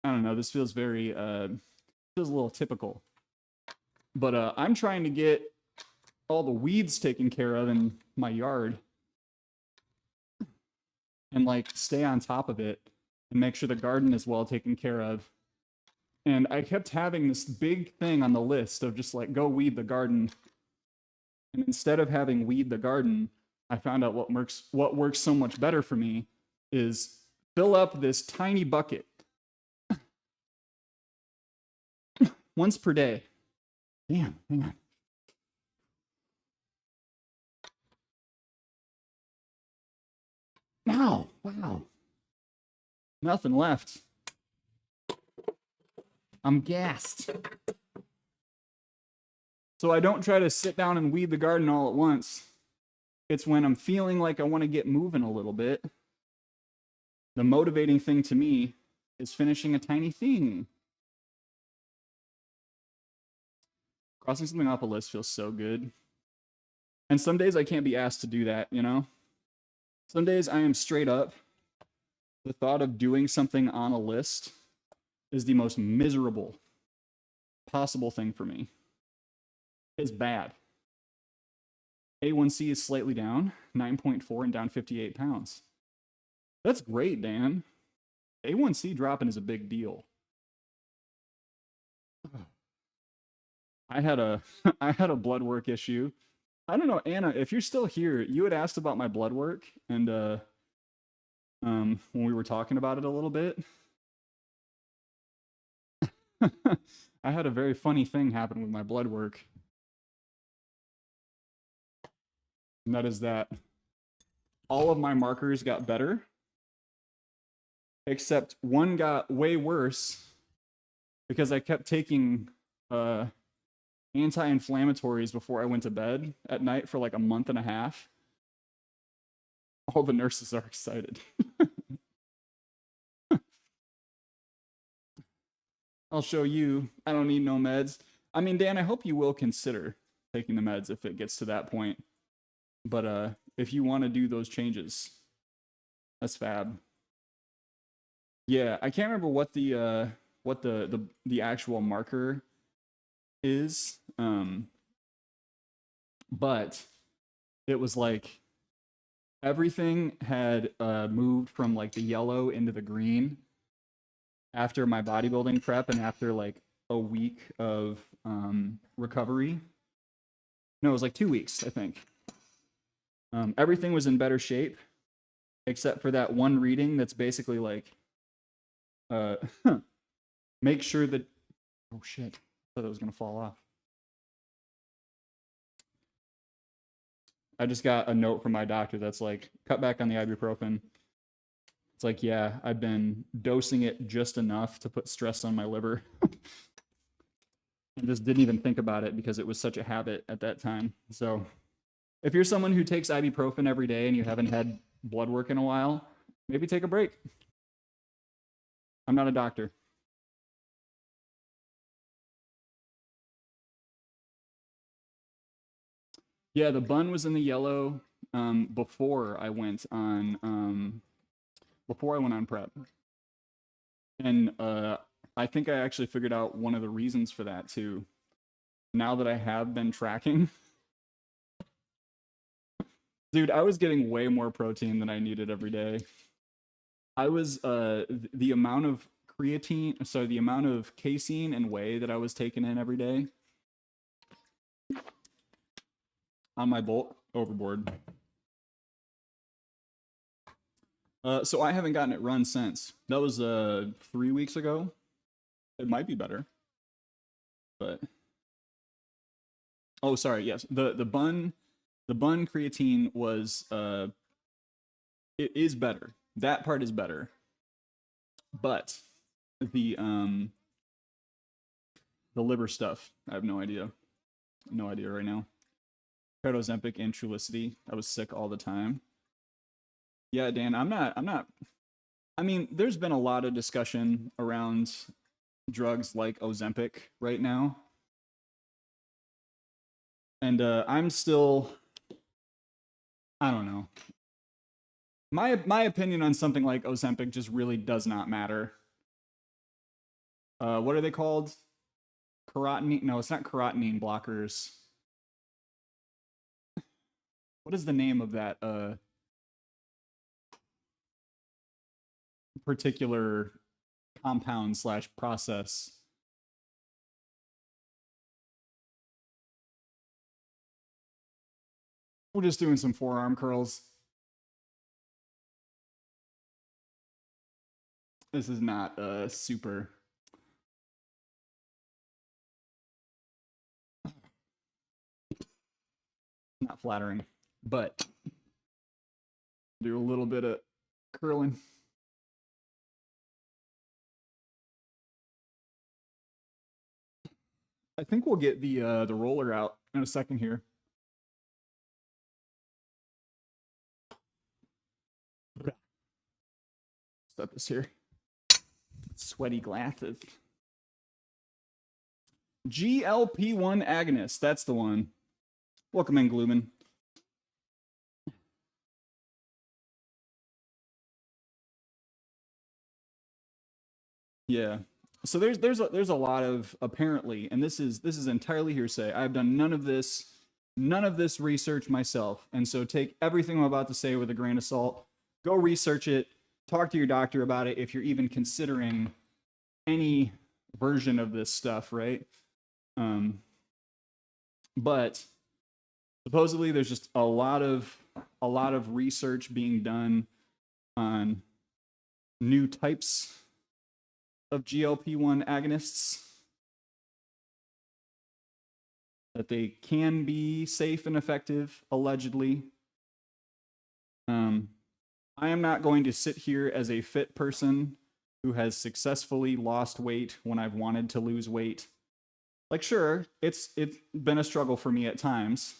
D: I don't know, this feels very, feels a little typical, but I'm trying to get all the weeds taken care of in my yard. and like stay on top of it and make sure the garden is well taken care of. And I kept having this big thing on the list of just like go weed the garden. And instead of having weed the garden, I found out what works so much better for me is fill up this tiny bucket once per day. Damn, hang on. Now, wow. Nothing left. I'm gassed. So I don't try to sit down and weed the garden all at once. It's when I'm feeling like I want to get moving a little bit. The motivating thing to me is finishing a tiny thing. Crossing something off a list feels so good. And some days I can't be asked to do that, you know? Some days I am straight up. The thought of doing something on a list is the most miserable possible thing for me. It's bad. A1C is slightly down, 9.4 and down 58 pounds. That's great, Dan. A1C dropping is a big deal. I had a blood work issue. I don't know, Anna, if you're still here, you had asked about my blood work, and when we were talking about it a little bit, I had a very funny thing happen with my blood work. And that is that all of my markers got better, except one got way worse because I kept taking anti-inflammatories before I went to bed at night for like a month and a half. All the nurses are excited. I'll show you. I don't need no meds. I mean, Dan, I hope you will consider taking the meds if it gets to that point. But if you want to do those changes, that's fab. Yeah, I can't remember what the actual marker is, but it was like everything had moved from like the yellow into the green after my bodybuilding prep and after like a week of recovery. No, it was like 2 weeks, I think. Everything was in better shape except for that one reading that's basically like make sure that, oh shit, I thought it was gonna fall off. I just got a note from my doctor that's like, cut back on the ibuprofen. It's like, yeah, I've been dosing it just enough to put stress on my liver. I just didn't even think about it because it was such a habit at that time. So if you're someone who takes ibuprofen every day and you haven't had blood work in a while, maybe take a break. I'm not a doctor. Yeah, the bun was in the yellow before I went on prep, and I think I actually figured out one of the reasons for that too. Now that I have been tracking, dude, I was getting way more protein than I needed every day. I was the amount of creatine, so the amount of casein and whey that I was taking in every day on my bulk overboard. So I haven't gotten it run since. That was 3 weeks ago. It might be better, but oh, sorry. Yes, the bun creatine was it is better. That part is better, but the liver stuff, I have no idea. No idea right now. Ozempic and Trulicity. I was sick all the time. Yeah, Dan, I'm not. I mean, there's been a lot of discussion around drugs like Ozempic right now. And I'm still, I don't know. My opinion on something like Ozempic just really does not matter. What are they called? Carotene? No, it's not carotene blockers. What is the name of that? particular compound slash process. We're just doing some forearm curls. This is not super. Not flattering, but do a little bit of curling. I think we'll get the roller out in a second here. Set this here. Sweaty glasses. GLP-1 agonist. That's the one. Welcome in, Gloomin. Yeah. So there's a lot of, apparently, and this is entirely hearsay. I've done none of this research myself, and so take everything I'm about to say with a grain of salt. Go research it. Talk to your doctor about it if you're even considering any version of this stuff, right? But supposedly there's just a lot of research being done on new types of GLP-1 agonists, that they can be safe and effective, allegedly. I am not going to sit here as a fit person who has successfully lost weight when I've wanted to lose weight. Like, sure, it's been a struggle for me at times,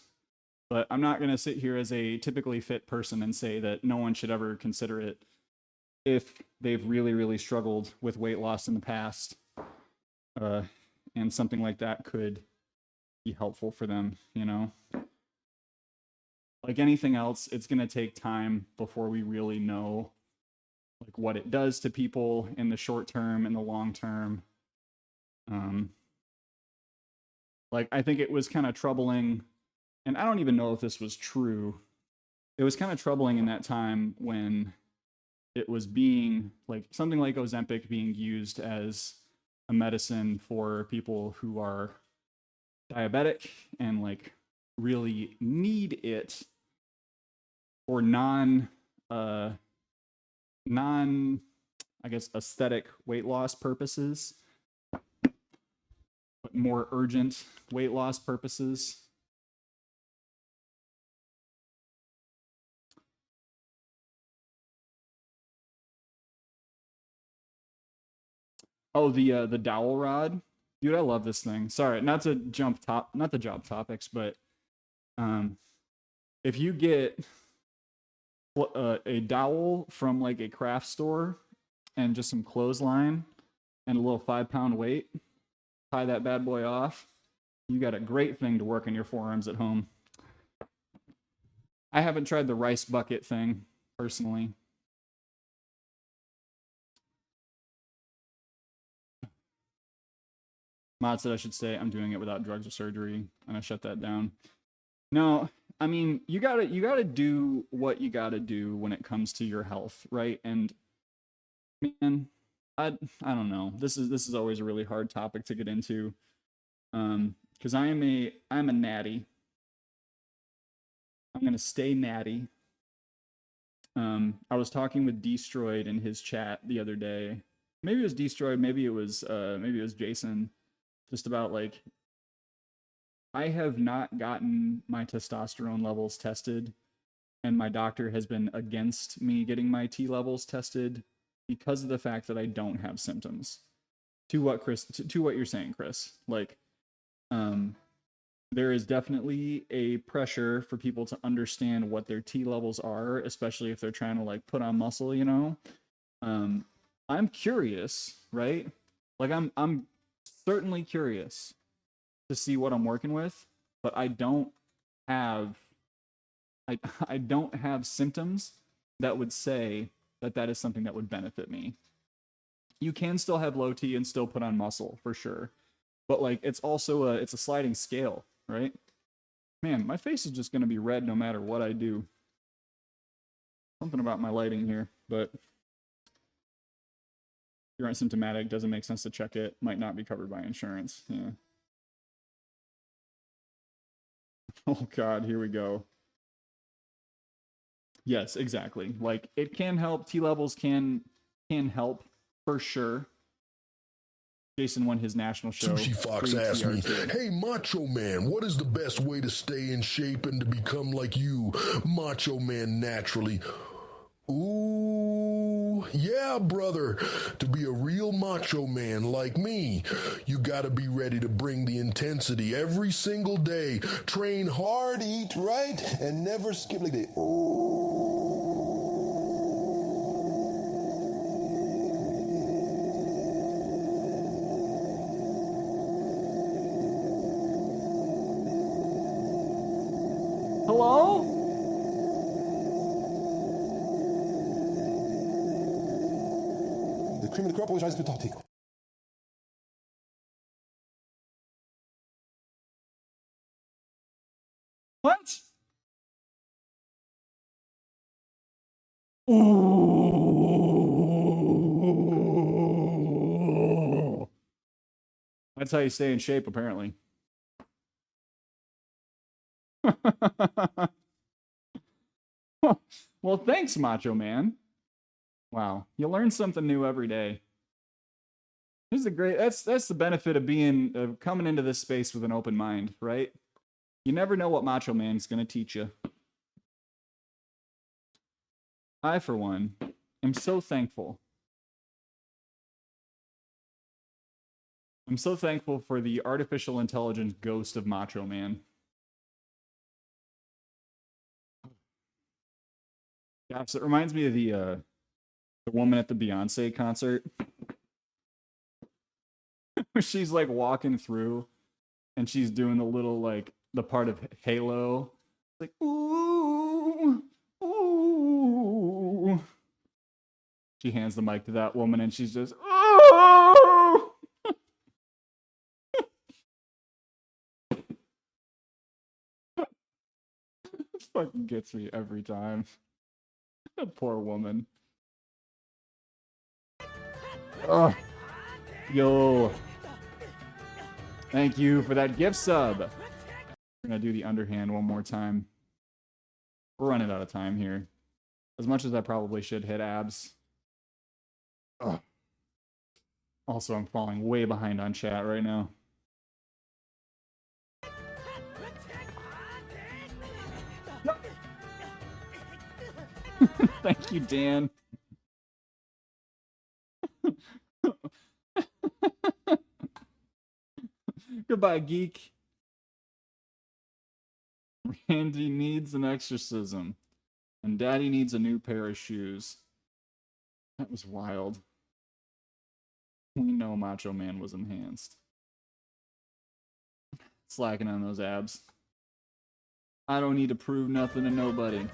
D: but I'm not going to sit here as a typically fit person and say that no one should ever consider it if they've really, really struggled with weight loss in the past. And something like that could be helpful for them, you know? Like anything else, it's going to take time before we really know like what it does to people in the short term and the long term. Like I think it was kind of troubling, and I don't even know if this was true. It was kind of troubling in that time when it was being like something like Ozempic being used as a medicine for people who are diabetic and like really need it for non I guess aesthetic weight loss purposes, but more urgent weight loss purposes. Oh, the dowel rod. Dude, I love this thing. Sorry, not to jump topics, but if you get a dowel from like a craft store and just some clothesline and a little 5-pound weight, tie that bad boy off, you got a great thing to work on your forearms at home. I haven't tried the rice bucket thing personally. Mod said I should say I'm doing it without drugs or surgery, and I shut that down. No, I mean you gotta do what you gotta do when it comes to your health, right? And man, I don't know. This is always a really hard topic to get into, because I'm a natty. I'm gonna stay natty. I was talking with Destroyed in his chat the other day. Maybe it was Destroyed, maybe it was Jason. Just about like, I have not gotten my testosterone levels tested, and my doctor has been against me getting my T levels tested because of the fact that I don't have symptoms. To what you're saying, Chris, like, there is definitely a pressure for people to understand what their T levels are, especially if they're trying to like put on muscle, you know. I'm curious, right? Like I'm certainly curious to see what I'm working with, but I don't have symptoms that would say that is something that would benefit me. You can still have low T and still put on muscle for sure, but like it's also it's a sliding scale, right? Man, my face is just going to be red no matter what I do. Something about my lighting here, but you're asymptomatic, doesn't make sense to check it, might not be covered by insurance. Yeah. Oh God, here we go. Yes, exactly. Like it can help. T levels can help for sure. Jason won his national show.
C: Sushi Fox asked me, hey, Macho Man, what is the best way to stay in shape and to become like you, Macho Man, naturally? Ooh, yeah, brother. To be a real macho man like me, you gotta be ready to bring the intensity every single day. Train hard, eat right, and never skip like that.
D: Hello?
E: The cream of the crop always rises to the top.
D: What? Ooh. That's how you stay in shape, apparently. Well, thanks, Macho Man. Wow, you learn something new every day. This is a great. That's the benefit of being coming into this space with an open mind, right? You never know what Macho Man's going to teach you. I, for one, am so thankful. I'm so thankful for the artificial intelligence ghost of Macho Man. Gosh, it reminds me of the woman at the Beyonce concert. She's like walking through and she's doing the little like the part of Halo. Like, ooh, ooh. She hands the mic to that woman and she's just, ooh. This fucking gets me every time. That poor woman. Oh, yo. Thank you for that gift sub. We're gonna do the underhand one more time. We're running out of time here. As much as I probably should hit abs. Ugh. Also, I'm falling way behind on chat right now. Thank you, Dan. Goodbye, geek. Randy needs an exorcism. And Daddy needs a new pair of shoes. That was wild. We know Macho Man was enhanced. Slacking on those abs. I don't need to prove nothing to nobody.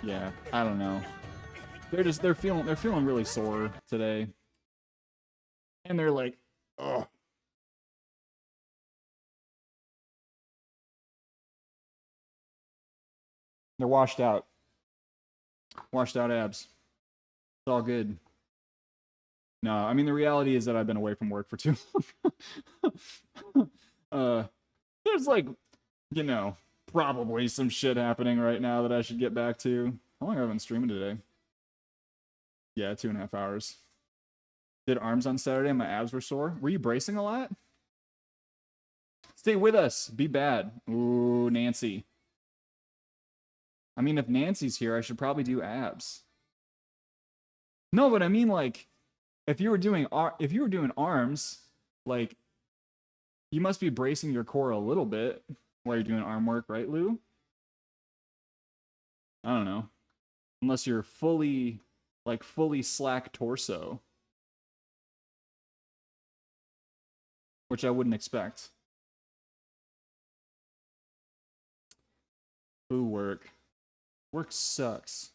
D: Yeah, I don't know. They're feeling really sore today. And they're like, ugh. They're washed out. Washed out abs. It's all good. No, I mean the reality is that I've been away from work for too long. There's like, you know, probably some shit happening right now that I should get back to. How long have I been streaming today? Yeah, 2.5 hours. Did arms on Saturday and my abs were sore. Were you bracing a lot? Stay with us. Be bad. Ooh, Nancy. I mean, if Nancy's here, I should probably do abs. No, but I mean, like, if you were doing arms, like, you must be bracing your core a little bit while you're doing arm work, right, Lou? I don't know. Unless you're fully slack torso. Which I wouldn't expect. Ooh, work. Work sucks.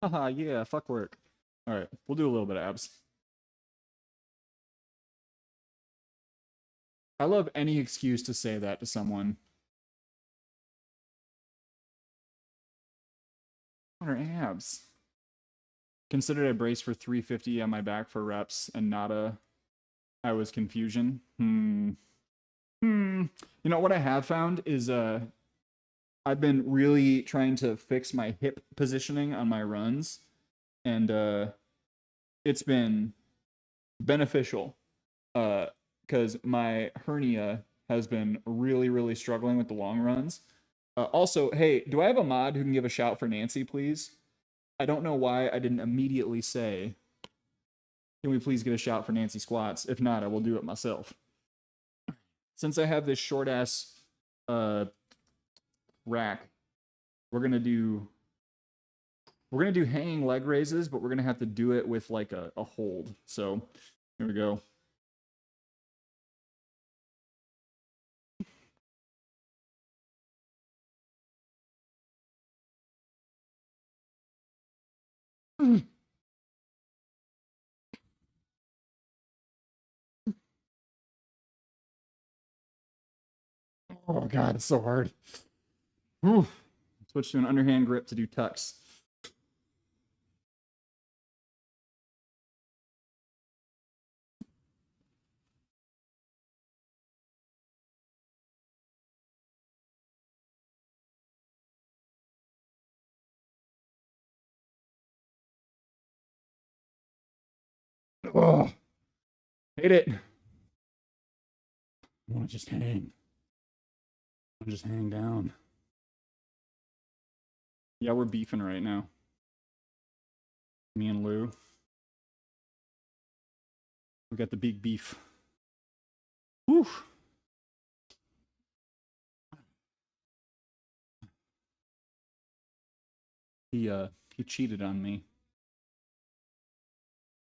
D: Haha, yeah, fuck work. Alright, we'll do a little bit of abs. I love any excuse to say that to someone. What are abs? Considered I braced for 350 on my back for reps and I was confusion. You know what I have found is I've been really trying to fix my hip positioning on my runs, and it's been beneficial because my hernia has been really struggling with the long runs. Also, hey, do I have a mod who can give a shout for Nancy, please? I don't know why I didn't immediately say, can we please get a shout for Nancy Squats? If not, I will do it myself. Since I have this short ass rack, we're gonna do hanging leg raises, but we're gonna have to do it with like a hold. So here we go. Oh god, it's so hard. Whew. Switch to an underhand grip to do tucks. Oh, hate it. I want to just hang. I want to just hang down. Yeah, we're beefing right now. Me and Lou. We got the big beef. Whew. He cheated on me.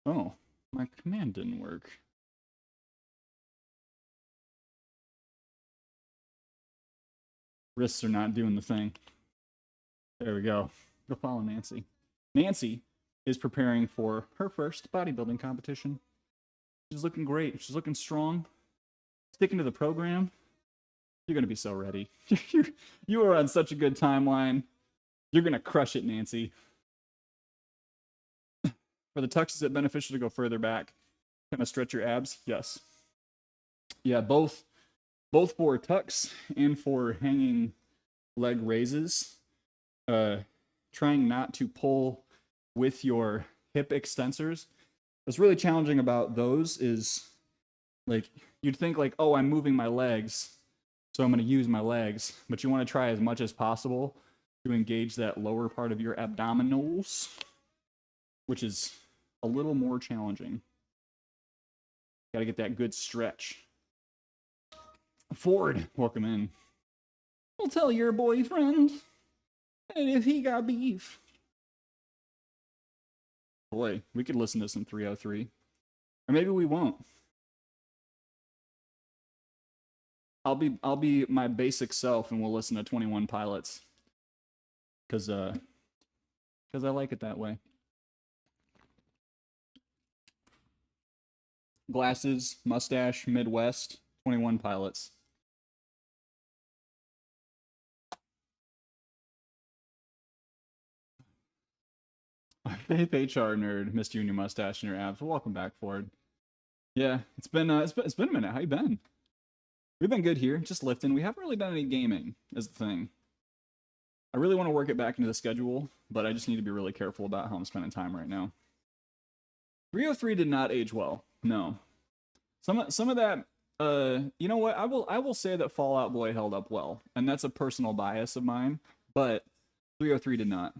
D: Oh, my command didn't work. Wrists are not doing the thing. There we go. Go follow Nancy. Nancy is preparing for her first bodybuilding competition. She's looking great. She's looking strong. Sticking to the program. You're going to be so ready. You are on such a good timeline. You're going to crush it, Nancy. For the tucks, is it beneficial to go further back? Kind of stretch your abs? Yes. Yeah, both for tucks and for hanging leg raises. Trying not to pull with your hip extensors. What's really challenging about those is, like, you'd think like, oh, I'm moving my legs, so I'm going to use my legs, but you want to try as much as possible to engage that lower part of your abdominals, which is a little more challenging. Got to get that good stretch. Ford, welcome in. Well, tell your boyfriend and if he got beef. Boy, we could listen to some 303. Or maybe we won't. I'll be my basic self and we'll listen to 21 Pilots. Cause I like it that way. Glasses, mustache, Midwest, 21 Pilots. Faith HR nerd, missed you and your mustache and your abs. Welcome back, Ford. Yeah, it's been a minute. How you been? We've been good here, just lifting. We haven't really done any gaming, is the thing. I really want to work it back into the schedule, but I just need to be really careful about how I'm spending time right now. 303 did not age well. No. Some of that, you know what? I will say that Fallout Boy held up well, and that's a personal bias of mine, but 303 did not.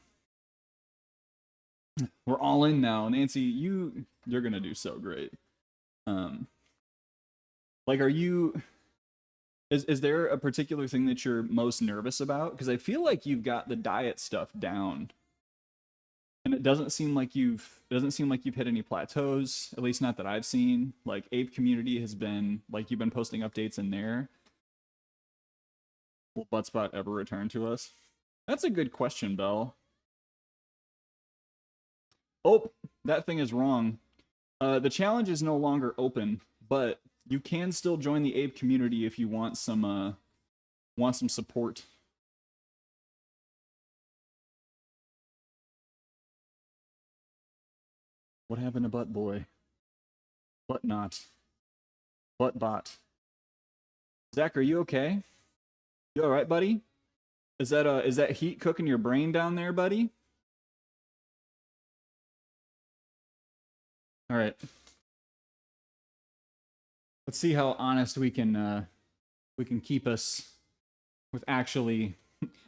D: We're all in now. Nancy, you're gonna do so great. Like, are you... Is there a particular thing that you're most nervous about? Because I feel like you've got the diet stuff down, and it doesn't seem like you've hit any plateaus. At least not that I've seen. Like, Ape Community has been like, you've been posting updates in there. Will Buttspot ever return to us? That's a good question, Belle. Oh, that thing is wrong. The challenge is no longer open, but you can still join the Ape Community if you want some support. What happened to Butt Boy? Butt Not. Butt Bot. Zach, are you okay? You all right, buddy? Is that heat cooking your brain down there, buddy? All right. Let's see how honest we can keep us with actually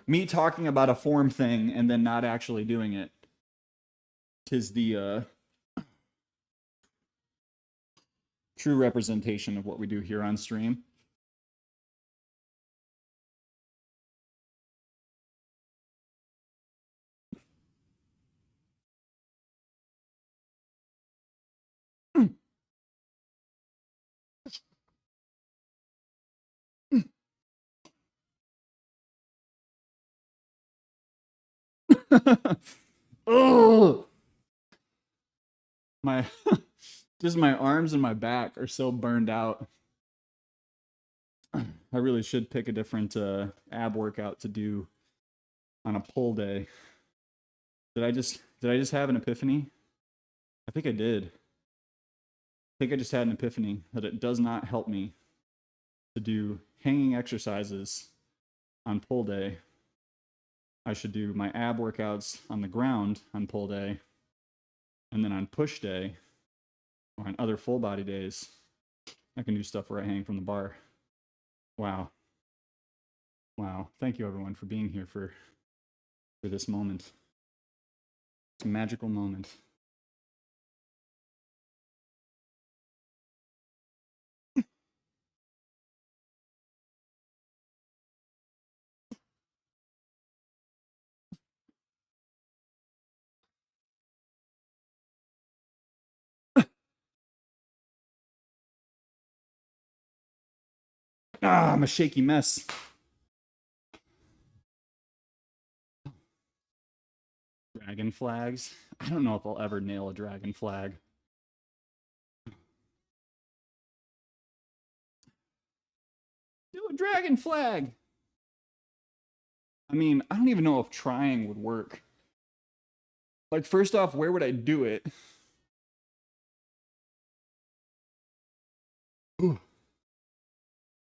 D: me talking about a form thing and then not actually doing it. 'Tis the true representation of what we do here on stream. Oh, my just my arms and my back are so burned out. I really should pick a different ab workout to do on a pull day. Did I just have an epiphany? I think I did. I think I just had an epiphany that it does not help me to do hanging exercises on pull day. I should do my ab workouts on the ground on pull day, and then on push day or on other full body days, I can do stuff where I hang from the bar. Wow. Wow. Thank you everyone for being here for this moment. It's a magical moment. Ah, I'm a shaky mess. Dragon flags. I don't know if I'll ever nail a dragon flag. Do a dragon flag. I mean, I don't even know if trying would work. Like, first off, where would I do it? Ooh.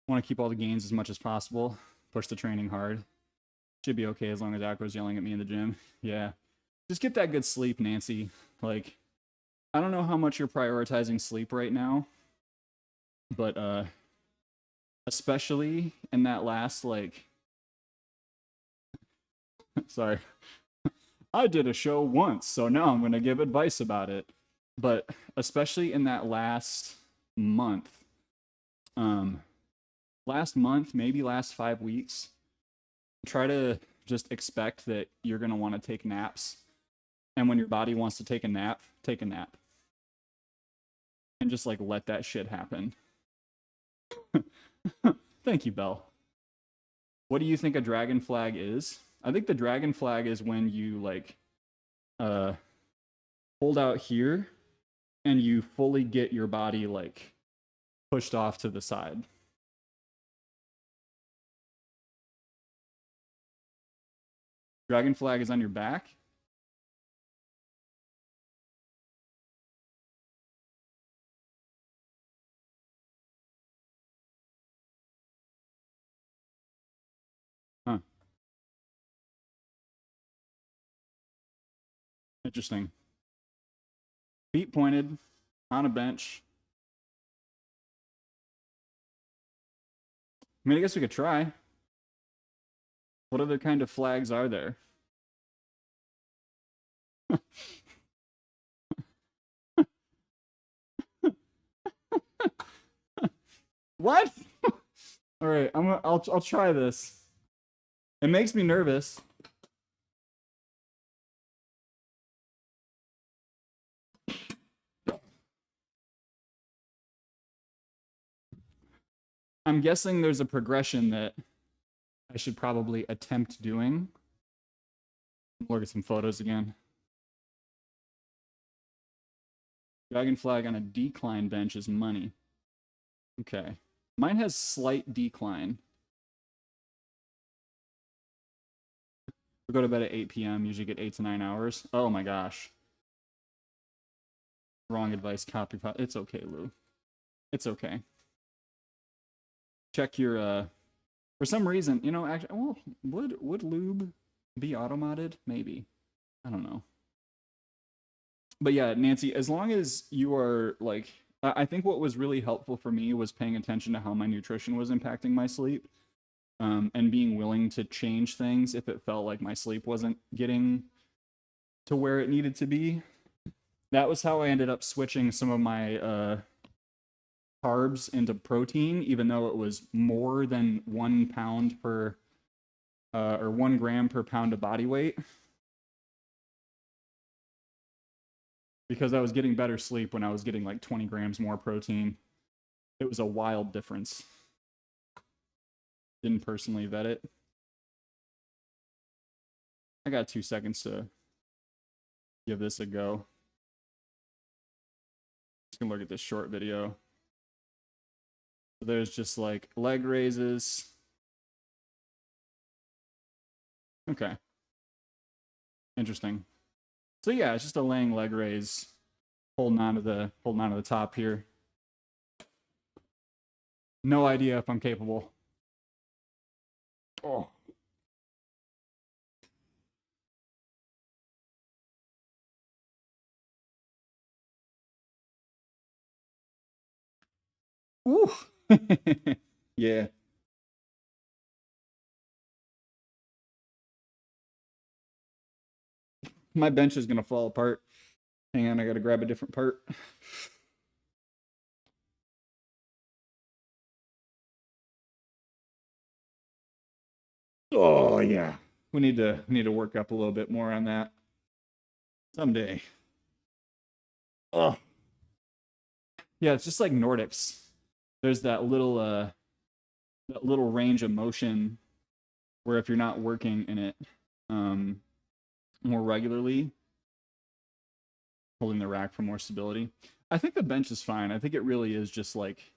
D: Want to keep all the gains as much as possible. Push the training hard. Should be okay as long as Aqua's yelling at me in the gym. Yeah. Just get that good sleep, Nancy. Like, I don't know how much you're prioritizing sleep right now, but especially in that last, like, sorry. I did a show once, so now I'm going to give advice about it. But especially in that last month, maybe last 5 weeks, try to just expect that you're going to want to take naps. And when your body wants to take a nap, take a nap. And just like let that shit happen. Thank you, Belle. What do you think a dragon flag is? I think the dragon flag is when you like hold out here and you fully get your body like pushed off to the side. Dragon flag is on your back. Huh. Interesting. Feet pointed on a bench. I mean, I guess we could try. What other kind of flags are there? What? All right, I'll try this. It makes me nervous. I'm guessing there's a progression that I should probably attempt doing. Look at some photos again. Dragon flag on a decline bench is money. Okay. Mine has slight decline. We go to bed at 8 p.m. Usually get 8 to 9 hours. Oh my gosh. Wrong advice, copy. It's okay, Lou. It's okay. Check your, for some reason, you know, actually, well, would lube be auto-modded? Maybe. I don't know. But yeah, Nancy, as long as you are, like, I think what was really helpful for me was paying attention to how my nutrition was impacting my sleep, and being willing to change things if it felt like my sleep wasn't getting to where it needed to be. That was how I ended up switching some of my carbs into protein, even though it was more than 1 pound per, or 1 gram per pound of body weight. Because I was getting better sleep when I was getting like 20 grams more protein. It was a wild difference. Didn't personally vet it. I got 2 seconds to give this a go. Just gonna look at this short video. So there's just like leg raises. Okay. Interesting. So yeah, it's just a laying leg raise, holding on to the top here. No idea if I'm capable. Oh. Ooh. Yeah. My bench is gonna fall apart. Hang on, I gotta grab a different part. Oh yeah. We need to work up a little bit more on that someday. Oh. Yeah, it's just like Nordics. There's that little range of motion where if you're not working in it more regularly, holding the rack for more stability. I think the bench is fine. I think it really is just like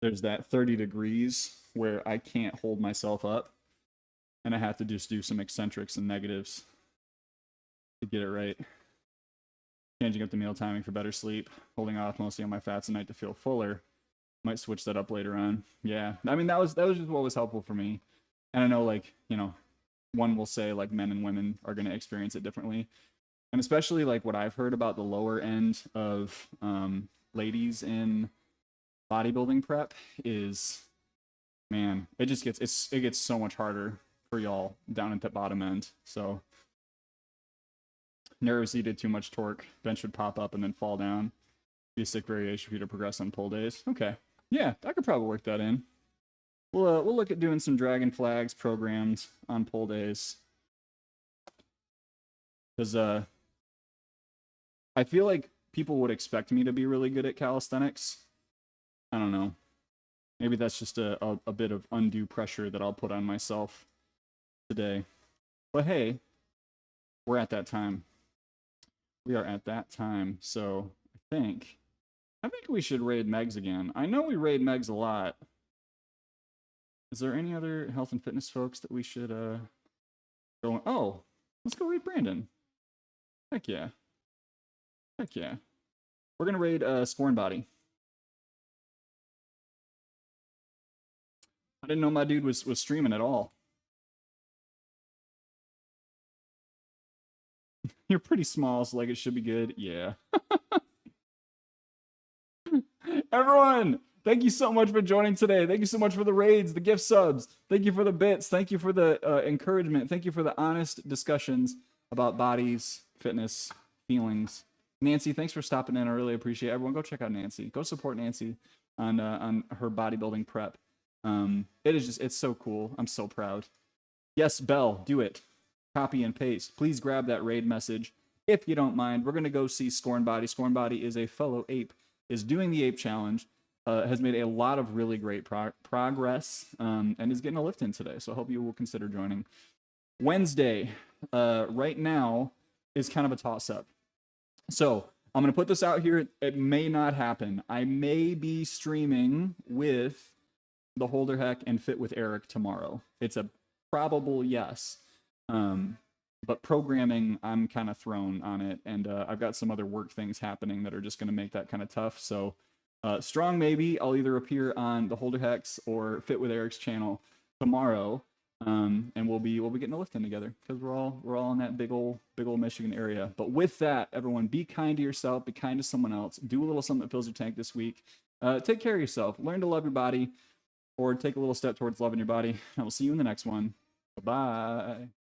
D: there's that 30 degrees where I can't hold myself up and I have to just do some eccentrics and negatives to get it right. Changing up the meal timing for better sleep, holding off mostly on my fats at night to feel fuller. Might switch that up later on. Yeah, I mean that was just what was helpful for me. And I know, like, you know, one will say like men and women are going to experience it differently, and especially like what I've heard about the lower end of ladies in bodybuilding prep is, man, it just gets so much harder for y'all down at the bottom end. So nerves you did too much torque, bench would pop up and then fall down. Be a sick variation for you to progress on pull days. Okay, yeah, I could probably work that in. We'll look at doing some dragon flags programs on pull days, because I feel like people would expect me to be really good at calisthenics. I don't know. Maybe that's just a bit of undue pressure that I'll put on myself today. But hey, we're at that time. We are at that time. So I think we should raid Megs again. I know we raid Megs a lot. Is there any other health and fitness folks that we should go on? Oh, let's go raid Brandon. Heck yeah. Heck yeah. We're gonna raid Scorn Body. I didn't know my dude was streaming at all. You're pretty small, so like it should be good. Yeah. Everyone, thank you so much for joining today. Thank you so much for the raids, the gift subs. Thank you for the bits. Thank you for the encouragement. Thank you for the honest discussions about bodies, fitness, feelings. Nancy, thanks for stopping in. I really appreciate it. Everyone, go check out Nancy. Go support Nancy on her bodybuilding prep. It is just, it's so cool. I'm so proud. Yes, Belle, do it. Copy and paste. Please grab that raid message if you don't mind. We're going to go see Scorn Body. Scorn Body is a fellow ape, is doing the ape challenge, has made a lot of really great progress, and is getting a lift in today. So I hope you will consider joining. Wednesday, right now, is kind of a toss-up. So I'm going to put this out here. It may not happen. I may be streaming with the Holder Heck and Fit with Eric tomorrow. It's a probable yes. But programming, I'm kind of thrown on it, and I've got some other work things happening that are just going to make that kind of tough. So strong maybe I'll either appear on the Holder Hex or Fit with Eric's channel tomorrow, and we'll be getting a lift in together because we're all in that big old Michigan area. But with that, everyone, be kind to yourself, be kind to someone else, do a little something that fills your tank this week. Take care of yourself, learn to love your body, or take a little step towards loving your body. And we'll see you in the next one. Bye-bye.